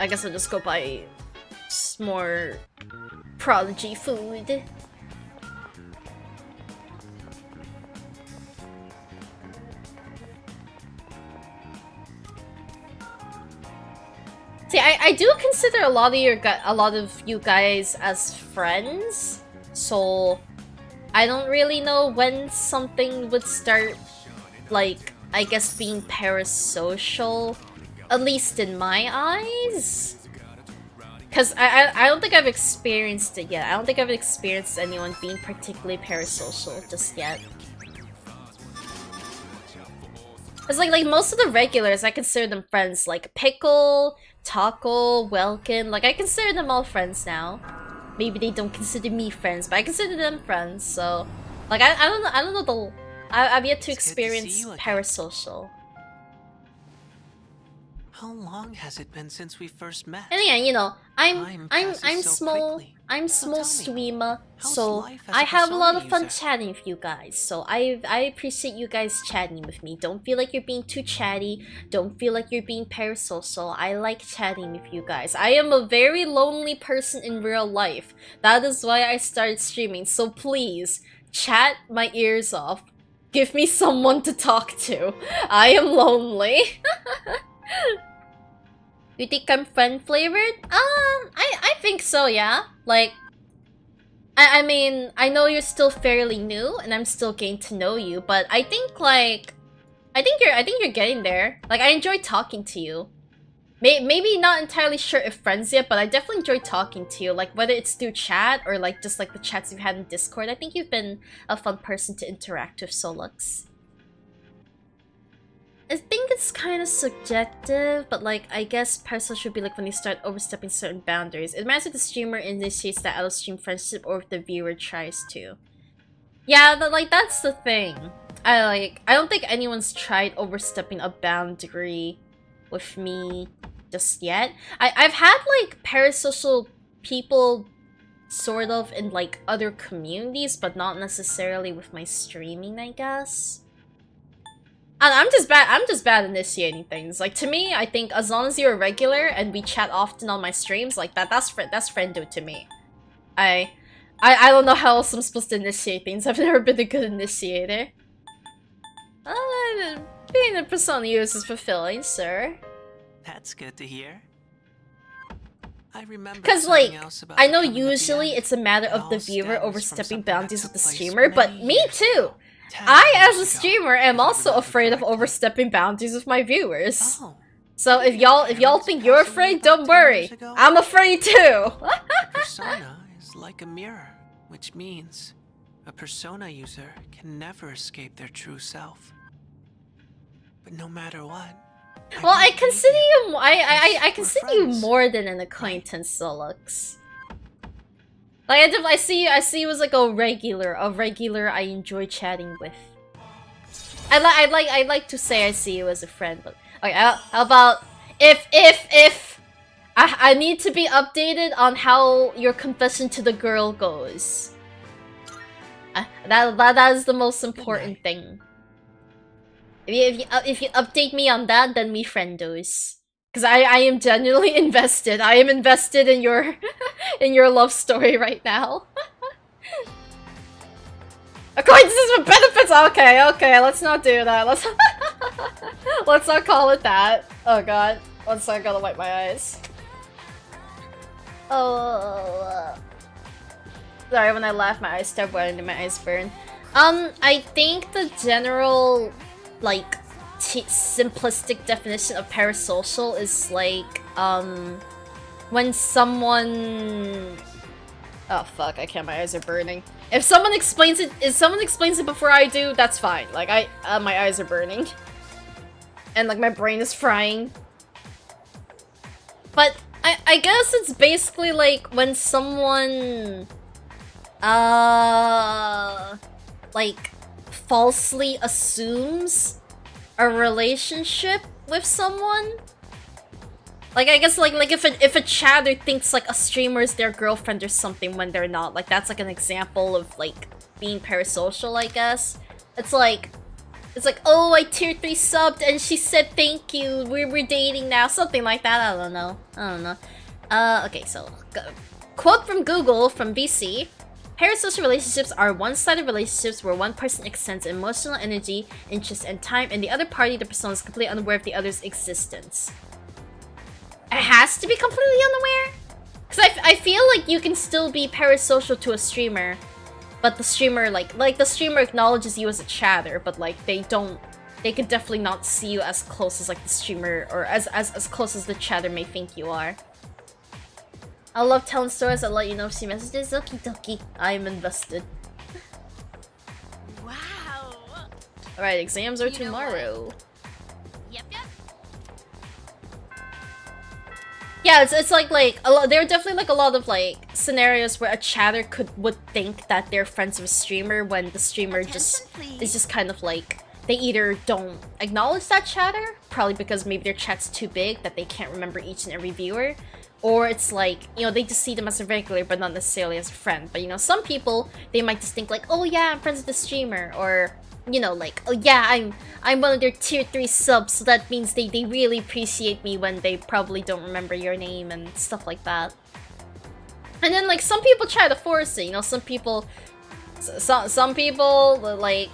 I guess I'll just go buy more Prodigy food. See, I do consider a lot of you guys as friends, so I don't really know when something would start, like, I guess being parasocial, at least in my eyes. Cause I don't think I've experienced it yet. I don't think I've experienced anyone being particularly parasocial just yet. Cause like most of the regulars, I consider them friends. Like Pickle, Taco, Welkin, like I consider them all friends now. Maybe they don't consider me friends, but I consider them friends. So, like I don't know I've yet to experience parasocial. How long has it been since we first met? And yeah, you know, I'm small So streamer, how's so life as I a have a lot of persona fun user? chatting with you guys. So I appreciate you guys chatting with me. Don't feel like you're being too chatty. Don't feel like you're being parasocial. I like chatting with you guys. I am a very lonely person in real life. That is why I started streaming. So please, chat my ears off. Give me someone to talk to. I am lonely. You think I'm friend-flavored? I think so, yeah. Like, I mean, I know you're still fairly new, and I'm still getting to know you, but I think, like, I think you're getting there. Like, I enjoy talking to you. Maybe not entirely sure if friends yet, but I definitely enjoy talking to you. Like, whether it's through chat, or, like, just, like, the chats you've had in Discord, I think you've been a fun person to interact with, Solux. I think it's kind of subjective, but like, I guess parasocial should be like when you start overstepping certain boundaries. It matters if the streamer initiates that out-of-stream friendship or if the viewer tries to. Yeah, like, that's the thing. I don't think anyone's tried overstepping a boundary with me just yet. I've had like parasocial people sort of in like other communities, but not necessarily with my streaming, I guess. I'm just bad at initiating things. Like, to me, I think as long as you're a regular and we chat often on my streams, like that's friendo to me. I don't know how else I'm supposed to initiate things. I've never been a good initiator. Being a persona user is fulfilling, sir. That's good to hear. I remember. Because, like, I know usually it's a matter of the viewer overstepping boundaries with the streamer, but me too! I, as a streamer, am also afraid of overstepping boundaries with my viewers. So if y'all think you're afraid, don't worry. I'm afraid too! Persona is like a mirror, which means a persona user can never escape their true self. But no matter what, well, I consider you. I consider you more than an acquaintance, Solux. Like I see you as like a regular I enjoy chatting with. I'd like to say I see you as a friend, but okay. How about if I need to be updated on how your confession to the girl goes. That is the most important thing. If you update me on that, then we friendos. Cause I am genuinely invested. I am invested in your in your love story right now. Acquaintances with benefits. Okay. Let's not do that. Let's not call it that. Oh god. One second, I gotta wipe my eyes. Oh. Sorry, when I laugh, my eyes start burning and my eyes burn. I think the general, like, simplistic definition of parasocial is like, when someone... Oh fuck, I can't, my eyes are burning. If someone explains it before I do, that's fine. Like, my eyes are burning. And like, my brain is frying. But, I guess it's basically like, when someone... like, falsely assumes a relationship with someone. Like, I guess, like if a chatter thinks, like, a streamer is their girlfriend or something when they're not. Like, that's, like, an example of, like, being parasocial, I guess. It's like, oh, I tier 3 subbed and she said thank you, we're dating now. Something like that, I don't know. Okay, so, quote from Google, from BC. Parasocial relationships are one-sided relationships where one person extends emotional energy, interest, and time, and the other party, the persona, is completely unaware of the other's existence. It has to be completely unaware? Because I feel like you can still be parasocial to a streamer, but the streamer, like the streamer acknowledges you as a chatter, but like they can definitely not see you as close as like the streamer, or as close as the chatter may think you are. I love telling stories. I'll let you know if she messages. Okie dokie. I'm invested. Wow. Alright, exams are tomorrow. Yep. Yeah, it's like a lot. There are definitely like a lot of like scenarios where a chatter would think that they're friends with a streamer when the streamer is just kind of like, they either don't acknowledge that chatter, probably because maybe their chat's too big that they can't remember each and every viewer. Or it's like, you know, they just see them as a regular, but not necessarily as a friend. But, you know, some people, they might just think like, oh yeah, I'm friends with the streamer. Or, you know, like, oh yeah, I'm one of their tier 3 subs, so that means they really appreciate me when they probably don't remember your name and stuff like that. And then, like, some people try to force it, you know, some people, like,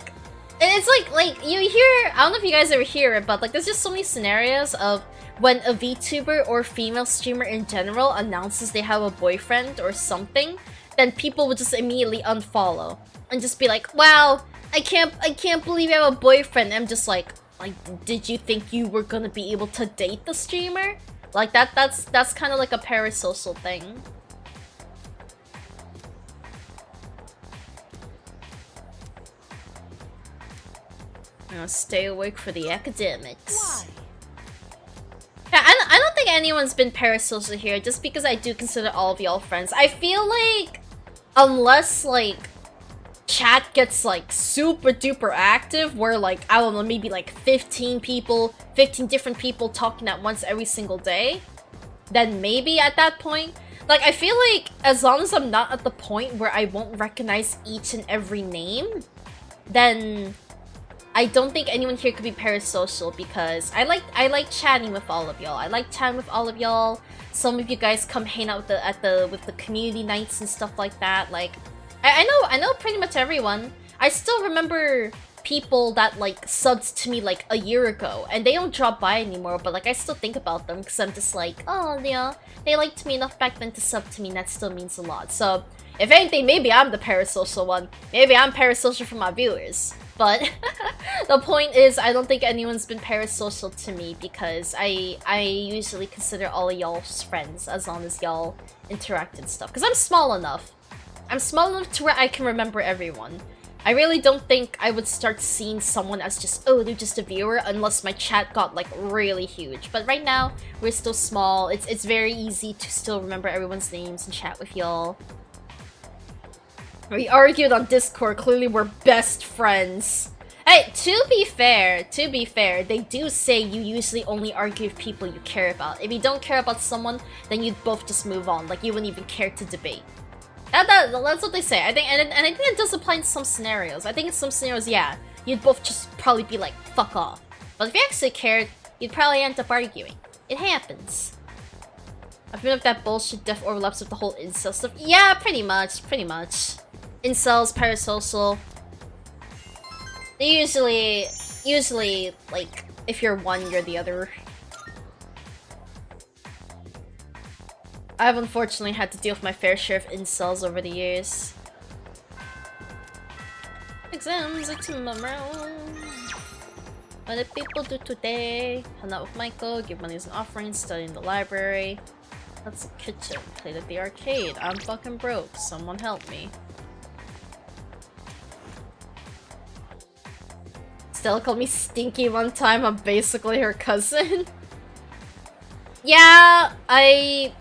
it's like, you hear, I don't know if you guys ever hear it, but, like, there's just so many scenarios of when a VTuber or female streamer in general announces they have a boyfriend or something, then people would just immediately unfollow and just be like, wow, I can't believe you have a boyfriend. I'm just like, did you think you were gonna be able to date the streamer? Like that's kind of like a parasocial thing. I'll stay awake for the academics. Why? Yeah, I don't think anyone's been parasocial here, just because I do consider all of y'all friends. I feel like, unless, like, chat gets, like, super duper active, where, like, I don't know, maybe, like, 15 different people talking at once every single day, then maybe at that point. Like, I feel like, as long as I'm not at the point where I won't recognize each and every name, then I don't think anyone here could be parasocial, because I like chatting with all of y'all. I like chatting with all of y'all. Some of you guys come hang out with the community nights and stuff like that. Like, I know pretty much everyone. I still remember people that like subbed to me like a year ago, and they don't drop by anymore. But like, I still think about them because I'm just like, oh yeah, they liked me enough back then to sub to me, and that still means a lot. So if anything, maybe I'm the parasocial one. Maybe I'm parasocial for my viewers. But the point is, I don't think anyone's been parasocial to me, because I usually consider all of y'all's friends as long as y'all interact and stuff. Because I'm small enough. I'm small enough to where I can remember everyone. I really don't think I would start seeing someone as just, oh, they're just a viewer, unless my chat got like really huge. But right now, we're still small. It's very easy to still remember everyone's names and chat with y'all. We argued on Discord, clearly we're best friends. Hey, to be fair, they do say you usually only argue with people you care about. If you don't care about someone, then you'd both just move on. Like, you wouldn't even care to debate. That's what they say. I think, and I think it does apply in some scenarios. I think in some scenarios, yeah, you'd both just probably be like, fuck off. But if you actually cared, you'd probably end up arguing. It happens. I feel like that bullshit def overlaps with the whole incel stuff. Yeah, pretty much. Incels, parasocial. They usually, like, if you're one, you're the other. I've unfortunately had to deal with my fair share of incels over the years. Exams are tomorrow. What do people do today? Hang out with Michael, give money as an offering, study in the library. That's the kitchen. Played at the arcade. I'm fucking broke. Someone help me. Stella called me stinky one time. I'm basically her cousin. Yeah, I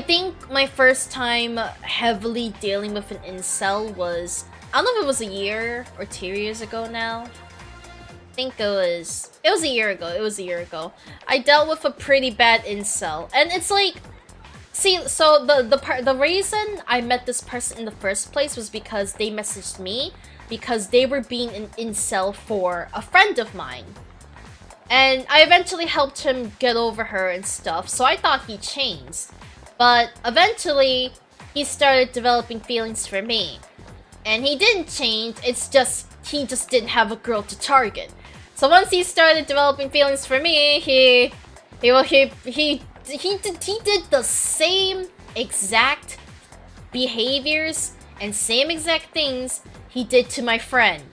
think my first time heavily dealing with an incel was, I don't know if it was a year or 2 years ago now. I think it was a year ago. I dealt with a pretty bad incel, and it's like, see, so the reason I met this person in the first place was because they messaged me because they were being an incel for a friend of mine. And I eventually helped him get over her and stuff, so I thought he changed. But eventually, he started developing feelings for me. And he didn't change, it's just, he just didn't have a girl to target. So once he started developing feelings for me, he did the same exact behaviors and same exact things he did to my friend.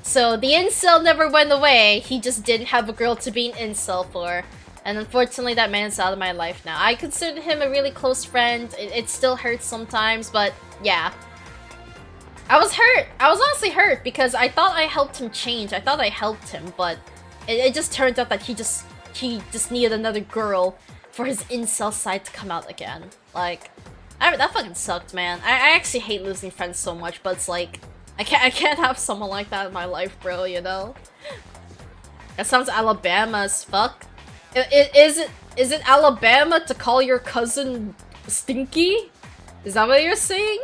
So the incel never went away, he just didn't have a girl to be an incel for. And unfortunately that man's out of my life now. I considered him a really close friend, it still hurts sometimes, but yeah. I was hurt, I was honestly hurt because I thought I helped him change, I thought I helped him, but it just turned out that he just needed another girl for his incel side to come out again. Like, that fucking sucked, man. I actually hate losing friends so much, but it's like, I can't have someone like that in my life, bro, you know? That sounds Alabama as fuck. Is it Alabama to call your cousin stinky? Is that what you're saying?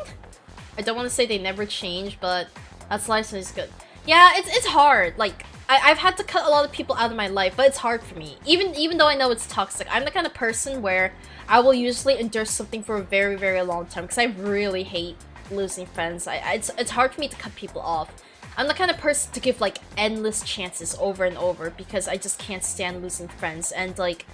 I don't want to say they never change, but that's nice and it's good. Yeah, it's hard. Like, I've had to cut a lot of people out of my life, but it's hard for me. Even though I know it's toxic, I'm the kind of person where I will usually endure something for a very, very long time because I really hate losing friends. It's hard for me to cut people off. I'm the kind of person to give like endless chances over and over because I just can't stand losing friends. And like,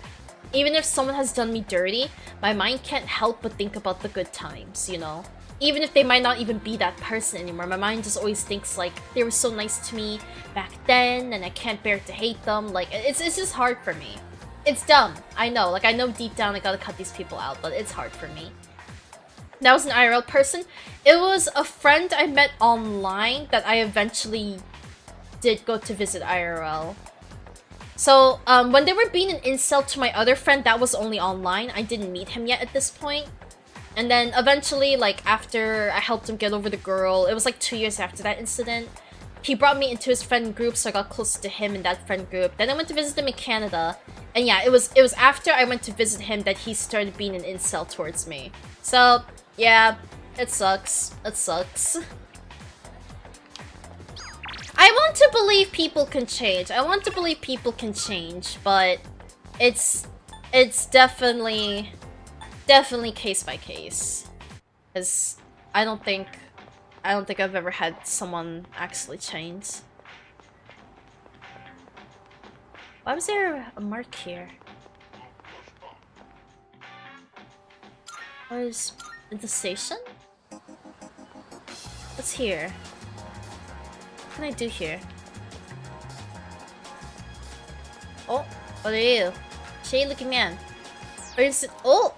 even if someone has done me dirty, my mind can't help but think about the good times, you know? Even if they might not even be that person anymore, my mind just always thinks like, they were so nice to me back then and I can't bear to hate them. Like, it's just hard for me. It's dumb, I know. Like, I know deep down I gotta cut these people out, but it's hard for me. That was an IRL person. It was a friend I met online that I eventually did go to visit IRL. So, when they were being an incel to my other friend, that was only online. I didn't meet him yet at this point. And then eventually, like, after I helped him get over the girl, it was like 2 years after that incident, he brought me into his friend group, so I got closer to him in that friend group. Then I went to visit him in Canada. And yeah, it was after I went to visit him that he started being an incel towards me. So, yeah, it sucks. It sucks. I want to believe people can change. I want to believe people can change, but it's definitely case by case. Cause I don't think I've ever had someone actually change. Why was there a mark here? Was the station? What's here? What can I do here? Oh, what are you? Shady looking man. Or is it? Oh!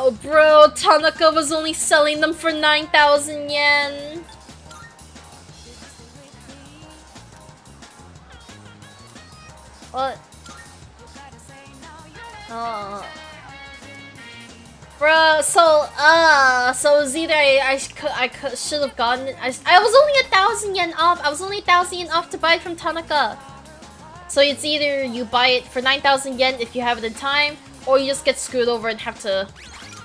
Oh, bro, Tanaka was only selling them for 9,000 yen. What? Oh. Bro, so it was either I should have gotten it. I was only 1,000 yen off. I was only 1,000 yen off to buy it from Tanaka. So it's either you buy it for 9,000 yen if you have it in time, or you just get screwed over and have to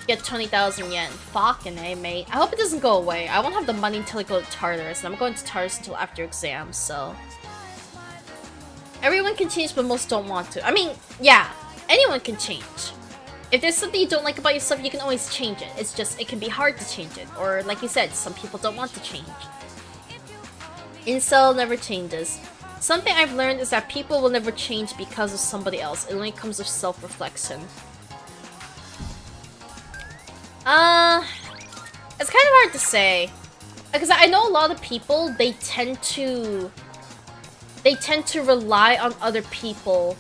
get 20,000 yen. Fucking A, mate. I hope it doesn't go away. I won't have the money until I go to Tartarus, and I'm going to Tartarus until after exams, so... Everyone can change, but most don't want to. I mean, yeah, anyone can change. If there's something you don't like about yourself, you can always change it. It's just, it can be hard to change it. Or, like you said, some people don't want to change. Incel never changes. Something I've learned is that people will never change because of somebody else. It only comes with self-reflection. It's kind of hard to say. Because I know a lot of people, they tend to rely on other people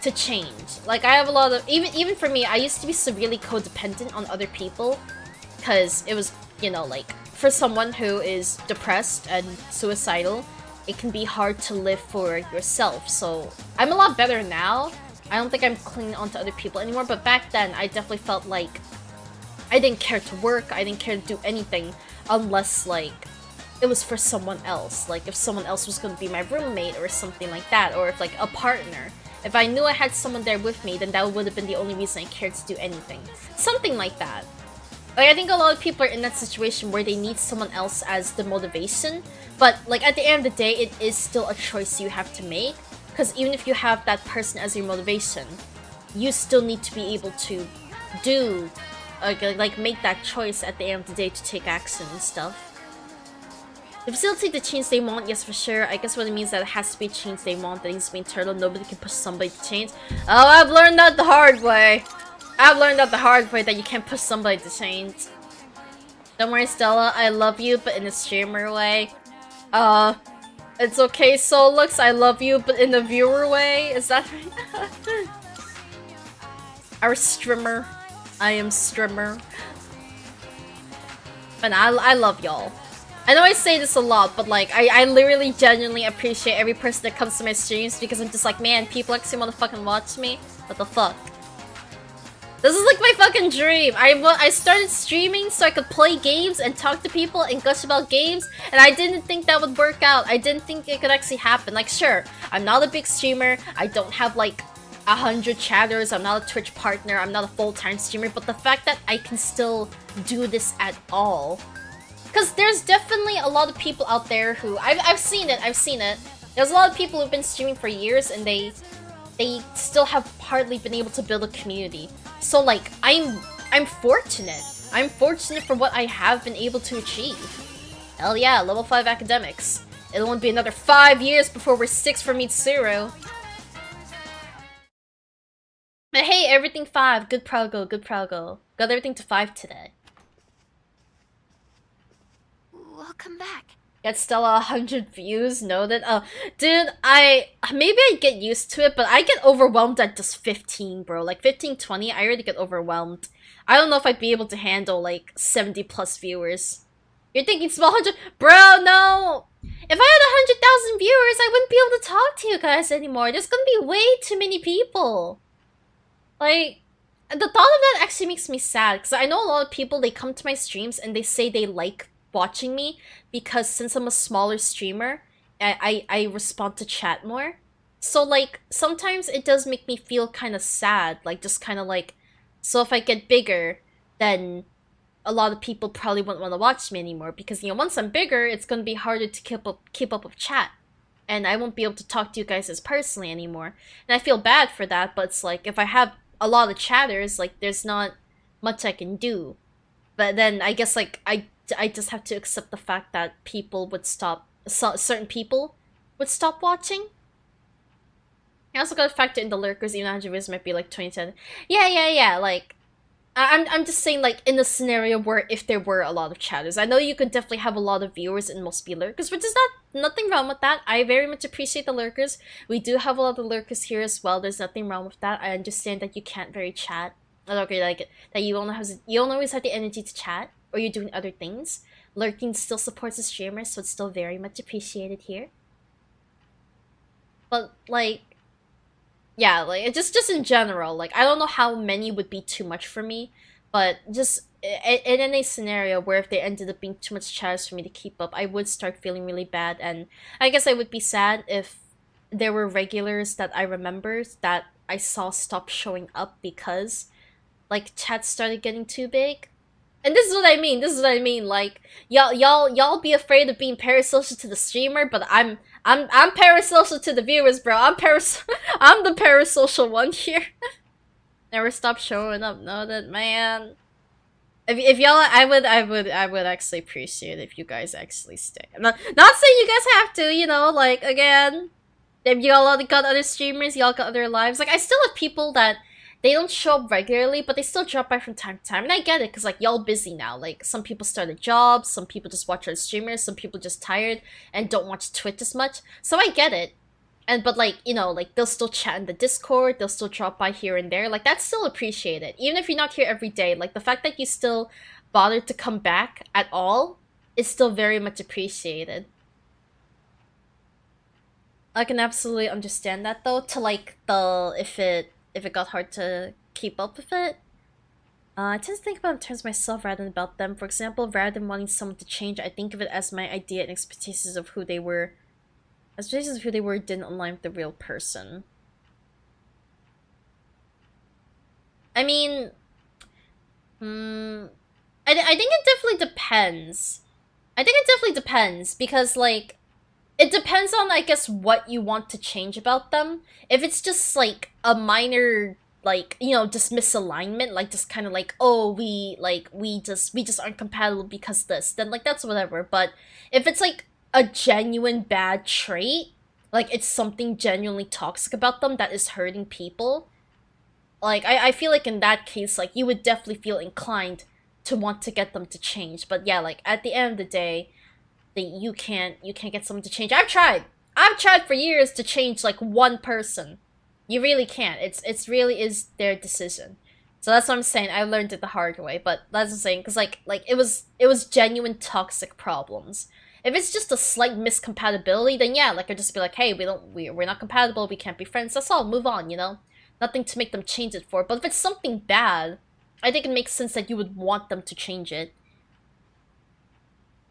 to change. Like, I have a lot of... Even for me, I used to be severely codependent on other people. Because it was, you know, like... For someone who is depressed and suicidal, it can be hard to live for yourself. So, I'm a lot better now. I don't think I'm clinging onto other people anymore. But back then, I definitely felt like... I didn't care to work. I didn't care to do anything. Unless, like... it was for someone else. Like, if someone else was going to be my roommate or something like that. Or if, like, a partner. If I knew I had someone there with me, then that would have been the only reason I cared to do anything. Something like that. Like, I think a lot of people are in that situation where they need someone else as the motivation. But, like, at the end of the day, it is still a choice you have to make. Because even if you have that person as your motivation, you still need to be able to do... like, make that choice at the end of the day to take action and stuff. The facilitate the change they want, yes for sure. I guess what it means that it has to be a change they want, that needs to be internal. Nobody can push somebody to change. Oh, I've learned that the hard way. I've learned that the hard way, that you can't push somebody to change. Don't worry, Stella, I love you, but in a streamer way. It's okay, Solux, I love you, but in a viewer way. Is that right? Our streamer. I am streamer. But I love y'all. I know I say this a lot, but like, I literally genuinely appreciate every person that comes to my streams because I'm just like, man, people actually wanna fucking watch me? What the fuck? This is like my fucking dream. I started streaming so I could play games and talk to people and gush about games, and I didn't think that would work out. I didn't think it could actually happen. Like, sure, I'm not a big streamer. I don't have like 100 chatters. I'm not a Twitch partner. I'm not a full-time streamer, but the fact that I can still do this at all. Because there's definitely a lot of people out there who... I've seen it. There's a lot of people who've been streaming for years and they still have hardly been able to build a community. So like, I'm fortunate. I'm fortunate for what I have been able to achieve. Hell yeah, level 5 academics. It'll only be another 5 years before we're 6 for Mitsuru. But hey, everything 5. Good proggo, good proggo. Got everything to 5 today. Welcome back. Get Stella 100 views, noted. Dude, maybe I get used to it, but I get overwhelmed at just 15, bro. Like 15, 20, I already get overwhelmed. I don't know if I'd be able to handle like 70 plus viewers. You're thinking small 100? Bro, no! If I had 100,000 viewers, I wouldn't be able to talk to you guys anymore. There's gonna be way too many people. Like, the thought of that actually makes me sad, because I know a lot of people, they come to my streams and they say they like watching me because since I'm a smaller streamer, I respond to chat more. So like, sometimes it does make me feel kind of sad, like just kind of like, so if I get bigger, then a lot of people probably won't want to watch me anymore because, you know, once I'm bigger, it's going to be harder to keep up with chat. And I won't be able to talk to you guys as personally anymore. And I feel bad for that, but it's like, if I have a lot of chatters, like, there's not much I can do. But then I guess, like, I just have to accept the fact that people would stop, certain people would stop watching. I also gotta factor in the lurkers, even 100 views might be like 2010. Yeah, like, I'm just saying, like, in a scenario where if there were a lot of chatters, I know you could definitely have a lot of viewers and most be lurkers, which is nothing wrong with that. I very much appreciate the lurkers. We do have a lot of lurkers here as well. There's nothing wrong with that. I understand that you can't very chat. Okay, like, that you don't always have the energy to chat, or you're doing other things. Lurking still supports the streamers, so it's still very much appreciated here. But, like, yeah, like, just in general, like, I don't know how many would be too much for me, But just in any scenario where if they ended up being too much chatters for me to keep up, I would start feeling really bad, and I guess I would be sad if there were regulars that I remembered that I saw stop showing up because, like, chat started getting too big. And this is what I mean. This is what I mean. Like, y'all be afraid of being parasocial to the streamer, but I'm parasocial to the viewers, bro. I'm the parasocial one here. Never stop showing up. Know that, man. If y'all, I would actually appreciate if you guys actually stay. I'm not saying you guys have to. You know, like, again, if y'all got other streamers, y'all got other lives. Like, I still have people that they don't show up regularly, but they still drop by from time to time. And I get it, because, like, y'all busy now. Like, some people started jobs, some people just watch other streamers, some people just tired and don't watch Twitch as much. So I get it. But, like, you know, like, they'll still chat in the Discord, they'll still drop by here and there. Like, that's still appreciated. Even if you're not here every day, like, the fact that you still bothered to come back at all is still very much appreciated. I can absolutely understand that, though, to, like, if it got hard to keep up with it. I tend to think about it in terms of myself rather than about them. For example, rather than wanting someone to change, I think of it as my idea and expectations of who they were. Expectations of who they were didn't align with the real person. I mean, I think it definitely depends. I think it definitely depends, because, like, it depends on, I guess, what you want to change about them. If it's just, like, a minor, like, you know, just misalignment, like, just kind of like, oh, we just aren't compatible because this, then, like, that's whatever. But if it's, like, a genuine bad trait, like, it's something genuinely toxic about them that is hurting people, like, I feel like in that case, like, you would definitely feel inclined to want to get them to change. But yeah, like, at the end of the day, you can't get someone to change. I've tried for years to change, like, one person. You really can't. It's really is their decision. So that's what I'm saying. I learned it the hard way. But that's what I'm saying, because like it was genuine toxic problems. If it's just a slight miscompatibility, then yeah, like, I'd just be like, hey, we're not compatible, we can't be friends, that's all, move on, you know? Nothing to make them change it for. But if it's something bad, I think it makes sense that you would want them to change it.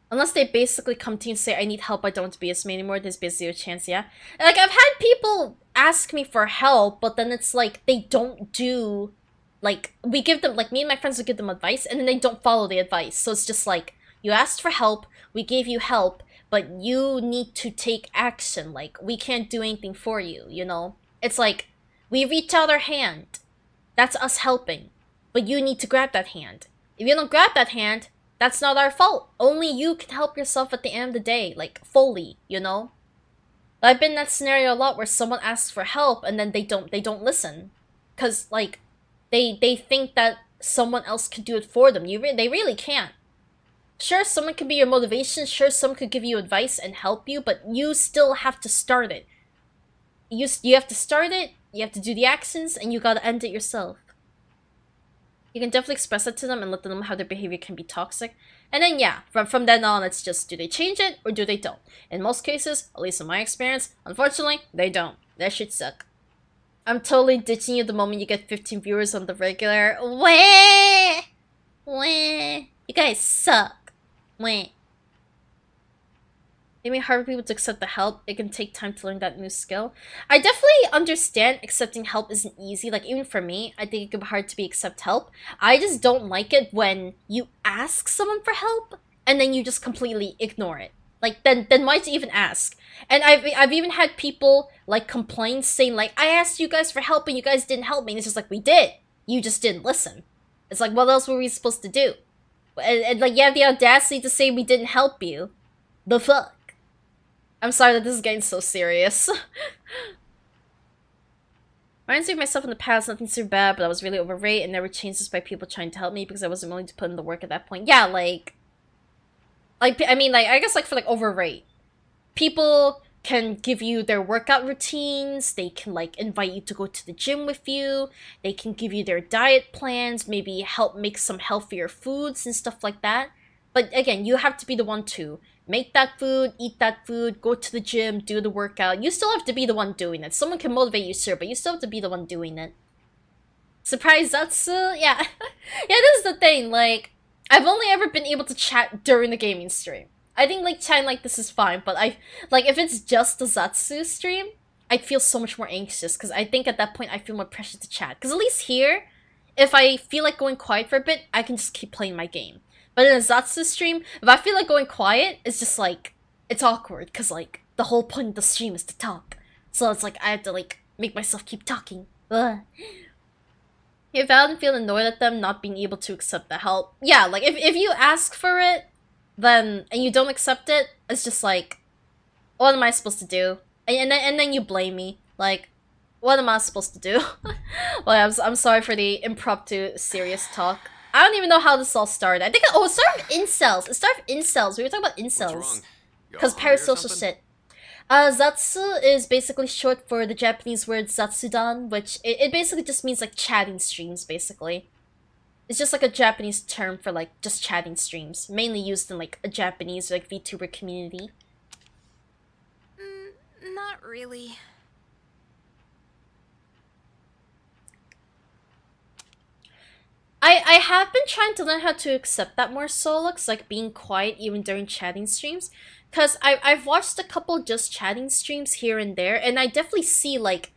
Unless they basically come to you and say, I need help, I don't want to be with me anymore, there's basically a chance, yeah? Like, I've had people ask me for help, but then it's like, they don't do, like, we give them, like, me and my friends would give them advice, and then they don't follow the advice. So it's just like, you asked for help, we gave you help, but you need to take action. Like, we can't do anything for you, you know? It's like, we reach out our hand. That's us helping. But you need to grab that hand. If you don't grab that hand, that's not our fault. Only you can help yourself at the end of the day, like, fully, you know? I've been in that scenario a lot where someone asks for help and then they don't listen. Cause, like, they think that someone else could do it for them. They really can't. Sure, someone could be your motivation, sure, someone could give you advice and help you, but you still have to start it. You have to start it, you have to do the actions, and you gotta end it yourself. You can definitely express it to them and let them know how their behavior can be toxic. And then yeah, from then on, it's just, do they change it or do they don't? In most cases, at least in my experience, unfortunately, they don't. That should suck. I'm totally ditching you the moment you get 15 viewers on the regular. Wah! Wah! You guys suck. Wah. It may be hard for people to accept the help. It can take time to learn that new skill. I definitely understand accepting help isn't easy. Like, even for me, I think it can be hard to accept help. I just don't like it when you ask someone for help and then you just completely ignore it. Like, then why'd you even ask? And I've even had people, like, complain, saying, like, I asked you guys for help and you guys didn't help me. And it's just like, we did. You just didn't listen. It's like, what else were we supposed to do? And like, you have the audacity to say we didn't help you. The fuck? I'm sorry that this is getting so serious. Reminds me of myself in the past, nothing too bad, but I was really overrated and never changed this by people trying to help me because I wasn't willing to put in the work at that point. Yeah, like, I mean, like, I guess, like, for, like, overrate. People can give you their workout routines, they can, like, invite you to go to the gym with you, they can give you their diet plans, maybe help make some healthier foods and stuff like that. But again, you have to be the one to make that food, eat that food, go to the gym, do the workout. You still have to be the one doing it. Someone can motivate you, sure, but you still have to be the one doing it. Surprise Zatsu? Yeah. Yeah, this is the thing, like, I've only ever been able to chat during the gaming stream. I think, like, chatting like this is fine, but like, if it's just the Zatsu stream, I'd feel so much more anxious, because I think at that point I feel more pressure to chat. Because at least here, if I feel like going quiet for a bit, I can just keep playing my game. But in a Zatsu stream, if I feel like going quiet, it's just like, it's awkward, because, like, the whole point of the stream is to talk. So it's like, I have to, like, make myself keep talking. Ugh. If I don't feel annoyed at them not being able to accept the help, yeah, like, if you ask for it, then, and you don't accept it, it's just like, what am I supposed to do? And then you blame me. Like, what am I supposed to do? Well, I'm sorry for the impromptu serious talk. I don't even know how this all started. I think, it started with incels. It started with incels. We were talking about incels. Because parasocial shit. Zatsu is basically short for the Japanese word Zatsudan, which it basically just means like chatting streams, basically. It's just like a Japanese term for like just chatting streams, mainly used in like a Japanese like VTuber community. Not really. I have been trying to learn how to accept that more, Solux, like being quiet even during chatting streams. Because I've watched a couple just chatting streams here and there, and I definitely see, like,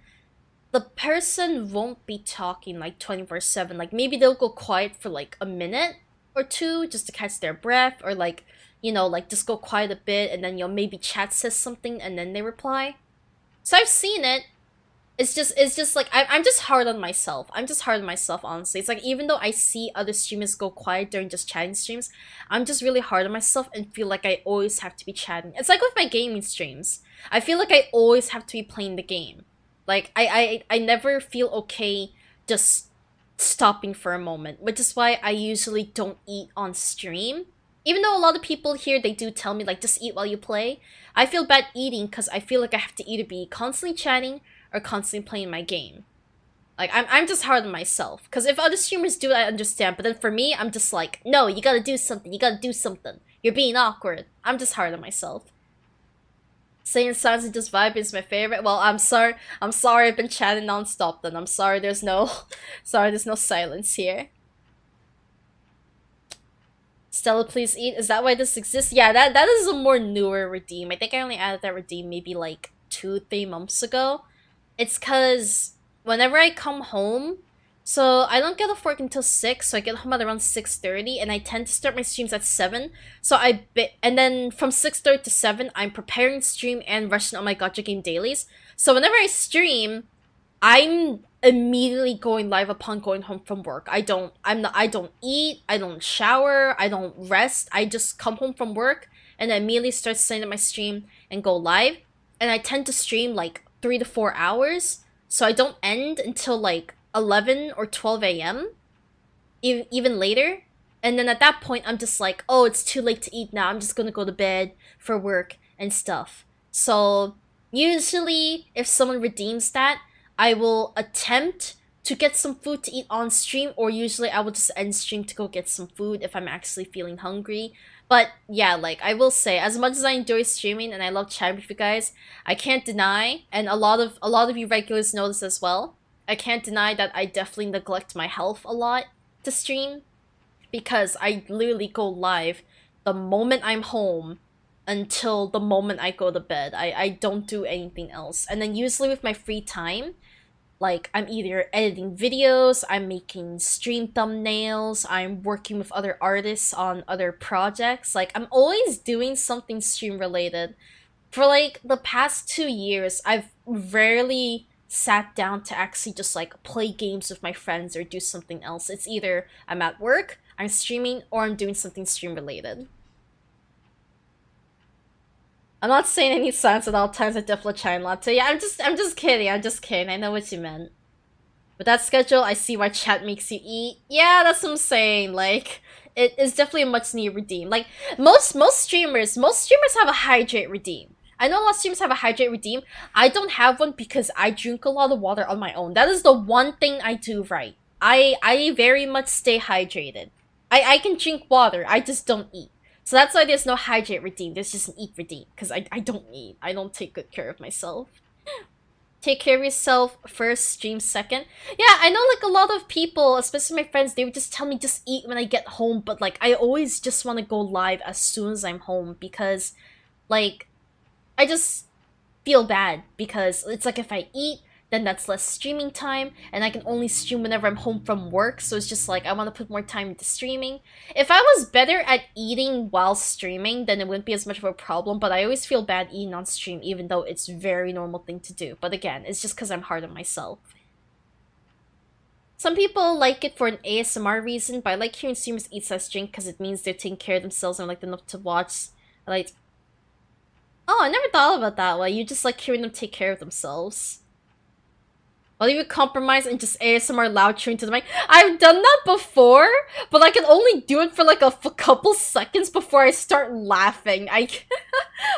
the person won't be talking, like, 24/7. Like, maybe they'll go quiet for, like, a minute or two just to catch their breath, or, like, you know, like, just go quiet a bit, and then, you know, maybe chat says something, and then they reply. So I've seen it. It's just like, I'm just hard on myself. I'm just hard on myself, honestly. It's like, even though I see other streamers go quiet during just chatting streams, I'm just really hard on myself and feel like I always have to be chatting. It's like with my gaming streams. I feel like I always have to be playing the game. Like, I never feel okay just stopping for a moment, which is why I usually don't eat on stream. Even though a lot of people here, they do tell me, like, just eat while you play. I feel bad eating because I feel like I have to either be constantly chatting or constantly playing my game. Like, I'm just hard on myself. Because if other streamers do it, I understand. But then for me, I'm just like, no, you gotta do something. You gotta do something. You're being awkward. I'm just hard on myself. Saying silence and just vibe is my favorite. Well, I'm sorry I've been chatting non-stop then. I'm sorry there's no silence here. Stella, please eat. Is that why this exists? Yeah, that is a more newer redeem. I think I only added that redeem maybe like 2-3 months ago. It's cause whenever I come home, so I don't get off work until 6, so I get home at around 6:30, and I tend to start my streams at 7. So and then from 6:30 to 7, I'm preparing stream and rushing on my gacha game dailies. So whenever I stream, I'm immediately going live upon going home from work. I don't eat, I don't shower, I don't rest. I just come home from work and I immediately start setting up my stream and go live. And I tend to stream like 3 to 4 hours, so I don't end until like 11 or 12 a.m. Even later. And then at that point, I'm just like, oh, it's too late to eat now. I'm just gonna go to bed for work and stuff. So usually, if someone redeems that, I will attempt to get some food to eat on stream, or usually I will just end stream to go get some food if I'm actually feeling hungry. But yeah, like, I will say, as much as I enjoy streaming and I love chatting with you guys, I can't deny, and a lot of you regulars know this as well, I can't deny that I definitely neglect my health a lot to stream, because I literally go live the moment I'm home until the moment I go to bed. I don't do anything else. And then usually with my free time, like, I'm either editing videos, I'm making stream thumbnails, I'm working with other artists on other projects. Like, I'm always doing something stream related. For like the past 2 years, I've rarely sat down to actually just like play games with my friends or do something else. It's either I'm at work, I'm streaming, or I'm doing something stream related. I'm not saying any silence at all times. I definitely chime latte. Yeah, I'm just kidding. I know what you meant. With that schedule, I see why chat makes you eat. Yeah, that's what I'm saying. Like, it is definitely a much needed redeem. Like, most streamers have a hydrate redeem. I know a lot of streamers have a hydrate redeem. I don't have one because I drink a lot of water on my own. That is the one thing I do right. I very much stay hydrated. I can drink water. I just don't eat. So that's why there's no hydrate redeem, there's just an eat redeem, because I don't eat. I don't take good care of myself. take care of yourself first, stream second. Yeah, I know like a lot of people, especially my friends, they would just tell me just eat when I get home, but like I always just want to go live as soon as I'm home because like I just feel bad because it's like if I eat, then that's less streaming time, and I can only stream whenever I'm home from work, so it's just like I want to put more time into streaming. If I was better at eating while streaming, then it wouldn't be as much of a problem, but I always feel bad eating on stream, even though it's a very normal thing to do. But again, it's just because I'm hard on myself. Some people like it for an ASMR reason, but I like hearing streamers eat slash drink because it means they're taking care of themselves and I like them enough to watch. Oh, I never thought about that way. You just like hearing them take care of themselves. I'll even compromise and just ASMR loud chewing to the mic. I've done that before, but I can only do it for like a couple seconds before I start laughing. I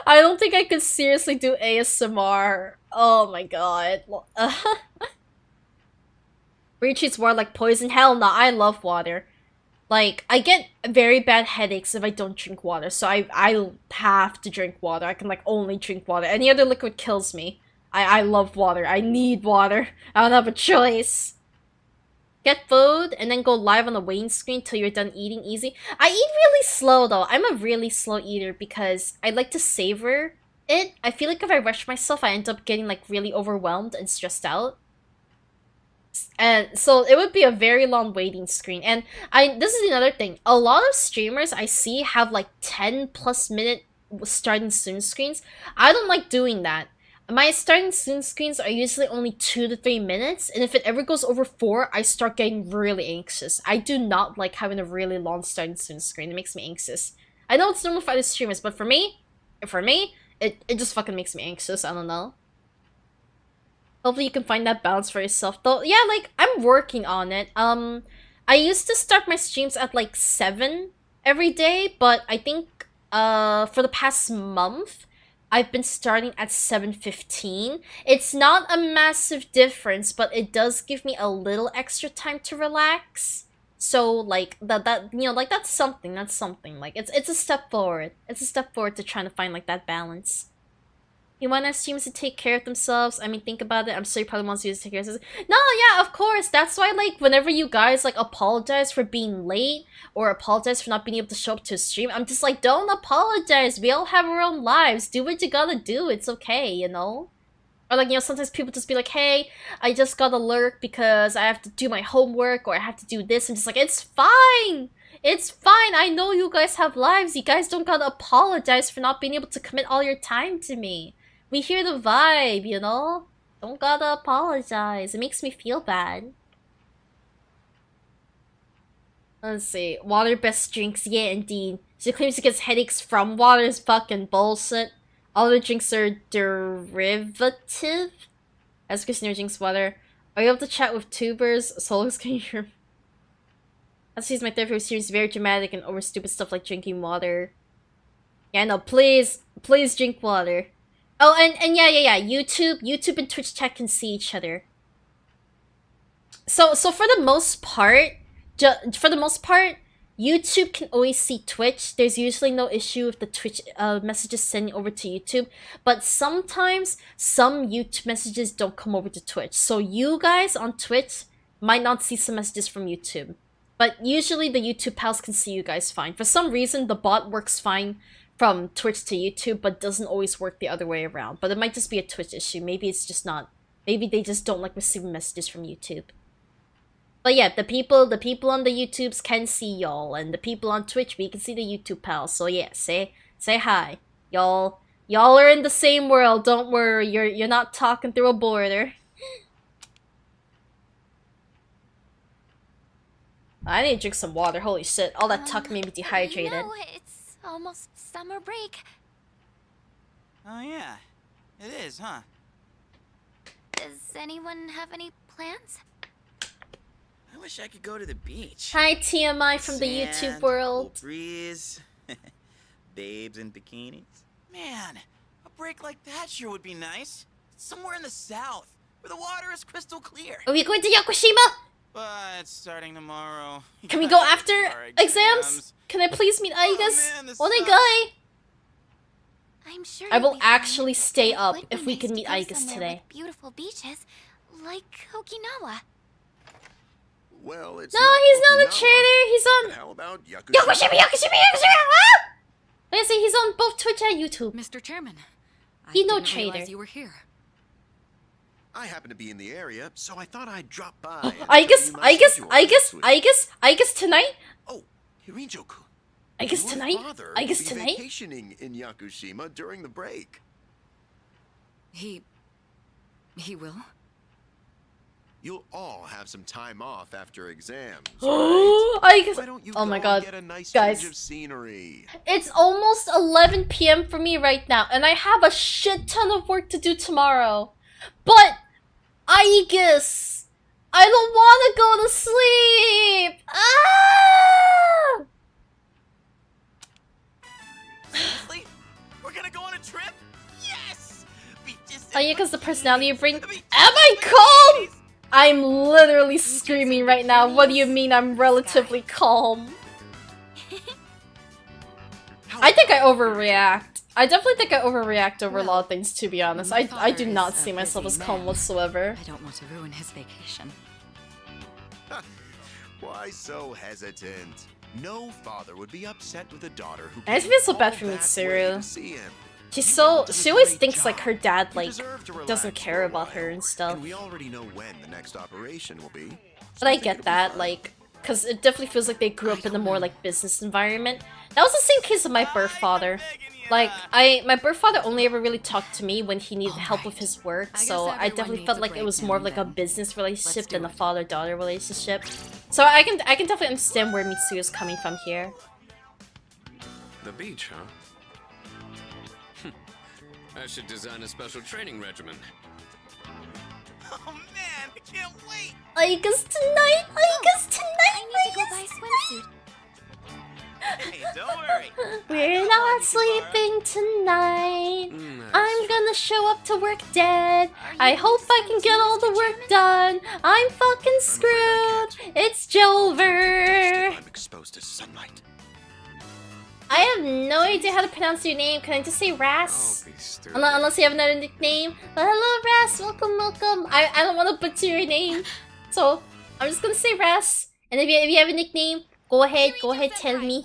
don't think I could seriously do ASMR. Oh my god. Free treats water like poison? Hell no, I love water. Like, I get very bad headaches if I don't drink water, so I have to drink water. I can like only drink water. Any other liquid kills me. I love water. I need water. I don't have a choice. Get food and then go live on the waiting screen till you're done eating easy. I eat really slow though. I'm a really slow eater because I like to savor it. I feel like if I rush myself, I end up getting like really overwhelmed and stressed out. And so it would be a very long waiting screen. And this is another thing. A lot of streamers I see have like 10+ minute starting soon screens. I don't like doing that. My starting soon screens are usually only 2 to 3 minutes, and if it ever goes over 4, I start getting really anxious. I do not like having a really long starting soon screen. It makes me anxious. I know it's normal for other streamers, but for me, it just fucking makes me anxious. I don't know. Hopefully you can find that balance for yourself. Though, yeah, like, I'm working on it. I used to start my streams at like 7 every day, but I think, for the past month, I've been starting at 7:15. It's not a massive difference, but it does give me a little extra time to relax. So like that you know, like that's something. Like it's a step forward. It's a step forward to trying to find like that balance. You want our streamers to take care of themselves? I mean, think about it. I'm sure you probably want you to take care of themselves. No, yeah, of course. That's why, like, whenever you guys, like, apologize for being late or apologize for not being able to show up to a stream, I'm just like, don't apologize. We all have our own lives. Do what you gotta do. It's okay, you know? Or, like, you know, sometimes people just be like, hey, I just gotta lurk because I have to do my homework or I have to do this. I'm just like, it's fine. It's fine. I know you guys have lives. You guys don't gotta apologize for not being able to commit all your time to me. We hear the vibe, you know? Don't gotta apologize. It makes me feel bad. Let's see. Water best drinks. Yeah, indeed. She claims she gets headaches from water is fucking bullshit. All the drinks are derivative. As Christina drinks water. Are you able to chat with tubers? Solos, can you hear? As she's my therapy series, very dramatic and over stupid stuff like drinking water. Yeah, no, please drink water. Oh, and yeah. YouTube and Twitch chat can see each other. So for the most part, YouTube can always see Twitch. There's usually no issue with the Twitch messages sending over to YouTube. But sometimes some YouTube messages don't come over to Twitch. So you guys on Twitch might not see some messages from YouTube. But usually the YouTube pals can see you guys fine. For some reason, the bot works fine from Twitch to YouTube, but doesn't always work the other way around. But it might just be a Twitch issue. Maybe it's just not. Maybe they just don't like receiving messages from YouTube. But yeah, the people on the YouTubes can see y'all, and the people on Twitch, we can see the YouTube pals. So yeah, say hi, y'all. Y'all are in the same world. Don't worry, you're not talking through a border. I need to drink some water. Holy shit! All that talk made me dehydrated. No, it's almost summer break. Oh yeah, it is, huh? Does anyone have any plans? I wish I could go to the beach. Hi, TMI from the YouTube world. Cool breeze, babes in bikinis. Man, a break like that sure would be nice. Somewhere in the south, where the water is crystal clear. Are we going to Yakushima? But starting tomorrow. Can we go after exams? Can I please meet Aigas? Onegai! I'm sure I you'll will be fine. actually stay It up would if be we nice can to meet go Aigus somewhere today. with beautiful beaches, like Okinawa. Well, it's No, not he's not a Okinawa. traitor. He's on How about Yakushima? Yakushima. Ah! Like I say, he's on both Twitch and YouTube. Mr. Chairman, I He no didn't realize traitor. you were here. I happen to be in the area, so I thought I'd drop by. Aigus tonight? Oh, Hirinjo-kun. Aigus Your tonight? father Aigus will be tonight? vacationing in Yakushima during the break. He will? You'll all have some time off after exams. Oh, right? Aigus. Why don't you Oh my go god. and get a nice Guys. change of scenery? It's almost 11 p.m. for me right now, and I have a shit ton of work to do tomorrow. But, Aigus, I don't want to go to sleep. Ah! Seriously? We're gonna go on a trip? Yes! Aigus, the personality you bring. Am I calm? I'm literally screaming right now. What do you mean I'm relatively calm? I think I overreact. I definitely think I overreact over a lot of things, to be honest. I do not see myself as calm whatsoever. I don't want to ruin his vacation. Why so hesitant? No father would be upset with a daughter who I just came feel so bad all for that Mitsuru. way to see him. She always thinks like her dad like doesn't care about her and stuff. And we already know when the next operation will be. But I get that, like, cause it definitely feels like they grew up in a more like business environment. That was the same case with my birth father. Like, my birth father only ever really talked to me when he needed help with his work, so I definitely felt like it was more of like a business relationship than a father-daughter relationship. So I can definitely understand where Mitsuyo is coming from here. The beach, huh? I should design a special training regimen. Oh man, I can't wait! Aigus tonight! Aigus tonight! I need to go buy a swimsuit. Hey, don't worry. We're not sleeping tonight. I'm gonna show up to work dead. I hope I can get all the work done. I'm fucking screwed. It's Jover. I'm exposed to sunlight. I have no idea how to pronounce your name. Can I just say Ras? Unless you have another nickname. Well, hello, Ras. Welcome. I don't want to butcher your name, so I'm just gonna say Ras. And if you have a nickname, go ahead, tell me.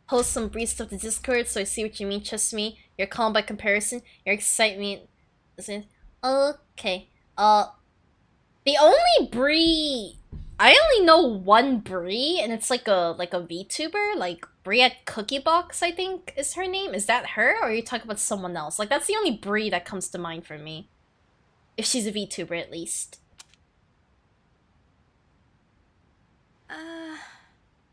Post some brief stuff to Discord so I see what you mean. Trust me, you're calm by comparison. Your excitement isn't okay. The only Bree, I only know one Bree, and it's like a VTuber, like Bree at Cookie Box, I think is her name. Is that her, or are you talking about someone else? Like that's the only Bree that comes to mind for me. If she's a VTuber, at least.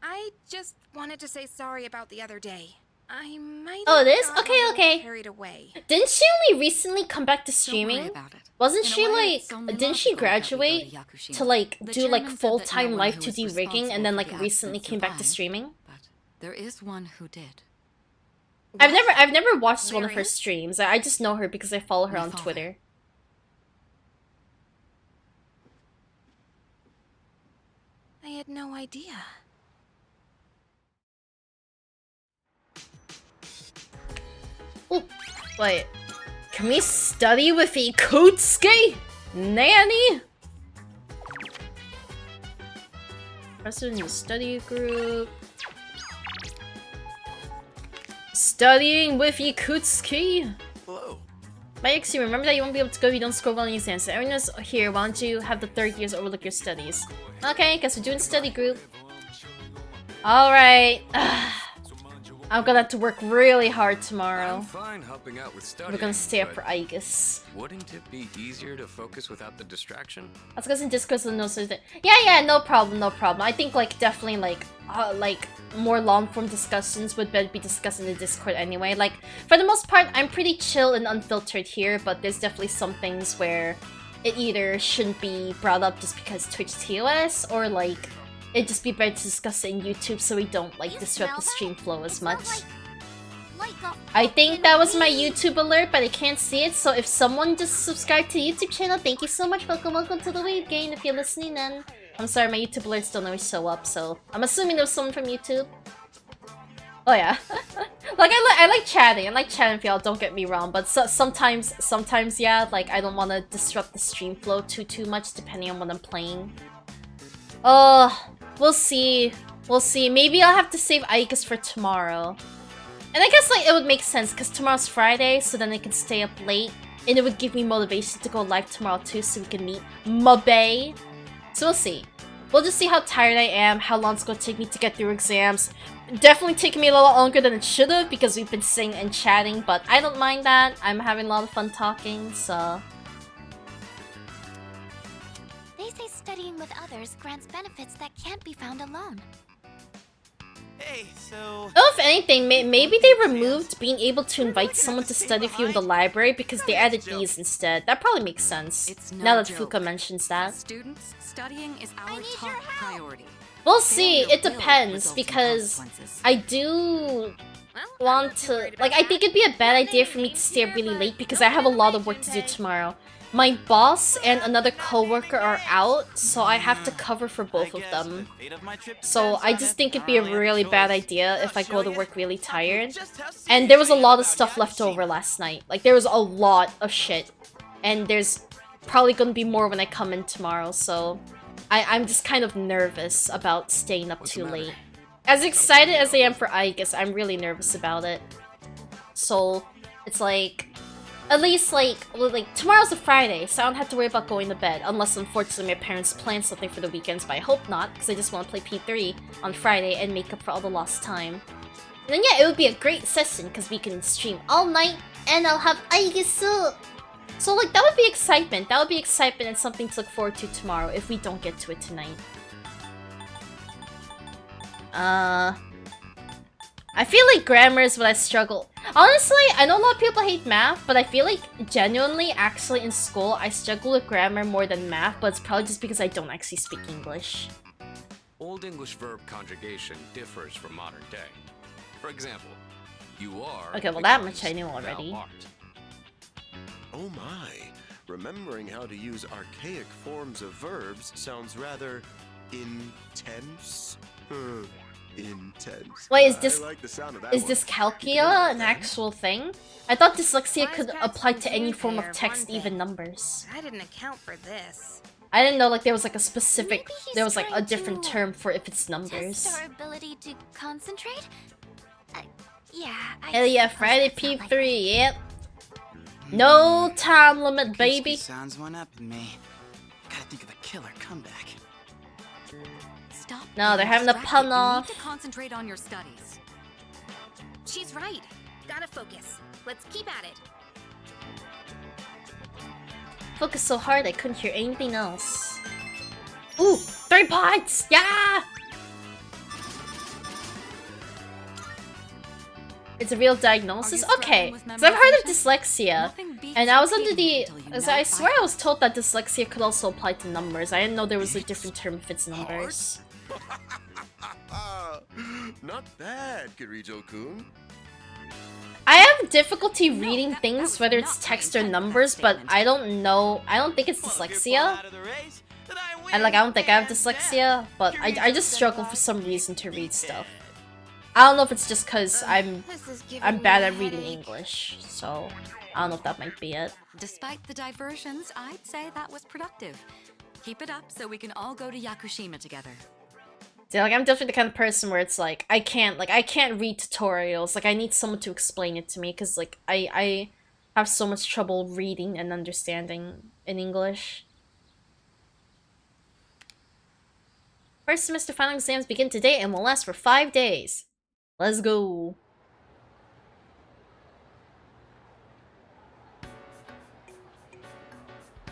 I just wanted to say sorry about the other day. I might Oh, have it is? gotten a little Okay. carried away. Didn't she only recently come back to streaming? Wasn't she like, didn't she graduate to like do like full-time live 2D rigging and then like recently came back to streaming? There is one who did. I've never watched one of her streams. I just know her because I follow her on Twitter. I had no idea. Oh, wait. Can we study with Ikutsuki? Nanny? President in the study group. Studying with Ikutsuki. Hello. Mike, you remember that you won't be able to go if you don't score well on your exams. So everyone's here. Why don't you have the third years overlook your studies? Okay, guess we're doing study group. Alright. I'm gonna have to work really hard tomorrow. I'm fine helping out with studying. We're gonna stay up for Aigus. Wouldn't it be easier to focus without the distraction? Let's go in Discord so no such thing. Yeah, no problem. I think like definitely like more long form discussions would better be discussed in the Discord anyway. Like for the most part, I'm pretty chill and unfiltered here, but there's definitely some things where it either shouldn't be brought up just because Twitch TOS, or like it'd just be better to discuss it in YouTube so we don't like disrupt the stream flow as much. I think that was my YouTube alert, but I can't see it, so if someone just subscribed to the YouTube channel, thank you so much. Welcome to the Wave Game. If you're listening, then I'm sorry, my YouTube alerts don't always show up, so I'm assuming there's someone from YouTube. Oh yeah. Like I like chatting. I like chatting with y'all, don't get me wrong, but sometimes yeah, like I don't want to disrupt the stream flow too much depending on what I'm playing. We'll see. We'll see. Maybe I'll have to save Aigus for tomorrow. And I guess like it would make sense because tomorrow's Friday, so then I can stay up late. And it would give me motivation to go live tomorrow too, so we can meet Mabe. So we'll see. We'll just see how tired I am, how long it's gonna take me to get through exams. Definitely taking me a little longer than it should have because we've been sitting and chatting, but I don't mind that. I'm having a lot of fun talking, so... They say studying with others grants benefits that can't be found alone. Hey, so... Oh, if anything, maybe they removed being able to invite someone to study with you in the library because they added these instead. That probably makes sense, now that Fuka mentions that. Students, studying is our top priority. We'll see, it depends, because I do want to... Like, I think it'd be a bad idea for me to stay up really late because I have a lot of work to do tomorrow. My boss and another coworker are out, so I have to cover for both of them. So I just think it'd be a really bad idea if I go to work really tired. And there was a lot of stuff left over last night. Like, there was a lot of shit. And there's probably gonna be more when I come in tomorrow, so... I'm just kind of nervous about staying up too late. As excited as I am for Aigus, I'm really nervous about it. So, it's like... At least, like, tomorrow's a Friday, so I don't have to worry about going to bed. Unless, unfortunately, my parents plan something for the weekends, but I hope not, because I just want to play P3 on Friday and make up for all the lost time. And then, yeah, it would be a great session, because we can stream all night, and I'll have Aigus. So, like, that would be excitement. That would be excitement and something to look forward to tomorrow, if we don't get to it tonight. I feel like grammar is what I struggle. Honestly, I know a lot of people hate math, but I feel like genuinely, actually in school, I struggle with grammar more than math, but it's probably just because I don't actually speak English. Old English verb conjugation differs from modern day. For example, you are... Okay, well that much I knew already. Oh my, remembering how to use archaic forms of verbs sounds rather intense. Intense. Wait, is dyscalculia an actual thing? I thought dyslexia could apply to any form of text, even numbers. I didn't account for this. I didn't know like there was like a specific, there was like a different term for if it's numbers. Test our ability to concentrate? Yeah, Hell yeah, Friday P3, yep. No time limit, baby. Sounds one up in me. Gotta think of a killer comeback. Stop. No, they're having a pun off. You need to concentrate on your studies. She's right. Gotta focus. Let's keep at it. Focus so hard I couldn't hear anything else. Ooh, 3 points! Yeah! It's a real diagnosis? Okay, so I've heard of dyslexia, and I was under the... I swear I was told that dyslexia could also apply to numbers. I didn't know there was a different term if it's numbers. Not bad, Kirijo-kun. I have difficulty reading things, whether it's text or numbers, but I don't know... I don't think it's dyslexia. And like, I don't think I have dyslexia, but I just struggle for some reason to read stuff. I don't know if it's just because I'm bad at reading English, so I don't know if that might be it. Despite the diversions, I'd say that was productive. Keep it up so we can all go to Yakushima together. See, like, I'm definitely the kind of person where it's like, I can't read tutorials. Like, I need someone to explain it to me, because, like, I have so much trouble reading and understanding in English. First semester final exams begin today and will last for 5 days. Let's go.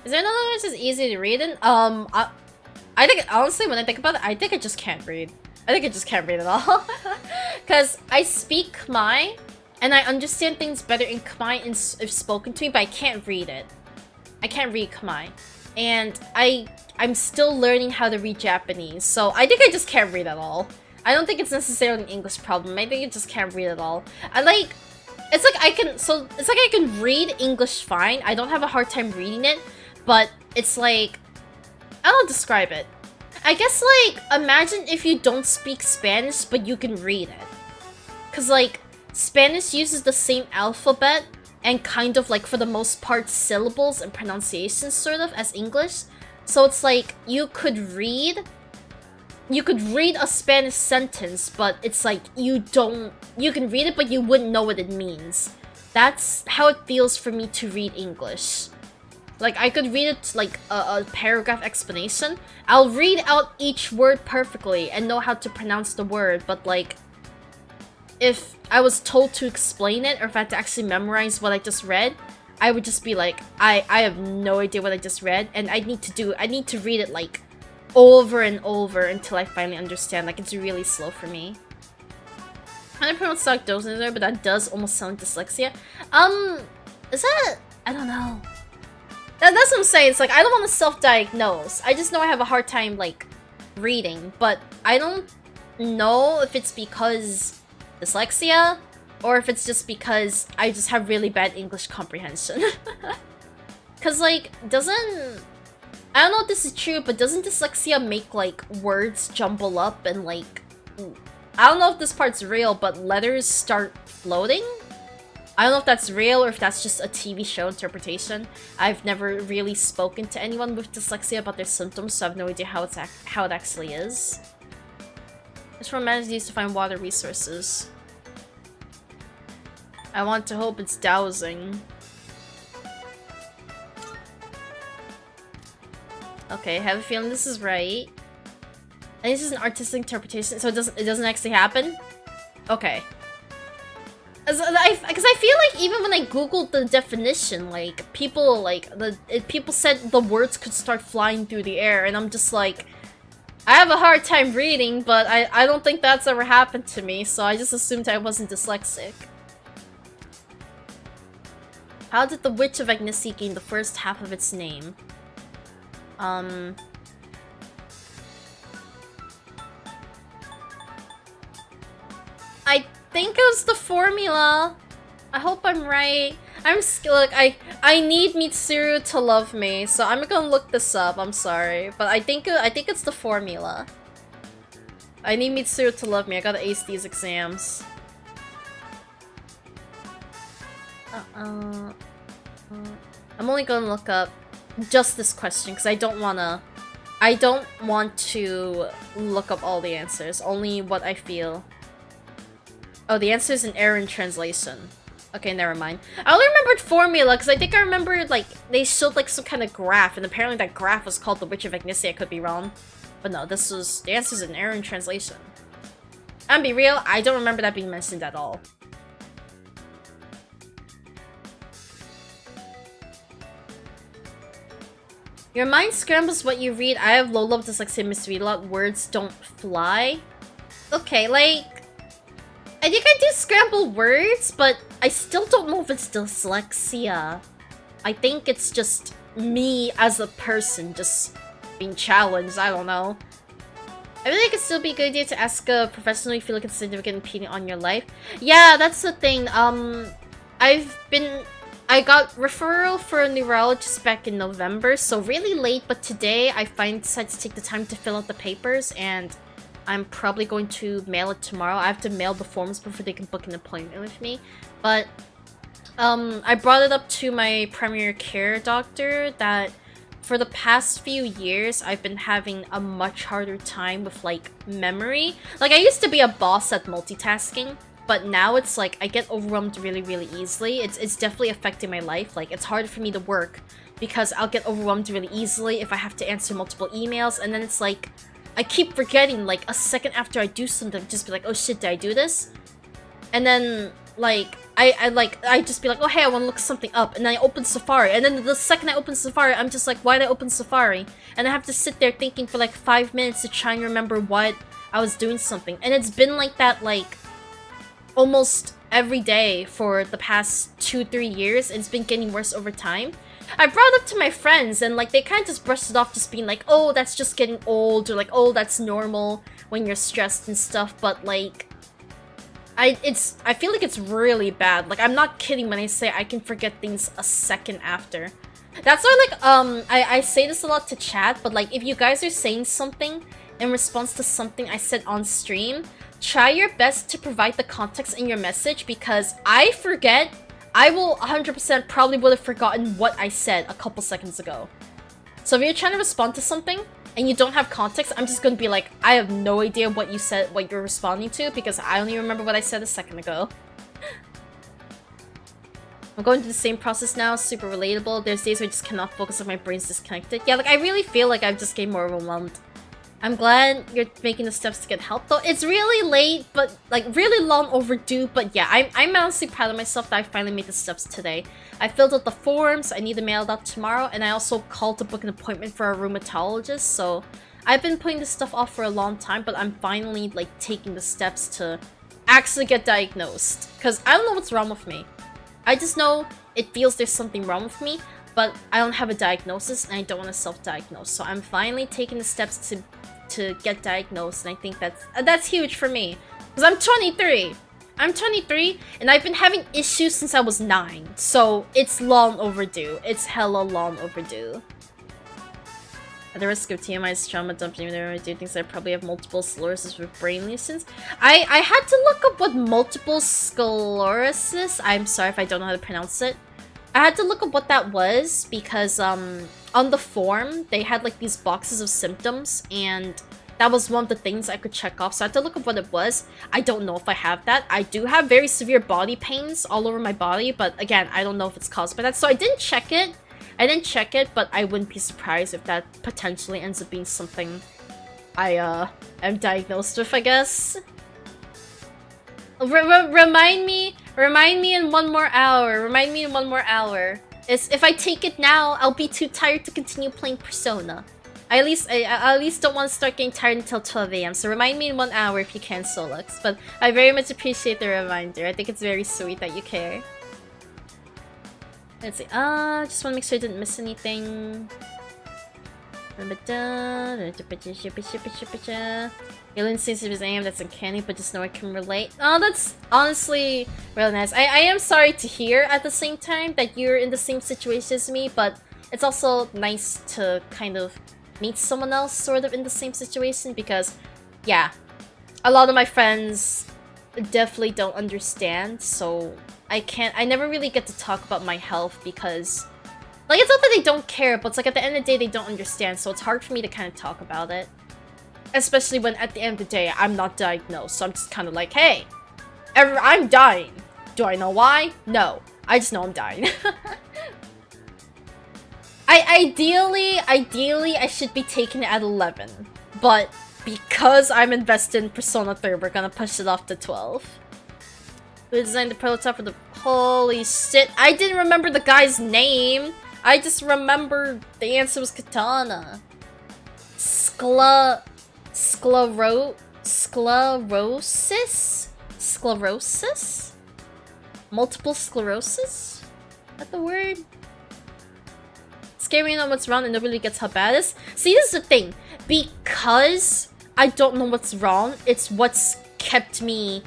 Is there another one that's just easy to read in? I think, honestly, when I think about it, I think I just can't read. I think I just can't read at all. Because I speak Khmer, and I understand things better in Khmer if spoken to me, but I can't read it. I can't read Khmer. And I'm still learning how to read Japanese, so I think I just can't read at all. I don't think it's necessarily an English problem. I think I just can't read at all. It's like I can read English fine. I don't have a hard time reading it, but it's like, I don't describe it. I guess, like, imagine if you don't speak Spanish, but you can read it. Because, like, Spanish uses the same alphabet and kind of, like, for the most part, syllables and pronunciations, sort of, as English. So it's like, you could read a Spanish sentence, but it's like, you can read it, but you wouldn't know what it means. That's how it feels for me to read English. Like, I could read it like a paragraph explanation. I'll read out each word perfectly and know how to pronounce the word, but like, if I was told to explain it, or if I had to actually memorize what I just read, I would just be like, I have no idea what I just read, and I need to read it like over and over until I finally understand. Like, it's really slow for me. I don't pronounce like there, but that does almost sound like dyslexia. Is that, I don't know. That's what I'm saying. It's like, I don't want to self-diagnose. I just know I have a hard time, like, reading. But I don't know if it's because dyslexia, or if it's just because I just have really bad English comprehension. Because, like, I don't know if this is true, but doesn't dyslexia make, like, words jumble up and, like... I don't know if this part's real, but letters start floating? I don't know if that's real or if that's just a TV show interpretation. I've never really spoken to anyone with dyslexia about their symptoms, so I have no idea how it actually is. This romantic needs to find water resources. I want to hope it's dowsing. Okay, I have a feeling this is right. And this is an artistic interpretation, so it doesn't actually happen? Okay. Because I feel like even when I googled the definition, like, people said the words could start flying through the air, and I'm just like, I have a hard time reading, but I don't think that's ever happened to me, so I just assumed I wasn't dyslexic. How did the Witch of Agnessi gain the first half of its name? I think it was the formula. I hope I'm right. Look, I need Mitsuru to love me, so I'm gonna look this up. I'm sorry, but I think it's the formula. I need Mitsuru to love me. I gotta ace these exams. I'm only gonna look up just this question because I don't want to look up all the answers. Only what I feel. Oh, the answer is an error in translation. Okay, never mind. I only remembered formula because I think I remembered, like, they showed, like, some kind of graph, and apparently that graph was called the Witch of Agnessi. I could be wrong. But no, the answer is an error in translation. And be real, I don't remember that being mentioned at all. Your mind scrambles what you read. I have low level dyslexia, misread a lot. Words don't fly. Okay, like... I think I do scramble words, but I still don't know if it's dyslexia. I think it's just me as a person just being challenged. I don't know. I feel like it'd still be a good idea to ask a professional if you feel like it's significant impeding on your life. Yeah, that's the thing. I got referral for a neurologist back in November, so really late, but today I finally decided to take the time to fill out the papers, and I'm probably going to mail it tomorrow. I have to mail the forms before they can book an appointment with me. But I brought it up to my primary care doctor that for the past few years, I've been having a much harder time with, like, memory. Like, I used to be a boss at multitasking, but now it's like I get overwhelmed really, really easily. It's definitely affecting my life. Like, it's hard for me to work because I'll get overwhelmed really easily if I have to answer multiple emails, and then it's like I keep forgetting, like, a second after I do something, just be like, oh shit, did I do this? And then, like, I just be like, oh hey, I want to look something up, and then I open Safari, and then the second I open Safari, I'm just like, why did I open Safari? And I have to sit there thinking for like 5 minutes to try and remember what I was doing something. And it's been like that, like, almost every day for the past 2-3 years, and it's been getting worse over time. I brought it up to my friends, and like they kind of just brushed it off, just being like, oh, that's just getting old, or like, oh, that's normal when you're stressed and stuff. But like, I feel like it's really bad. Like, I'm not kidding when I say I can forget things a second after. That's why, like, I say this a lot to chat, but, like, if you guys are saying something in response to something I said on stream, try your best to provide the context in your message, because I forget. I will 100% probably would have forgotten what I said a couple seconds ago. So if you're trying to respond to something and you don't have context, I'm just gonna be like, I have no idea what you said, what you're responding to, because I only remember what I said a second ago. I'm going through the same process now, super relatable. There's days where I just cannot focus if my brain's disconnected. Yeah, like, I really feel like I've just getting more overwhelmed. I'm glad you're making the steps to get help, though. It's really late, but, like, really long overdue. But yeah, I'm honestly proud of myself that I finally made the steps today. I filled out the forms, I need to mail it out tomorrow, and I also called to book an appointment for a rheumatologist, so I've been putting this stuff off for a long time, but I'm finally, like, taking the steps to actually get diagnosed. Because I don't know what's wrong with me. I just know it feels there's something wrong with me, but I don't have a diagnosis and I don't want to self-diagnose. So I'm finally taking the steps to get diagnosed, and I think that's huge for me. Because I'm 23. I'm 23 and I've been having issues since I was 9. So it's long overdue. It's hella long overdue. At the risk of TMI's trauma dumping, I do things I probably have multiple sclerosis with brain lesions. I had to look up what multiple sclerosis, I'm sorry if I don't know how to pronounce it. I had to look up what that was because on the form, they had like these boxes of symptoms, and that was one of the things I could check off. So I had to look up what it was. I don't know if I have that. I do have very severe body pains all over my body, but again, I don't know if it's caused by that. So I didn't check it. But I wouldn't be surprised if that potentially ends up being something I am diagnosed with, I guess. Remind me in 1 more hour. Remind me in 1 more hour. If I take it now, I'll be too tired to continue playing Persona. I at least don't want to start getting tired until 12 AM. So remind me in 1 hour if you can, Solux. But I very much appreciate the reminder. I think it's very sweet that you care. Let's see. Just want to make sure I didn't miss anything. Alien seems to be saying that's uncanny, but just know I can relate. Oh, that's honestly really nice. I am sorry to hear at the same time that you're in the same situation as me, but it's also nice to kind of meet someone else sort of in the same situation, because, yeah, a lot of my friends definitely don't understand, so I never really get to talk about my health because, like, it's not that they don't care, but it's like at the end of the day they don't understand, so it's hard for me to kind of talk about it. Especially when at the end of the day I'm not diagnosed, so I'm just kind of like, hey, I'm dying. Do I know why? No. I just know I'm dying. Ideally, I should be taking it at 11, but because I'm invested in Persona 3, we're gonna push it off to 12. Who designed the prototype for the... Holy shit, I didn't remember the guy's name. I just remembered the answer was Katana. Sclerosis? Sclerosis? Multiple sclerosis? Is that the word? Scary to know what's wrong and nobody gets how bad it is. See, this is the thing. Because I don't know what's wrong, it's what's kept me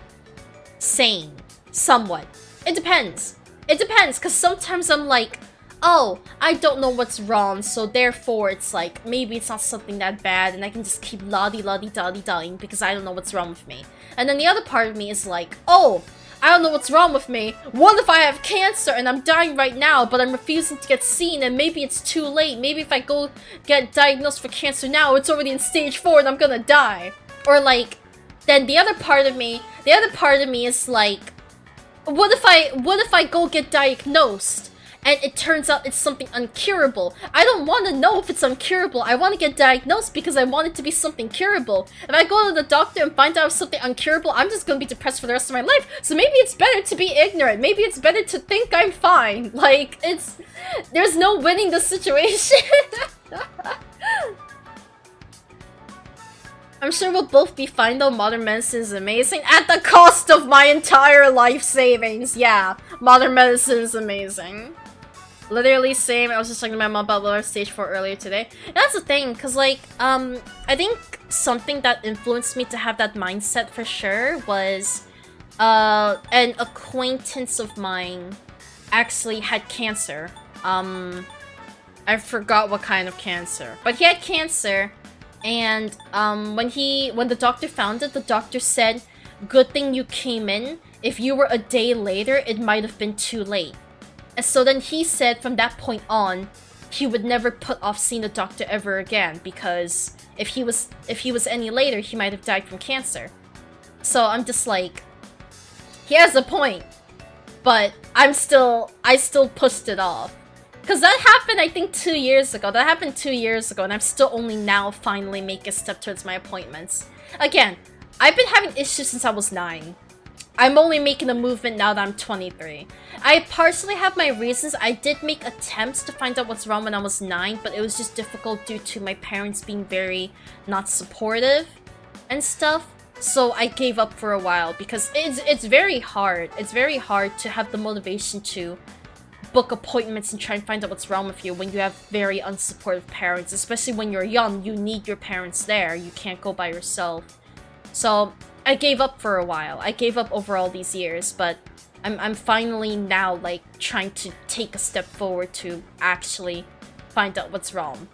sane. Somewhat. It depends. It depends, because sometimes I'm like, oh, I don't know what's wrong, so therefore it's like, maybe it's not something that bad, and I can just keep la-di-la-di-da-di-dying because I don't know what's wrong with me. And then the other part of me is like, oh, I don't know what's wrong with me. What if I have cancer and I'm dying right now, but I'm refusing to get seen, and maybe it's too late. Maybe if I go get diagnosed for cancer now, it's already in stage 4 and I'm gonna die. Or like, then the other part of me is like, what if I go get diagnosed and it turns out it's something uncurable? I don't want to know if it's uncurable. I want to get diagnosed because I want it to be something curable. If I go to the doctor and find out it's something uncurable, I'm just going to be depressed for the rest of my life. So maybe it's better to be ignorant. Maybe it's better to think I'm fine. Like, there's no winning the situation. I'm sure we'll both be fine though. Modern medicine is amazing at the cost of my entire life savings. Yeah, modern medicine is amazing. Literally same. I was just talking to my mom about lower stage 4 earlier today. And that's the thing, cause like, I think something that influenced me to have that mindset for sure was, an acquaintance of mine actually had cancer. I forgot what kind of cancer. But he had cancer, and when the doctor found it, the doctor said, "Good thing you came in. If you were a day later, it might have been too late." And so then he said from that point on, he would never put off seeing the doctor ever again, because if he was any later, he might have died from cancer. So I'm just like, he has a point, but I still pushed it off. Because that happened, I think, 2 years ago. That happened 2 years ago, and I'm still only now finally making a step towards my appointments. Again, I've been having issues since I was 9. I'm only making a movement now that I'm 23. I partially have my reasons. I did make attempts to find out what's wrong when I was 9, but it was just difficult due to my parents being very not supportive and stuff. So I gave up for a while because it's very hard. It's very hard to have the motivation to book appointments and try and find out what's wrong with you when you have very unsupportive parents. Especially when you're young, you need your parents there. You can't go by yourself. So I gave up for a while. I gave up over all these years, but I'm finally now like trying to take a step forward to actually find out what's wrong.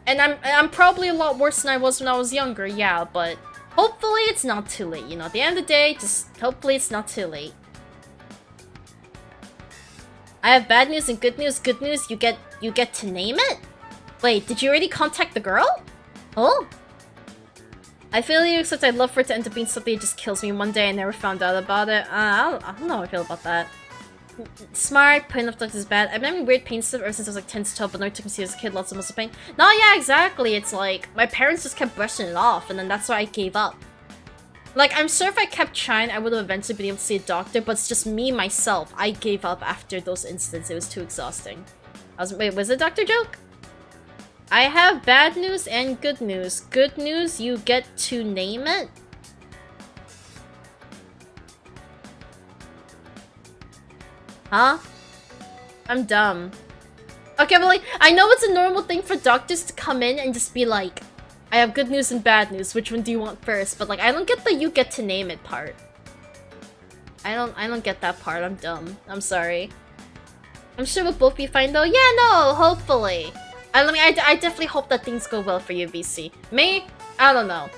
And I'm probably a lot worse than I was when I was younger, yeah, but hopefully it's not too late, you know. At the end of the day, just hopefully it's not too late. I have bad news and good news. Good news, you get to name it? Wait, did you already contact the girl? Oh? I feel you, except I'd love for it to end up being something that just kills me one day and never found out about it. I don't know how I feel about that. Smart, pain of is bad. I've been having weird pain stuff ever since I was like 10 to 12, but no, it took me to see as a kid, lots of muscle pain. No, yeah, exactly. It's like, my parents just kept brushing it off, and then that's why I gave up. Like, I'm sure if I kept trying, I would have eventually been able to see a doctor, but it's just me, myself. I gave up after those incidents. It was too exhausting. Wait, was it a doctor joke? I have bad news and good news. Good news, you get to name it. Huh? I'm dumb. Okay, but like, I know it's a normal thing for doctors to come in and just be like, I have good news and bad news, which one do you want first? But like, I don't get the you get to name it part. I don't get that part. I'm dumb. I'm sorry. I'm sure we'll both be fine though. Yeah, no, hopefully. I definitely hope that things go well for you, VC. Me? I don't know.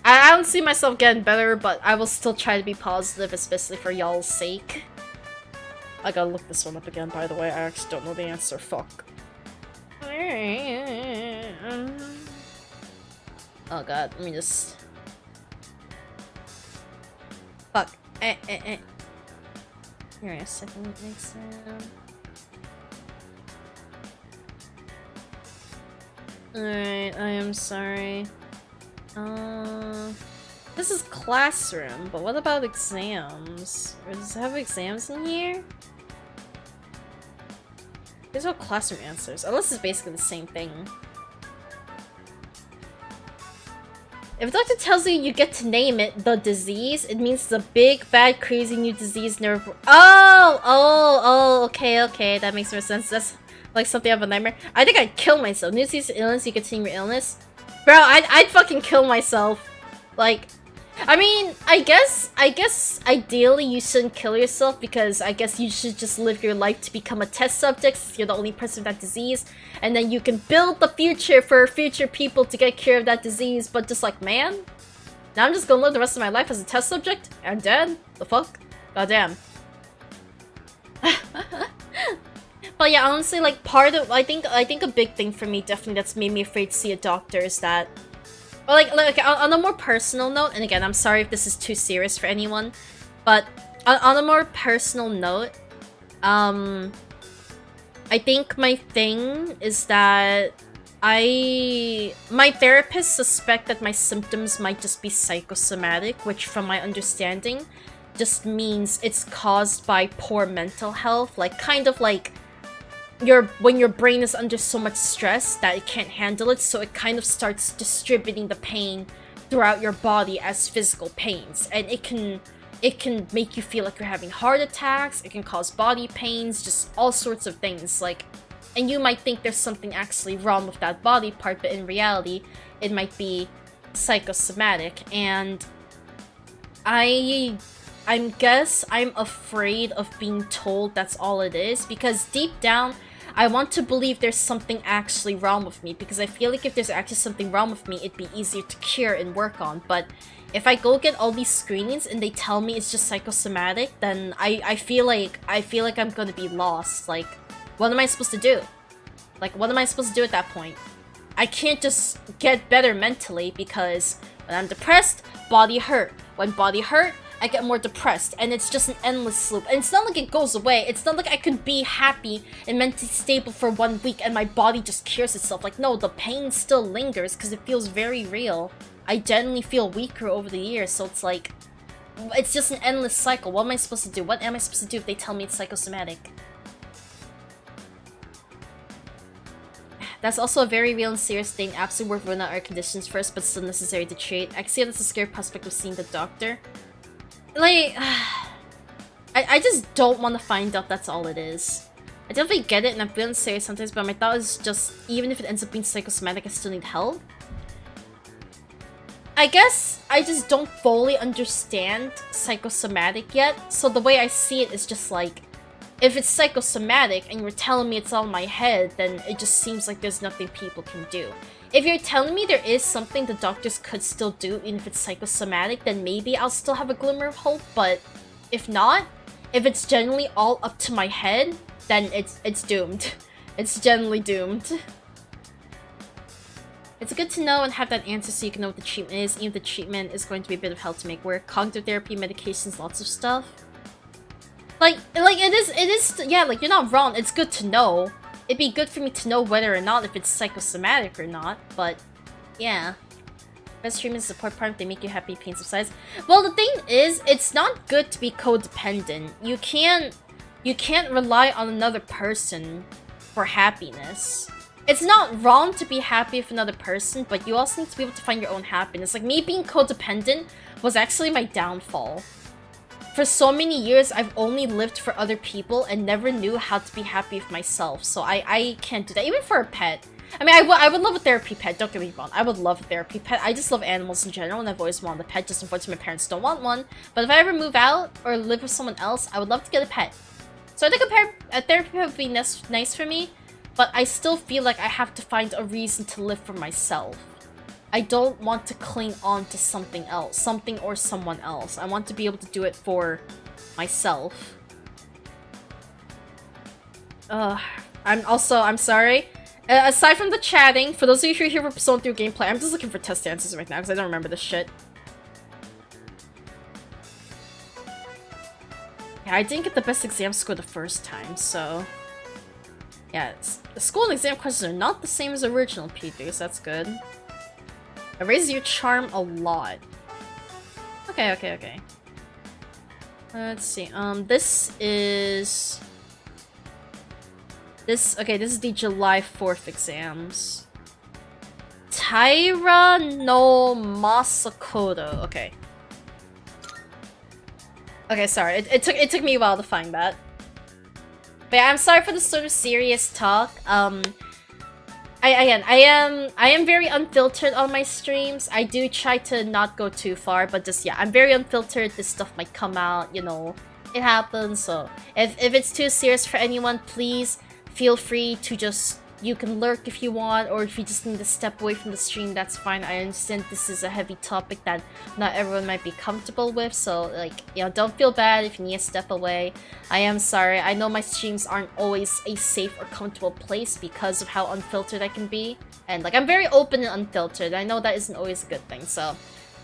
I don't see myself getting better, but I will still try to be positive, especially for y'all's sake. I gotta look this one up again, by the way. I actually don't know the answer. Fuck. Oh god, let me just... Fuck. Here, a second exam. Alright, I am sorry. This is classroom, but what about exams? Or does it have exams in here? There's no classroom answers, unless it's basically the same thing. If a doctor tells you you get to name it, the disease, it means the big, bad, crazy new disease never... Oh, okay, that makes more sense. That's like something of a nightmare. I think I'd kill myself. New disease, illness, you get to name your illness. Bro, I'd fucking kill myself. Like, I mean, I guess ideally you shouldn't kill yourself, because I guess you should just live your life to become a test subject since you're the only person with that disease, and then you can build the future for future people to get cured of that disease. But just like, man, now I'm just gonna live the rest of my life as a test subject? I'm dead? The fuck? Goddamn. But yeah, honestly, like, part of, I think a big thing for me, definitely, that's made me afraid to see a doctor is that, or like on a more personal note, and again, I'm sorry if this is too serious for anyone, but on a more personal note, I think my thing is that my therapists suspect that my symptoms might just be psychosomatic, which from my understanding just means it's caused by poor mental health, like kind of like when your brain is under so much stress that it can't handle it, so it kind of starts distributing the pain throughout your body as physical pains, and it can make you feel like you're having heart attacks, it can cause body pains, just all sorts of things, like, and you might think there's something actually wrong with that body part, but in reality, it might be psychosomatic, and I guess I'm afraid of being told that's all it is, because deep down, I want to believe there's something actually wrong with me, because I feel like if there's actually something wrong with me, it'd be easier to cure and work on. But if I go get all these screenings and they tell me it's just psychosomatic, then I feel like I'm gonna be lost. Like, what am I supposed to do? Like, what am I supposed to do at that point? I can't just get better mentally, because when I'm depressed, body hurt. When body hurt, I get more depressed, and it's just an endless loop. And it's not like it goes away. It's not like I could be happy and mentally stable for 1 week and my body just cures itself. Like, no, the pain still lingers because it feels very real. I genuinely feel weaker over the years, so it's like, it's just an endless cycle. What am I supposed to do? What am I supposed to do if they tell me it's psychosomatic? That's also a very real and serious thing. Absolutely worth ruling out our conditions first, but still necessary to treat. I can see that's a scary prospect of seeing the doctor. Like, I just don't want to find out that's all it is. I definitely get it, and I'm feeling serious sometimes, but my thought is just, even if it ends up being psychosomatic, I still need help. I guess I just don't fully understand psychosomatic yet, so the way I see it is just like, if it's psychosomatic and you're telling me it's all in my head, then it just seems like there's nothing people can do. If you're telling me there is something the doctors could still do, even if it's psychosomatic, then maybe I'll still have a glimmer of hope, but if not, if it's generally all up to my head, then it's doomed. It's generally doomed. It's good to know and have that answer so you can know what the treatment is, even if the treatment is going to be a bit of help to make work. Cognitive therapy, medications, lots of stuff. Like it is, yeah, like, you're not wrong, it's good to know. It'd be good for me to know whether or not if it's psychosomatic or not, but yeah. Best treatment is support part if they make you happy, pain subsides. Well, the thing is, it's not good to be codependent. You can't rely on another person for happiness. It's not wrong to be happy with another person, but you also need to be able to find your own happiness. Like, me being codependent was actually my downfall. For so many years, I've only lived for other people and never knew how to be happy with myself. So I can't do that, even for a pet. I mean, I would love a therapy pet, don't get me wrong. I would love a therapy pet. I just love animals in general, and I've always wanted a pet. Just unfortunately, my parents don't want one. But if I ever move out or live with someone else, I would love to get a pet. So I think a therapy pet would be nice for me, but I still feel like I have to find a reason to live for myself. I don't want to cling on to something else, something or someone else. I want to be able to do it for myself. I'm sorry. Aside from the chatting, for those of you who are here for Persona 3 gameplay, I'm just looking for test answers right now because I don't remember this shit. Yeah, I didn't get the best exam score the first time, so... Yeah, the school and exam questions are not the same as original P3, so that's good. It raises your charm a lot. Okay. Let's see. This is the July 4th exams. Taira no Masakoto. Okay. Okay, sorry. It took me a while to find that. But yeah, I'm sorry for the sort of serious talk. I am very unfiltered on my streams. I do try to not go too far, but just, yeah, I'm very unfiltered. This stuff might come out, you know, it happens. So if it's too serious for anyone, please feel free to just, you can lurk if you want, or if you just need to step away from the stream, that's fine. I understand this is a heavy topic that not everyone might be comfortable with, so, like, you know, don't feel bad if you need to step away. I am sorry. I know my streams aren't always a safe or comfortable place because of how unfiltered I can be. And, like, I'm very open and unfiltered. I know that isn't always a good thing, so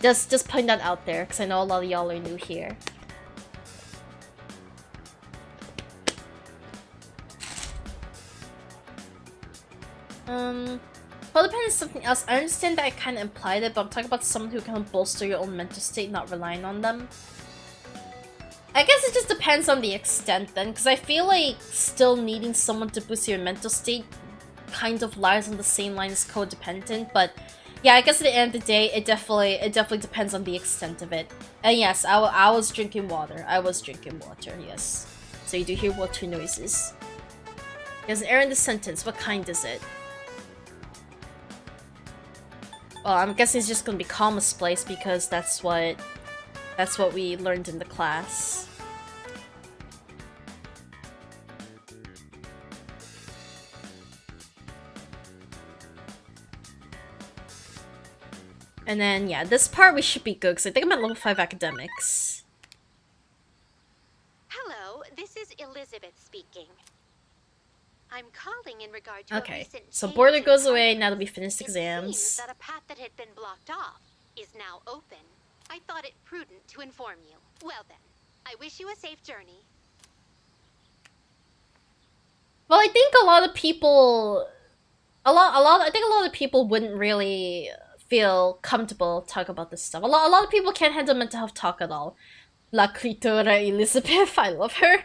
just putting that out there, because I know a lot of y'all are new here. Codependent is something else. I understand that I kind of implied it, but I'm talking about someone who can bolster your own mental state, not relying on them. I guess it just depends on the extent then, because I feel like still needing someone to boost your mental state kind of lies on the same line as codependent, but yeah, I guess at the end of the day, it definitely depends on the extent of it. And yes, I was drinking water. Yes. So you do hear water noises. There's an error in the sentence. What kind is it? Well, I'm guessing it's just gonna be comma splice because that's what we learned in the class. And then, yeah, this part we should be good, because I think I'm at level 5 academics. Hello, this is Elizabeth speaking. I'm calling in regard to a Okay, recent so change border in goes away progress. now that we finished It exams. seems that a path that had been blocked off is now open. I thought it prudent to inform you. Well then, I wish you a safe journey. Well, I think a lot of people, I think a lot of people wouldn't really feel comfortable talk about this stuff. A lot of people can't handle mental health talk at all. La Critura Elizabeth, I love her.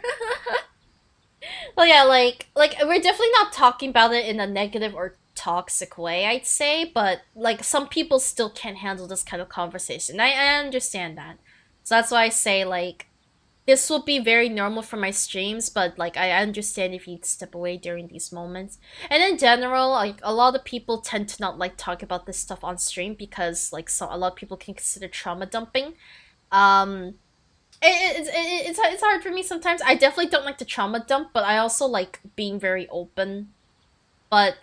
Well, yeah, like we're definitely not talking about it in a negative or toxic way, I'd say, but like some people still can't handle this kind of conversation. I understand that. So that's why I say like this will be very normal for my streams, but like I understand if you'd step away during these moments. And in general, like a lot of people tend to not like talk about this stuff on stream because like a lot of people can consider trauma dumping. It's hard for me sometimes. I definitely don't like to trauma dump, but I also like being very open. But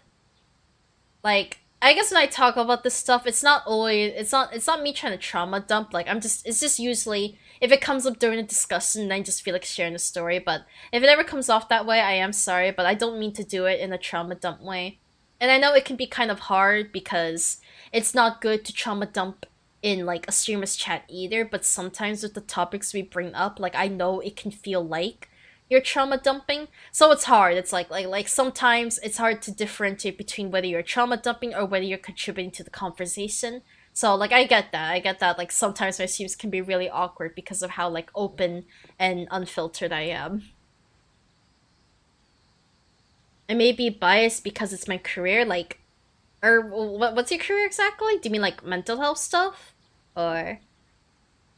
like I guess when I talk about this stuff, it's not always it's not me trying to trauma dump. Like it's just usually if it comes up during a discussion, then I just feel like sharing a story. But if it ever comes off that way, I am sorry, but I don't mean to do it in a trauma dump way. And I know it can be kind of hard because it's not good to trauma dump in like a streamer's chat either, but sometimes with the topics we bring up, like I know it can feel like you're trauma dumping, so it's hard. It's like sometimes it's hard to differentiate between whether you're trauma dumping or whether you're contributing to the conversation. So like I get that like sometimes my streams can be really awkward because of how like open and unfiltered I am. I may be biased because it's my career, like, or what's your career exactly? Do you mean like mental health stuff? Or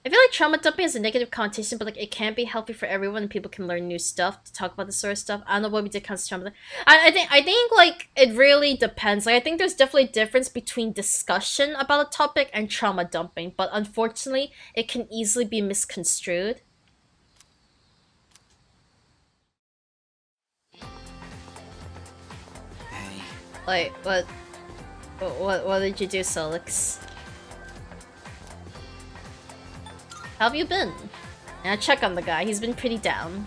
I feel like trauma dumping is a negative connotation, but like it can be healthy for everyone and people can learn new stuff to talk about this sort of stuff. I don't know what we did comes to trauma. I think like it really depends. Like I think there's definitely a difference between discussion about a topic and trauma dumping, but unfortunately it can easily be misconstrued. Hey. Like what did you do, Solix? How have you been? And I check on the guy. He's been pretty down.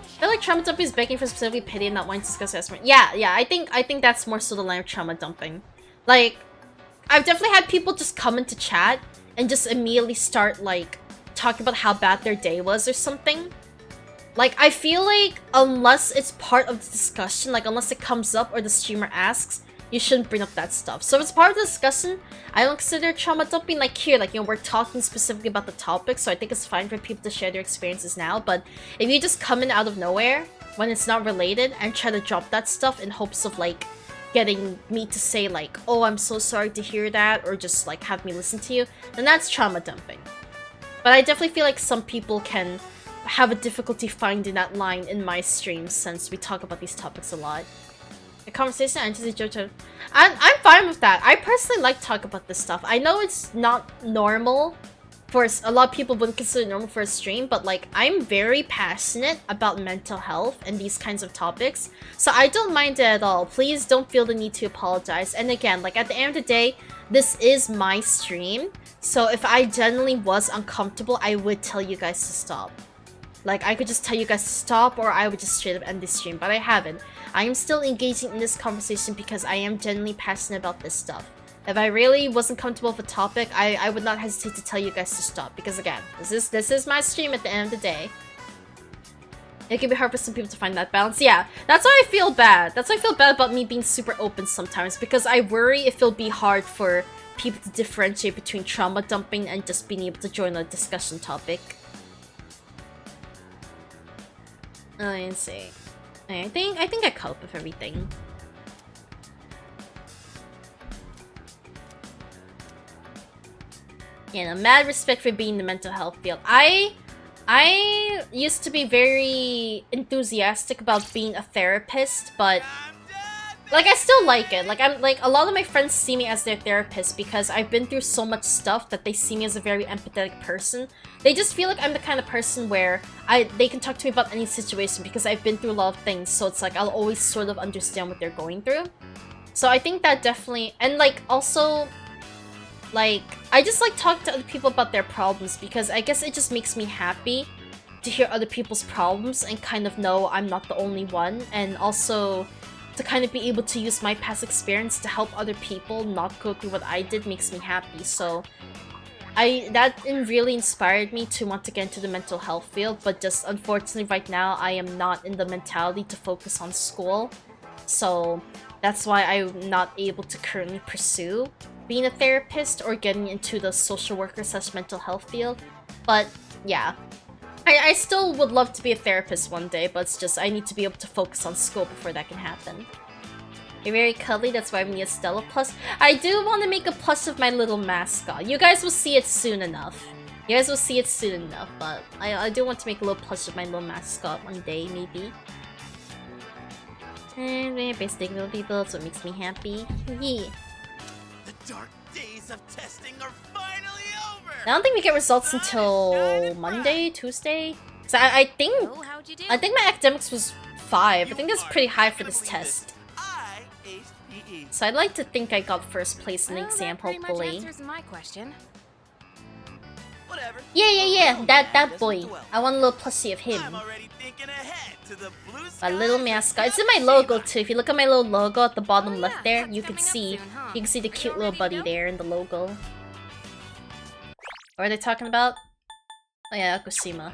I feel like trauma dumping is begging for specifically pity and not wanting to discuss assessment. Yeah, I think that's more so the line of trauma dumping. Like, I've definitely had people just come into chat and just immediately start like talking about how bad their day was or something. Like, I feel like unless it's part of the discussion, like unless it comes up or the streamer asks, you shouldn't bring up that stuff. So if it's part of the discussion, I don't consider trauma dumping. Like here, like, you know, we're talking specifically about the topic, so I think it's fine for people to share their experiences now. But if you just come in out of nowhere when it's not related and try to drop that stuff in hopes of like getting me to say like, oh, I'm so sorry to hear that, or just like have me listen to you, then that's trauma dumping. But I definitely feel like some people can have a difficulty finding that line in my streams since we talk about these topics a lot. The conversation enters JoJo. I'm fine with that. I personally like to talk about this stuff. I know it's not normal for a lot of people wouldn't consider it normal for a stream, but like I'm very passionate about mental health and these kinds of topics, so I don't mind it at all. Please don't feel the need to apologize. And again, like at the end of the day, this is my stream, so if I genuinely was uncomfortable, I would tell you guys to stop. Like, I could just tell you guys to stop, or I would just straight up end this stream, but I haven't. I am still engaging in this conversation because I am genuinely passionate about this stuff. If I really wasn't comfortable with a topic, I would not hesitate to tell you guys to stop, because again, this is my stream at the end of the day. It can be hard for some people to find that balance. Yeah, that's why I feel bad. That's why I feel bad about me being super open sometimes, because I worry if it'll be hard for people to differentiate between trauma dumping and just being able to join a discussion topic. Let's see. I think I cope with everything. Yeah, no, mad respect for being in the mental health field. I used to be very enthusiastic about being a therapist, but like, I still like it. Like, I'm like, a lot of my friends see me as their therapist because I've been through so much stuff that they see me as a very empathetic person. They just feel like I'm the kind of person where they can talk to me about any situation because I've been through a lot of things, so it's like I'll always sort of understand what they're going through. So I think that definitely, and like, also, like, I just like talk to other people about their problems because I guess it just makes me happy to hear other people's problems and kind of know I'm not the only one, and also to kind of be able to use my past experience to help other people not go through what I did makes me happy. So that really inspired me to want to get into the mental health field, but just unfortunately right now I am not in the mentality to focus on school. So that's why I'm not able to currently pursue being a therapist or getting into the social worker / mental health field. But yeah, I still would love to be a therapist one day, but it's just I need to be able to focus on school before that can happen. You're very cuddly, that's why we need a Stella plush. I do want to make a plush of my little mascot. You guys will see it soon enough. You guys will see it soon enough, but I do want to make a little plush of my little mascot one day, maybe. And we're basically little people, so it makes me happy. Yeah. The dark days of testing are finally over. I don't think we get results until Monday, Tuesday. So I think my academics was 5. I think that's pretty high for this test. So I'd like to think I got first place in the exam, hopefully. My question. Yeah, that boy. I want a little plushie of him. My little mascot. It's in my logo too. If you look at my little logo at the bottom left there, you can see the cute little buddy there in the logo. What are they talking about? Oh yeah, Akushima.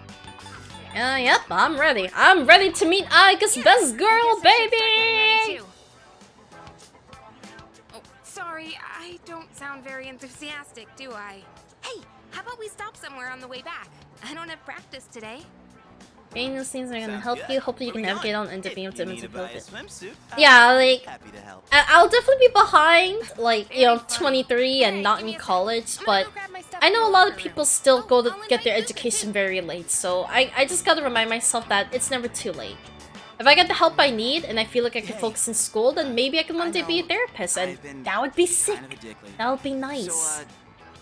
Yep, I'm ready. I'm ready to meet Aika's best girl, baby! Oh, sorry, I don't sound very enthusiastic, do I? Hey, how about we stop somewhere on the way back? I don't have practice today. Being those things are gonna help you. Hopefully you can navigate on and being able to build it. Yeah, like, I'll definitely be behind, like, you know, 23 and not in college, but I know a lot of people still go to get their education very late, so I just gotta remind myself that it's never too late. If I get the help I need and I feel like I can focus in school, then maybe I can one day be a therapist, and that would be sick. That would be nice.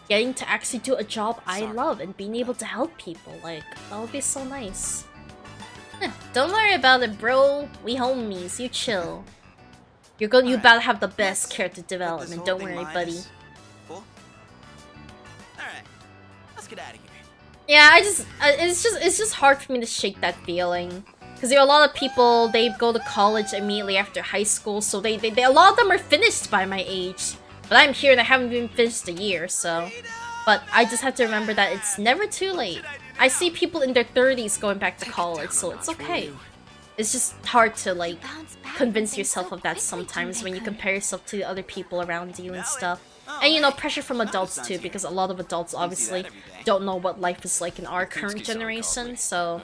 Getting to actually do a job I love and being able to help people, like, that would be so nice. Don't worry about it, bro. We homies. You chill. You about to have the best character development. Don't worry, buddy. Cool. Alright. Let's get out of here. Yeah, it's just hard for me to shake that feeling. Because there are a lot of people, they go to college immediately after high school, so they a lot of them are finished by my age. But I'm here and I haven't even finished a year, so... But I just have to remember that it's never too late. I see people in their 30s going back to college, so it's okay. It's just hard to, like, convince yourself of that sometimes when you compare yourself to the other people around you and stuff. And, you know, pressure from adults too, because a lot of adults obviously don't know what life is like in our current generation, so...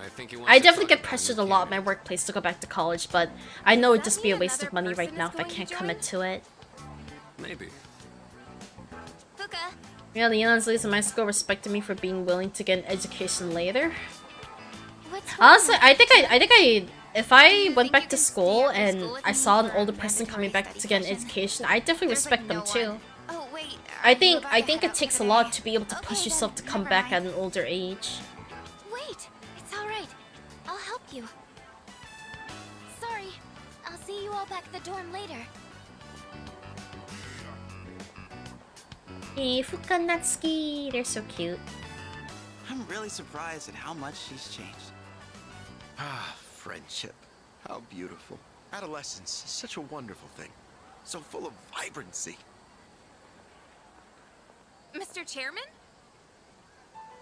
I definitely get pressured a lot at my workplace to go back to college, but I know it'd just be a waste of money right now if I can't commit to it. Maybe. Yeah, the young ladies in my school respected me for being willing to get an education later. Honestly, I think if I went back to school and I saw an older person coming back to get an education, I definitely respect them too. I think it takes a lot to be able to push yourself to come back at an older age. Wait, it's alright. I'll help you. Sorry, I'll see you all back at the dorm later. Hey, Fukanatsuki, they're so cute. I'm really surprised at how much she's changed. Ah, friendship. How beautiful. Adolescence is such a wonderful thing. So full of vibrancy. Mr. Chairman?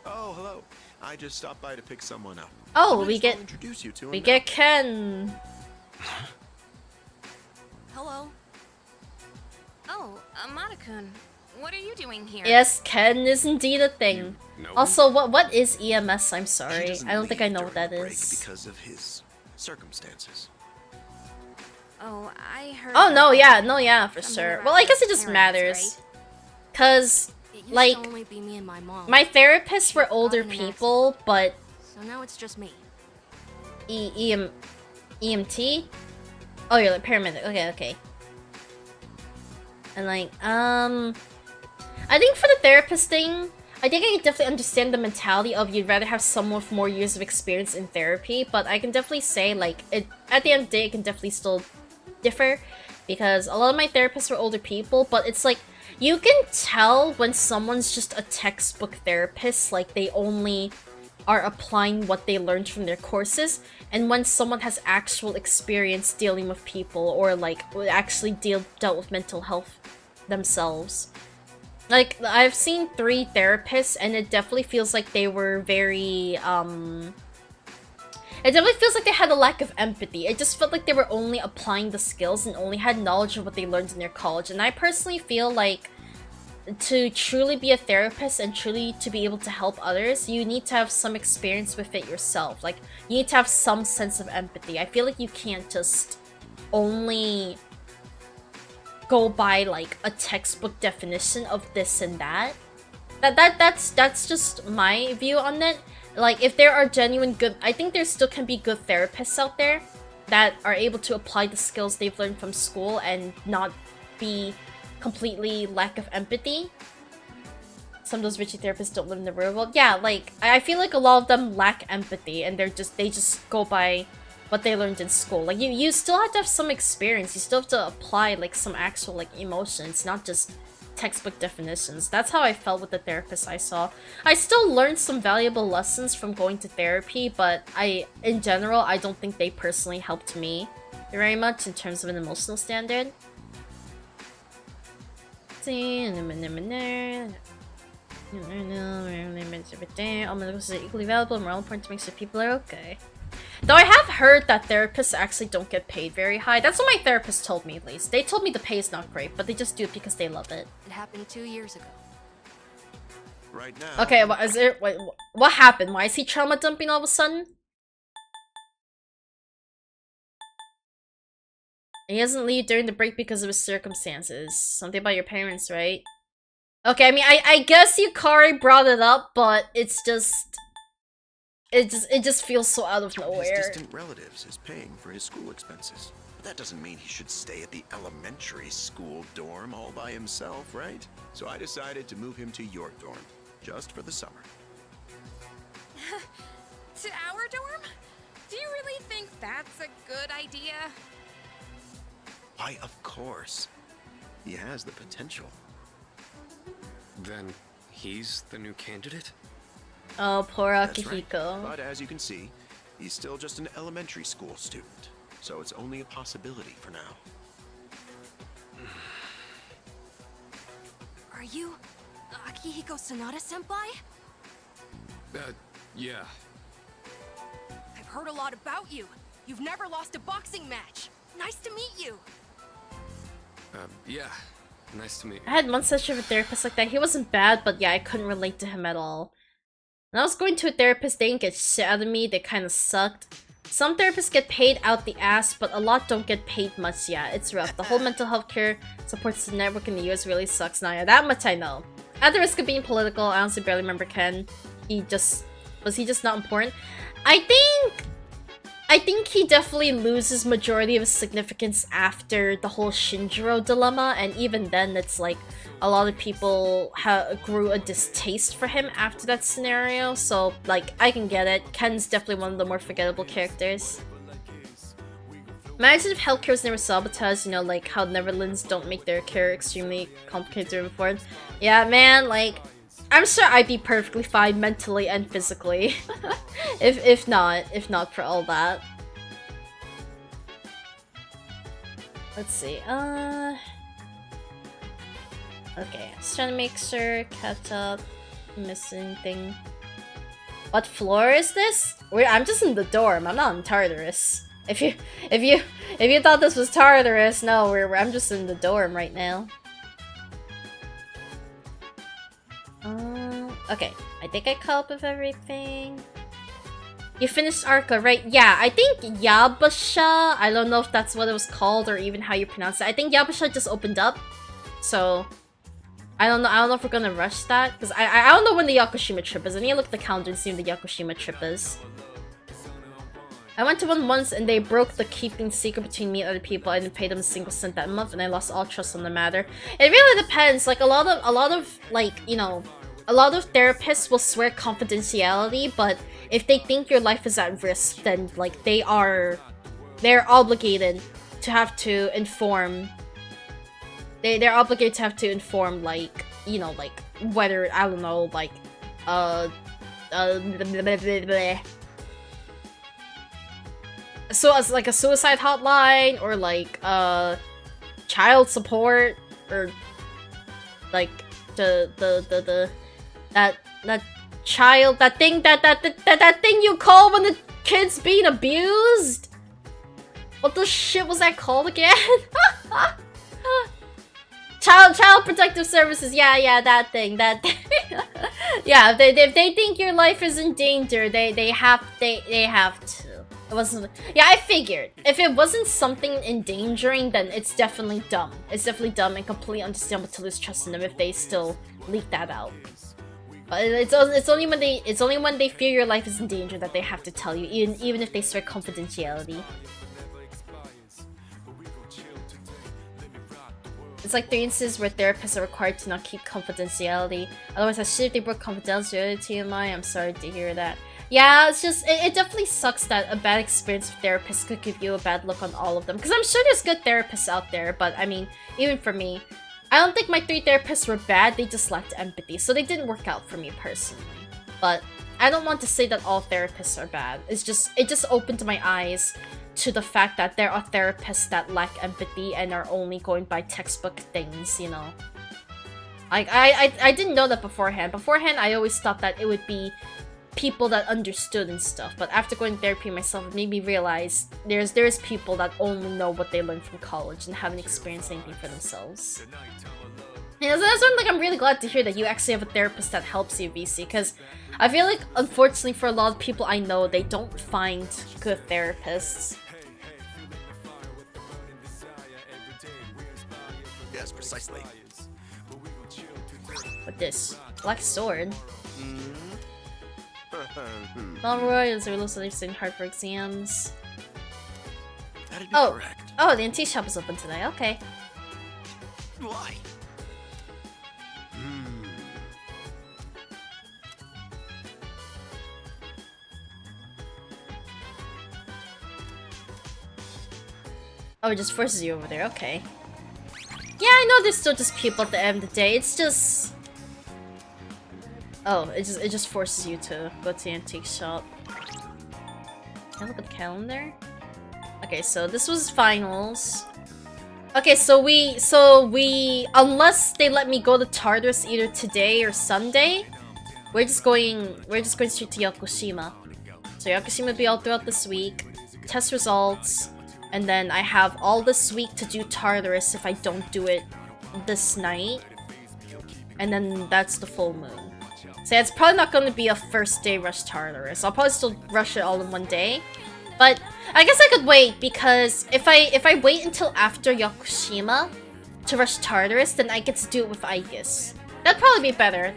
Oh, hello. I just stopped by to pick someone up. Oh, we get introduce you to him we now. get Ken. Hello. Oh, Amada-kun. What are you doing here? Yes, Ken is indeed a thing. Also, what is EMS? I'm sorry. I don't think I know what that is. Because of his circumstances. Oh, I heard. Oh no, yeah, for sure. Well, I guess it just matters. Cause, like, my therapists were older people, but So now it's just me. EMT? Oh, you're like paramedic. Okay. And like, I think for the therapist thing, I think I can definitely understand the mentality of you'd rather have someone with more years of experience in therapy, but I can definitely say, like, at the end of the day, it can definitely still differ, because a lot of my therapists were older people, but it's like, you can tell when someone's just a textbook therapist, like they only are applying what they learned from their courses, and when someone has actual experience dealing with people, or like actually dealt with mental health themselves. Like, I've seen 3 therapists, and it definitely feels like they were very, it definitely feels like they had a lack of empathy. It just felt like they were only applying the skills and only had knowledge of what they learned in their college. And I personally feel like to truly be a therapist and truly to be able to help others, you need to have some experience with it yourself. Like, you need to have some sense of empathy. I feel like you can't just only go by like a textbook definition of this and that. That's just my view on it. Like, if there are genuine good, I think there still can be good therapists out there that are able to apply the skills they've learned from school and not be completely lack of empathy. Some of those Richie therapists don't live in the real world. Yeah, like, I feel like a lot of them lack empathy, and they just go by what they learned in school. Like, you still have to have some experience. You still have to apply like some actual like emotions, not just textbook definitions. That's how I felt with the therapist I saw. I still learned some valuable lessons from going to therapy, but in general, I don't think they personally helped me very much in terms of an emotional standard. This is equally valuable and more important to make sure people are okay. Though I have heard that therapists actually don't get paid very high. That's what my therapist told me, at least. They told me the pay is not great, but they just do it because they love it. It happened 2 years ago. Right now. Okay, what happened? Why is he trauma dumping all of a sudden? He doesn't leave during the break because of his circumstances. Something about your parents, right? Okay, I mean, I guess Yukari brought it up, but it's just... It just feels so out of nowhere. His distant relatives is paying for his school expenses. But that doesn't mean he should stay at the elementary school dorm all by himself, right? So I decided to move him to your dorm, just for the summer. To our dorm? Do you really think that's a good idea? Why, of course. He has the potential. Then he's the new candidate? Oh, poor That's Akihiko. right. But as you can see, he's still just an elementary school student. So it's only a possibility for now. Are you Akihiko Sanada-senpai? Yeah. I've heard a lot about you. You've never lost a boxing match. Nice to meet you. Yeah. Nice to meet you. I had one session with a therapist like that. He wasn't bad, but yeah, I couldn't relate to him at all. When I was going to a therapist, they didn't get shit out of me. They kind of sucked. Some therapists get paid out the ass, but a lot don't get paid much. Yeah, it's rough. The whole mental health care supports network in the US really sucks. Now, yeah, that much I know. At the risk of being political, I honestly barely remember Ken. Was he just not important? I think he definitely loses majority of his significance after the whole Shinjiro dilemma, and even then it's like a lot of people grew a distaste for him after that scenario, so like I can get it. Ken's definitely one of the more forgettable characters. Imagine if healthcare was never sabotaged, you know, like how Neverlands don't make their care extremely complicated to afford. Yeah, man, like I'm sure I'd be perfectly fine mentally and physically. if not for all that. Let's see, okay, just trying to make sure, catch up, missing thing. What floor is this? I'm just in the dorm, I'm not in Tartarus. If you thought this was Tartarus, no, I'm just in the dorm right now. Okay, I think I caught up with everything. You finished Arca, right? Yeah, I think Yabasha, I don't know if that's what it was called or even how you pronounce it. I think Yabasha just opened up, so I don't know if we're gonna rush that, because I don't know when the Yakushima trip is. I need to look at the calendar and see when the Yakushima trip is. I went to one once and they broke the keeping secret between me and other people. I didn't pay them a single cent that month and I lost all trust on the matter. It really depends. Like a lot of like, you know, a lot of therapists will swear confidentiality, but if they think your life is at risk, then like they're obligated to have to inform. They're obligated to have to inform, like, you know, like whether, I don't know, like so as like a suicide hotline or like child support or like that child, that thing you call when the kid's being abused. What the shit was that called again? Child protective services. Yeah, that thing. Yeah, if they think your life is in danger, they have to. It wasn't. Yeah, I figured if it wasn't something endangering, then it's definitely dumb. It's definitely dumb and completely understandable to lose trust in them if they still leak that out. But it's only when they fear your life is in danger that they have to tell you, even if they swear confidentiality. It's like the instances where therapists are required to not keep confidentiality. Otherwise, I shit if they broke confidentiality to TMI. I'm sorry to hear that. Yeah, it's just, it definitely sucks that a bad experience with therapists could give you a bad look on all of them. Because I'm sure there's good therapists out there, but I mean, even for me, I don't think my 3 therapists were bad, they just lacked empathy, so they didn't work out for me personally. But I don't want to say that all therapists are bad. It just opened my eyes to the fact that there are therapists that lack empathy and are only going by textbook things, you know. Like, I didn't know that beforehand. Beforehand, I always thought that it would be people that understood and stuff, but after going to therapy myself, it made me realize there's people that only know what they learned from college and haven't experienced anything for themselves. Yeah, so that's why I'm really glad to hear that you actually have a therapist that helps you, VC, because I feel like, unfortunately, for a lot of people I know, they don't find good therapists. Yes, precisely. What this? Black sword? Malroy is a little studying hard for exams. That'd be correct. Oh, the antique shop is open today. Okay. Why? Oh, it just forces you over there. Okay. Yeah, I know there's still just people at the end of the day. It's just... Oh, it just forces you to go to the antique shop. Can I look at the calendar? Okay, so this was finals. Okay, so we unless they let me go to Tartarus either today or Sunday, we're just going straight to Yakushima. So Yakushima will be all throughout this week. Test results, and then I have all this week to do Tartarus if I don't do it this night. And then that's the full moon. So yeah, it's probably not going to be a first day rush Tartarus. I'll probably still rush it all in one day. But I guess I could wait, because if I wait until after Yakushima to rush Tartarus, then I get to do it with Aegis. That'd probably be better.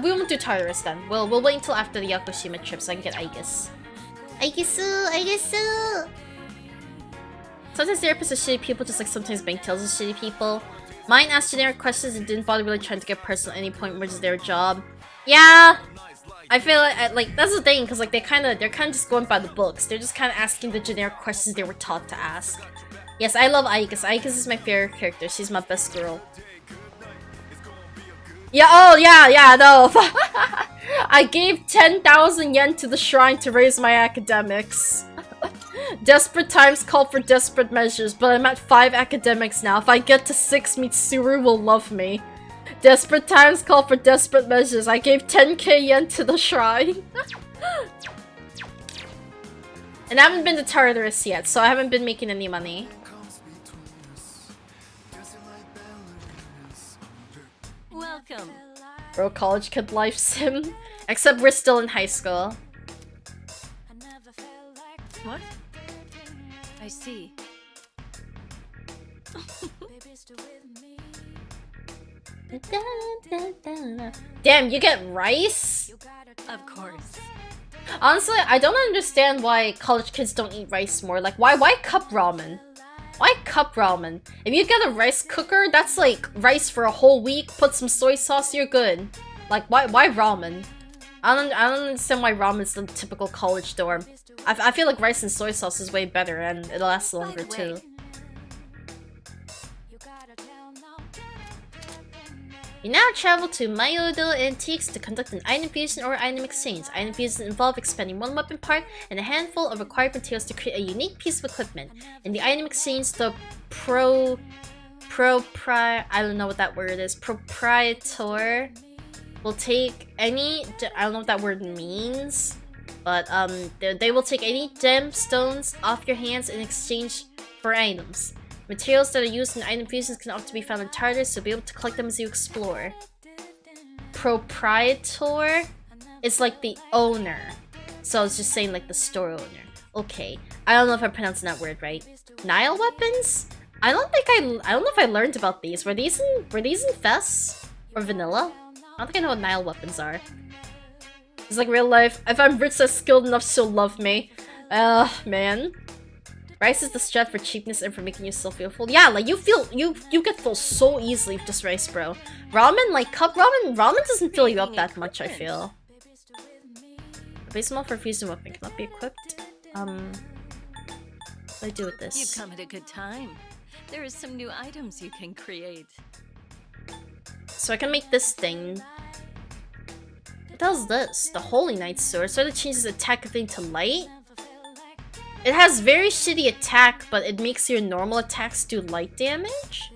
We won't do Tartarus then. We'll wait until after the Yakushima trip so I can get Aegis. Aigisu! Sometimes therapists are shitty people, just like sometimes bank tellers are shitty people. Mine asked generic questions and didn't bother really trying to get personal at any point, which is their job. Yeah, I feel like that's the thing, because like they're kind of just going by the books. They're just kind of asking the generic questions they were taught to ask. Yes, I love Aegis. Aegis is my favorite character. She's my best girl. Yeah. Oh yeah. No. I gave 10,000 yen to the shrine to raise my academics. Desperate times call for desperate measures, but I'm at 5 academics now. If I get to 6, Mitsuru will love me. Desperate times call for desperate measures. I gave 10k yen to the shrine. And I haven't been to Tartarus yet, so I haven't been making any money. Welcome. Bro, college kid life sim. Except we're still in high school. What? I see. Damn, you get rice? Of course. Honestly, I don't understand why college kids don't eat rice more. Like, why cup ramen? Why cup ramen? If you get a rice cooker, that's like rice for a whole week. Put some soy sauce, you're good. Like, why ramen? I don't understand why ramen's the typical college dorm. I feel like rice and soy sauce is way better and it lasts longer too. You now travel to Mayodo Antiques to conduct an item fusion or item exchange. Item fusions involve expending one weapon part and a handful of required materials to create a unique piece of equipment. In the item exchange, the I don't know what that word is. Proprietor will take any, I don't know what that word means, but they will take any gemstones off your hands in exchange for items. Materials that are used in item fusions can often be found in Tartarus, so be able to collect them as you explore. Proprietor is like the owner, so it's just saying like the store owner. Okay, I don't know if I'm pronouncing that word right. Nile weapons? I don't know if I learned about these. Were these in Fess or Vanilla? I don't think I know what Nile weapons are. It's like real life. If I'm rich, that's skilled enough, she'll love me. Man. Rice is the strat for cheapness and for making yourself feel full. Yeah, like you get full so easily with just rice, bro. Ramen, like cup ramen doesn't fill you up that much, I feel. A base model for fusion weapon cannot be equipped. What do I do with this? You've come at a good time. There is some new items you can create. So I can make this thing. What does this? The Holy Knight sword. Sort of changes attack thing to light. It has very shitty attack, but it makes your normal attacks do light damage?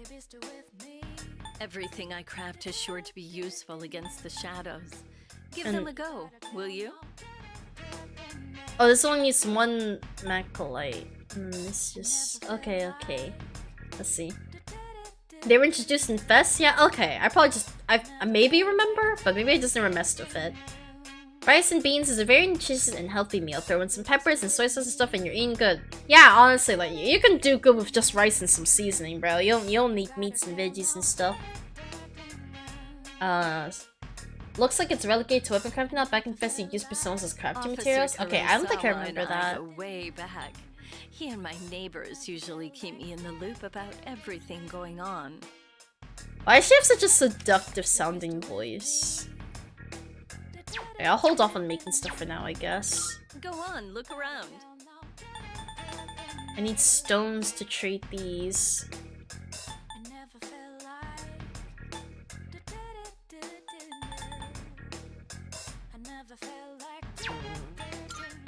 Everything I craft is sure to be useful against the shadows. Give them a go, will you? Oh, this only needs one Macrolite. It's just... Okay. Let's see. They were introduced in Fest? Yeah, okay. I maybe remember, but maybe I just never messed with it. Rice and beans is a very nutritious and healthy meal. Throw in some peppers and soy sauce and stuff and you're eating good. Yeah, honestly, like, you can do good with just rice and some seasoning, bro. You don't need meats and veggies and stuff. Looks like it's relegated to weapon crafting now. Back in Fest, you used personas as crafting materials. Okay, I don't think I remember that. Way back. He and my neighbors usually keep me in the loop about everything going on. Why does she have such a seductive sounding voice? Okay, I'll hold off on making stuff for now, I guess. Go on, look around. I need stones to trade these.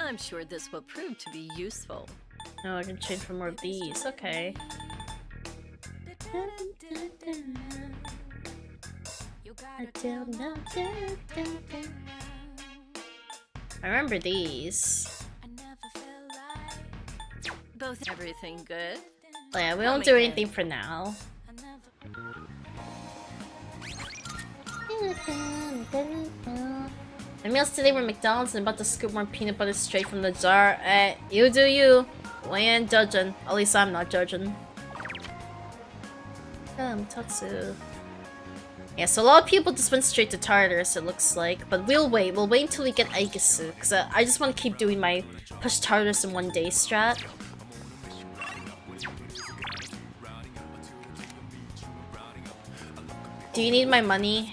I'm sure this will prove to be useful. No, I can trade for more of these. Okay. I remember these. Both everything good? Oh yeah, we don't do anything for now. The meals today were McDonald's and about to scoop more peanut butter straight from the jar. You do you. We ain't judging. At least I'm not judging. Tatsu. Yeah, so a lot of people just went straight to Tartarus, it looks like. But we'll wait until we get Aikisu, because I just want to keep doing my push Tartarus in one day strat. Do you need my money?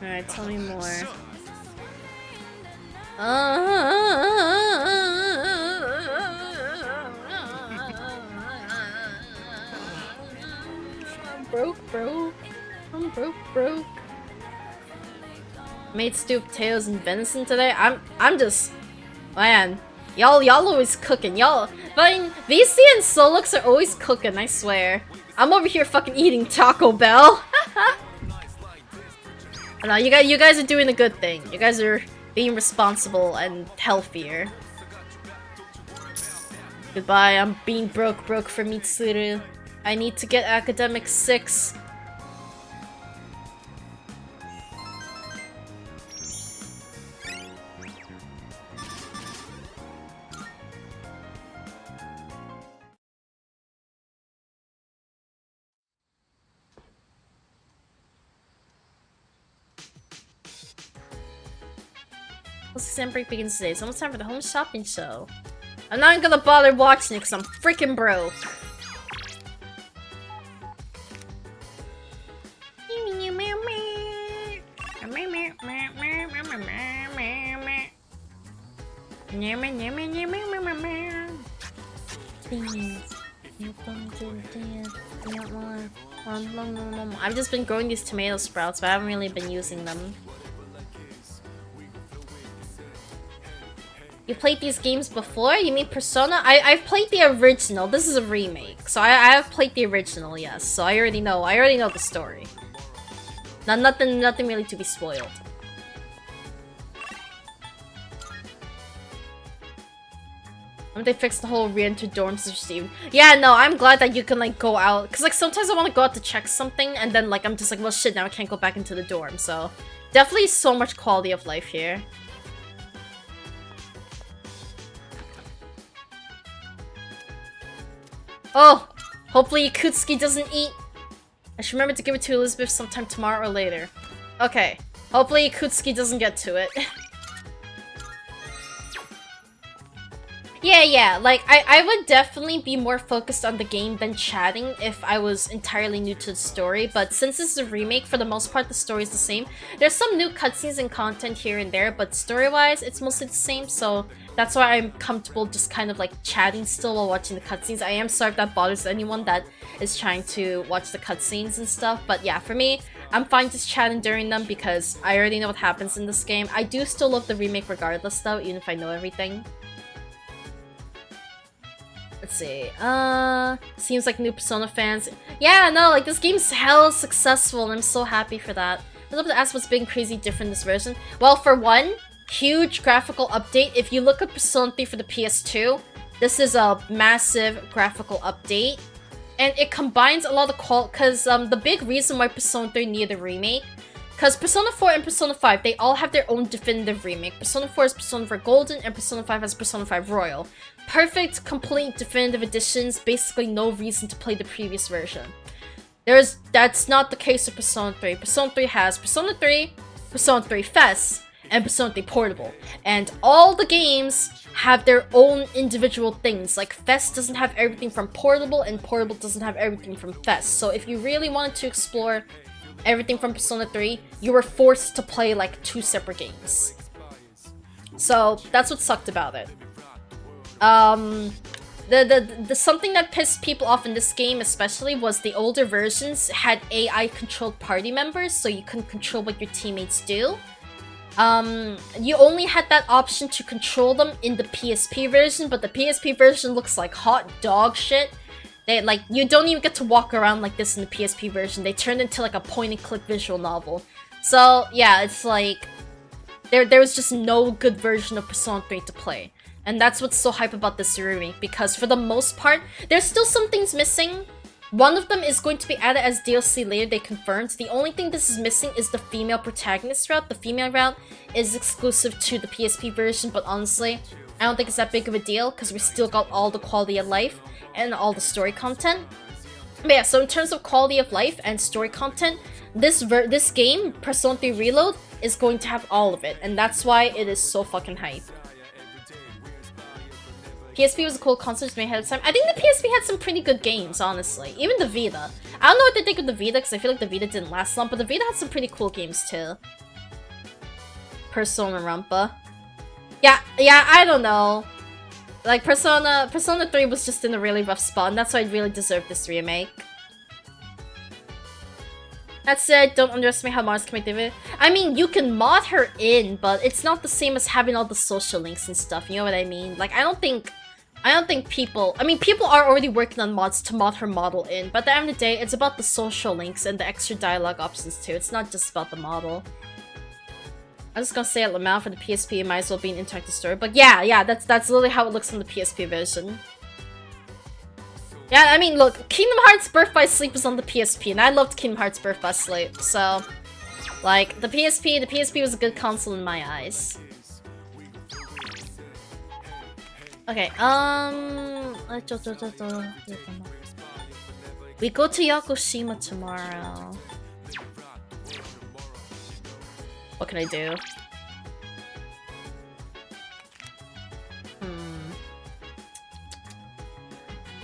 Alright, tell me more. I'm broke. Made stew potatoes and venison today. I'm just, man. Y'all always cooking. Y'all, but VC and Solux are always cooking. I swear. I'm over here fucking eating Taco Bell. No, you guys are doing a good thing. You guys are being responsible and healthier. Goodbye. I'm being broke for Mitsuru. I need to get academic 6. Exam break begins today. It's almost time for the home shopping show. I'm not gonna bother watching it because I'm freaking broke. I've just been growing these tomato sprouts, but I haven't really been using them. You played these games before? You mean Persona? I've played the original. This is a remake. So I have played the original, yes. So I already know the story. Nothing really to be spoiled. They fixed the whole re-enter dorms Steve. Yeah, no, I'm glad that you can like go out. Cause like sometimes I want to go out to check something and then like I'm just like, well shit, now I can't go back into the dorm. So definitely so much quality of life here. Oh, hopefully Yakutsuki doesn't eat. I should remember to give it to Elizabeth sometime tomorrow or later. Okay, hopefully Yakutsuki doesn't get to it. Yeah, like, I would definitely be more focused on the game than chatting if I was entirely new to the story, but since this is a remake, for the most part, the story is the same. There's some new cutscenes and content here and there, but story-wise, it's mostly the same, so that's why I'm comfortable just kind of, like, chatting still while watching the cutscenes. I am sorry if that bothers anyone that is trying to watch the cutscenes and stuff, but yeah, for me, I'm fine just chatting during them because I already know what happens in this game. I do still love the remake regardless, though, even if I know everything. Let's see, seems like new Persona fans. Yeah, no, like, this game's hella successful, and I'm so happy for that. I'd love to ask what's been crazy different in this version. Well, for one, huge graphical update. If you look at Persona 3 for the PS2, this is a massive graphical update. And it combines a lot of quality, because the big reason why Persona 3 needed a remake, because Persona 4 and Persona 5, they all have their own definitive remake. Persona 4 is Persona 4 Golden, and Persona 5 has Persona 5 Royal. Perfect, complete, definitive editions, basically no reason to play the previous version. That's not the case with Persona 3. Persona 3 has Persona 3, Persona 3 FES, and Persona 3 Portable. And all the games have their own individual things. Like, FES doesn't have everything from Portable, and Portable doesn't have everything from FES. So if you really wanted to explore everything from Persona 3, you were forced to play, like, 2 separate games. So that's what sucked about it. The something that pissed people off in this game especially was the older versions had AI controlled party members, so you couldn't control what your teammates do. You only had that option to control them in the PSP version, but the PSP version looks like hot dog shit. Like, you don't even get to walk around like this in the PSP version. They turned into like a point and click visual novel. So yeah, it's like there was just no good version of Persona 3 to play. And that's what's so hype about this remake, because for the most part, there's still some things missing. One of them is going to be added as DLC later, they confirmed. The only thing this is missing is the female protagonist route. The female route is exclusive to the PSP version, but honestly, I don't think it's that big of a deal, because we still got all the quality of life and all the story content. But yeah, so in terms of quality of life and story content, this game, Persona 3 Reload, is going to have all of it, and that's why it is so fucking hype. PSP was a cool console to make ahead of time. I think the PSP had some pretty good games, honestly. Even the Vita. I don't know what they think of the Vita, because I feel like the Vita didn't last long, but the Vita had some pretty cool games, too. Persona Rampa. Yeah, I don't know. Like, Persona 3 was just in a really rough spot, and that's why it really deserved this remake. That said, don't underestimate how mods can make the. I mean, you can mod her in, but it's not the same as having all the social links and stuff, you know what I mean? Like, I don't think people... I mean, people are already working on mods to mod her model in, but at the end of the day, it's about the social links and the extra dialogue options too. It's not just about the model. I'm just gonna say it loud for the PSP, it might as well be an interactive story. But yeah, that's literally how it looks on the PSP version. Yeah, I mean, look, Kingdom Hearts Birth by Sleep was on the PSP, and I loved Kingdom Hearts Birth by Sleep, so... Like, the PSP was a good console in my eyes. Okay, we go to Yakushima tomorrow. What can I do?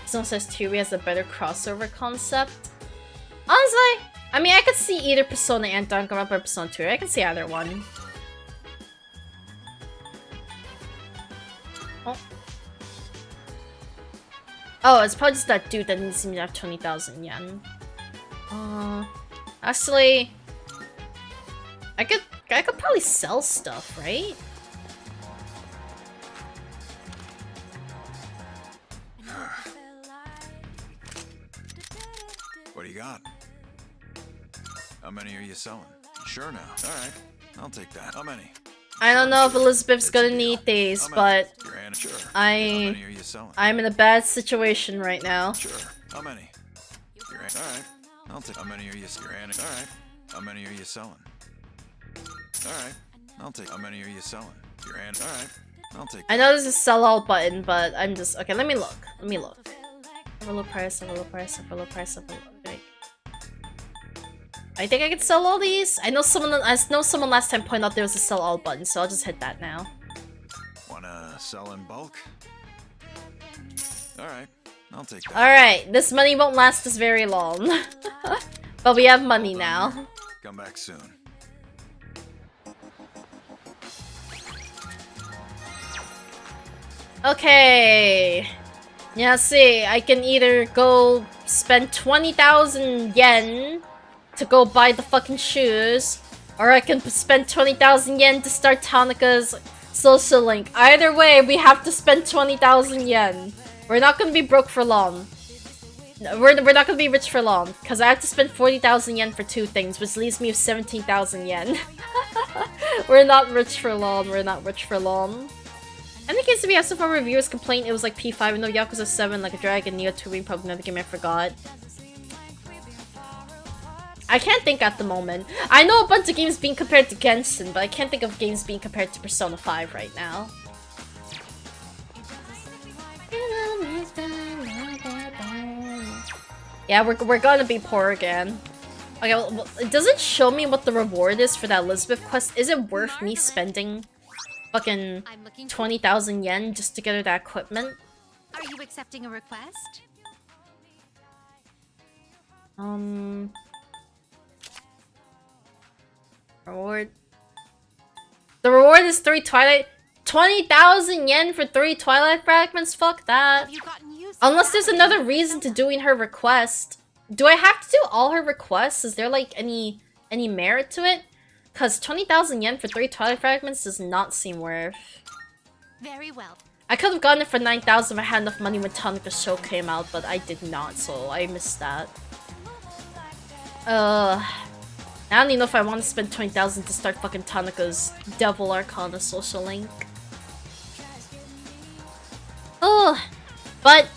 Someone says Theory has a better crossover concept. Honestly, I mean, I could see either Persona and Danganronpa or Persona 2. I can see either one. Oh, it's probably just that dude that needs to have 20,000 yen. Actually, I could probably sell stuff, right? What do you got? How many are you selling? Sure now. All right, I'll take that. How many? I don't know if Elizabeth's gonna need these, but Sure. I'm in a bad situation right now. Sure. How many? All right. I'll take. How many are you? All right. How many are you selling? All right. I'll take. How many are you selling? All right. I'll take. I know there's a sell all button, but I'm just okay. Let me look. Let me look. Have a low price. Have a low price. Have a low price. Have a low. Okay. I think I could sell all these. I know someone last time pointed out there was a sell all button, so I'll just hit that now. Wanna sell in bulk? All right. I'll take that. All right. This money won't last us very long, but we have money now. Come back soon. Okay. Yeah, see, I can either go spend 20,000 yen to go buy the fucking shoes, or I can spend 20,000 yen to start Tanaka's social link. Either way, we have to spend 20,000 yen. We're not gonna be broke for long. We're not gonna be rich for long, because I have to spend 40,000 yen for 2 things, which leaves me with 17,000 yen. We're not rich for long, we're not rich for long. In the case of so far reviewers complain it was like P5 and no Yakuza 7, like a Dragon, Neo 2 Ring, probably another game I forgot. I can't think at the moment. I know a bunch of games being compared to Genshin, but I can't think of games being compared to Persona 5 right now. Yeah, we're gonna be poor again. Okay, well, does it show me what the reward is for that Elizabeth quest? Is it worth me spending fucking 20,000 yen just to get her that equipment? Are you accepting a request? Reward. The reward is 3 Twilight. 20,000 yen for 3 Twilight fragments? Fuck that. Unless there's another reason to doing her request. Do I have to do all her requests? Is there like any merit to it? Cause 20,000 yen for 3 Twilight fragments does not seem worth. Very well. I could have gotten it for 9,000 if I had enough money when Tanaka's show came out, but I did not, so I missed that. I don't even know if I want to spend 20,000 to start fucking Tanaka's Devil Arcana social link. Oh, but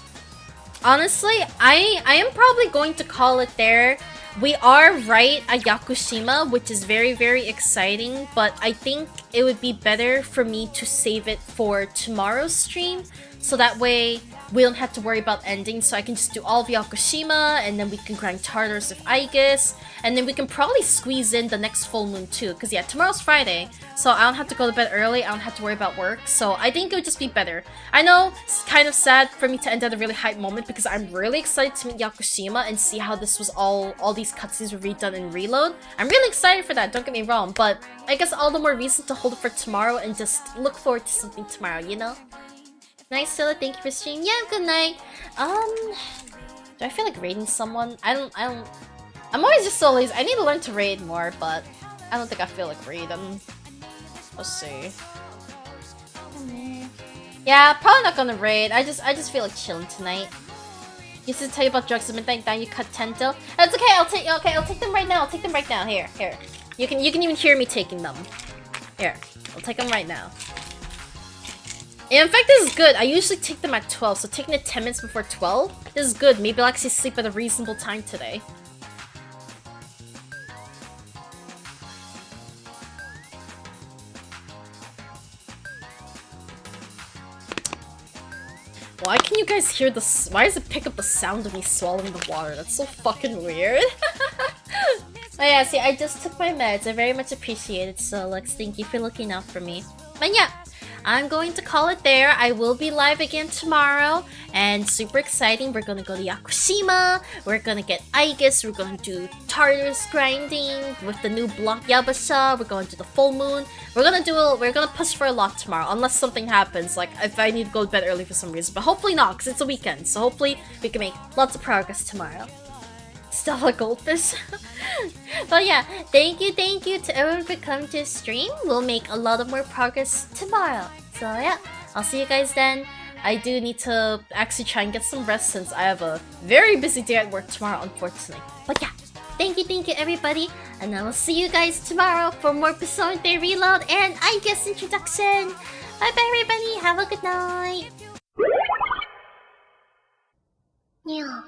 honestly, I am probably going to call it there. We are right at Yakushima, which is very, very exciting, but I think it would be better for me to save it for tomorrow's stream, so that way we don't have to worry about ending, so I can just do all of Yakushima, and then we can grind Tartarus of Aegis, and then we can probably squeeze in the next full moon too, because yeah, tomorrow's Friday, so I don't have to go to bed early, I don't have to worry about work, so I think it would just be better. I know it's kind of sad for me to end at a really hype moment, because I'm really excited to meet Yakushima and see how this was all these cutscenes were redone in Reload. I'm really excited for that, don't get me wrong, but I guess all the more reason to hold it for tomorrow and just look forward to something tomorrow, you know? Nice, Stella, thank you for streaming. Yeah, good night. Do I feel like raiding someone? I'm always just so lazy. I need to learn to raid more, but I don't think I feel like raiding. Let's see. Yeah, probably not gonna raid. I just feel like chilling tonight. Used to tell you about drugs at midnight, now you cut 10 till. It's okay, I'll take them right now. I'll take them right now. Here. You can even hear me taking them. Here, I'll take them right now. In fact, this is good. I usually take them at 12, so taking it 10 minutes before 12, this is good. Maybe I'll actually sleep at a reasonable time today. Why can you guys hear the... Why does it pick up the sound of me swallowing the water? That's so fucking weird. Oh yeah, see, I just took my meds. I very much appreciate it, so Lex, thank you for looking out for me. But yeah, I'm going to call it there. I will be live again tomorrow, and super exciting. We're gonna go to Yakushima. We're gonna get Aigis. We're gonna do Tartarus grinding with the new block Yabasha. We're going to the full moon. We're gonna push for a lot tomorrow, unless something happens, like if I need to go to bed early for some reason. But hopefully not, because it's a weekend. So hopefully we can make lots of progress tomorrow. Still a goldfish. But yeah, thank you to everyone for coming to the stream. We'll make a lot of more progress tomorrow. So yeah, I'll see you guys then. I do need to actually try and get some rest since I have a very busy day at work tomorrow, unfortunately. But yeah, thank you everybody, and I will see you guys tomorrow for more Persona 3 Reload and I guess introduction. Bye bye everybody, have a good night. Yeah.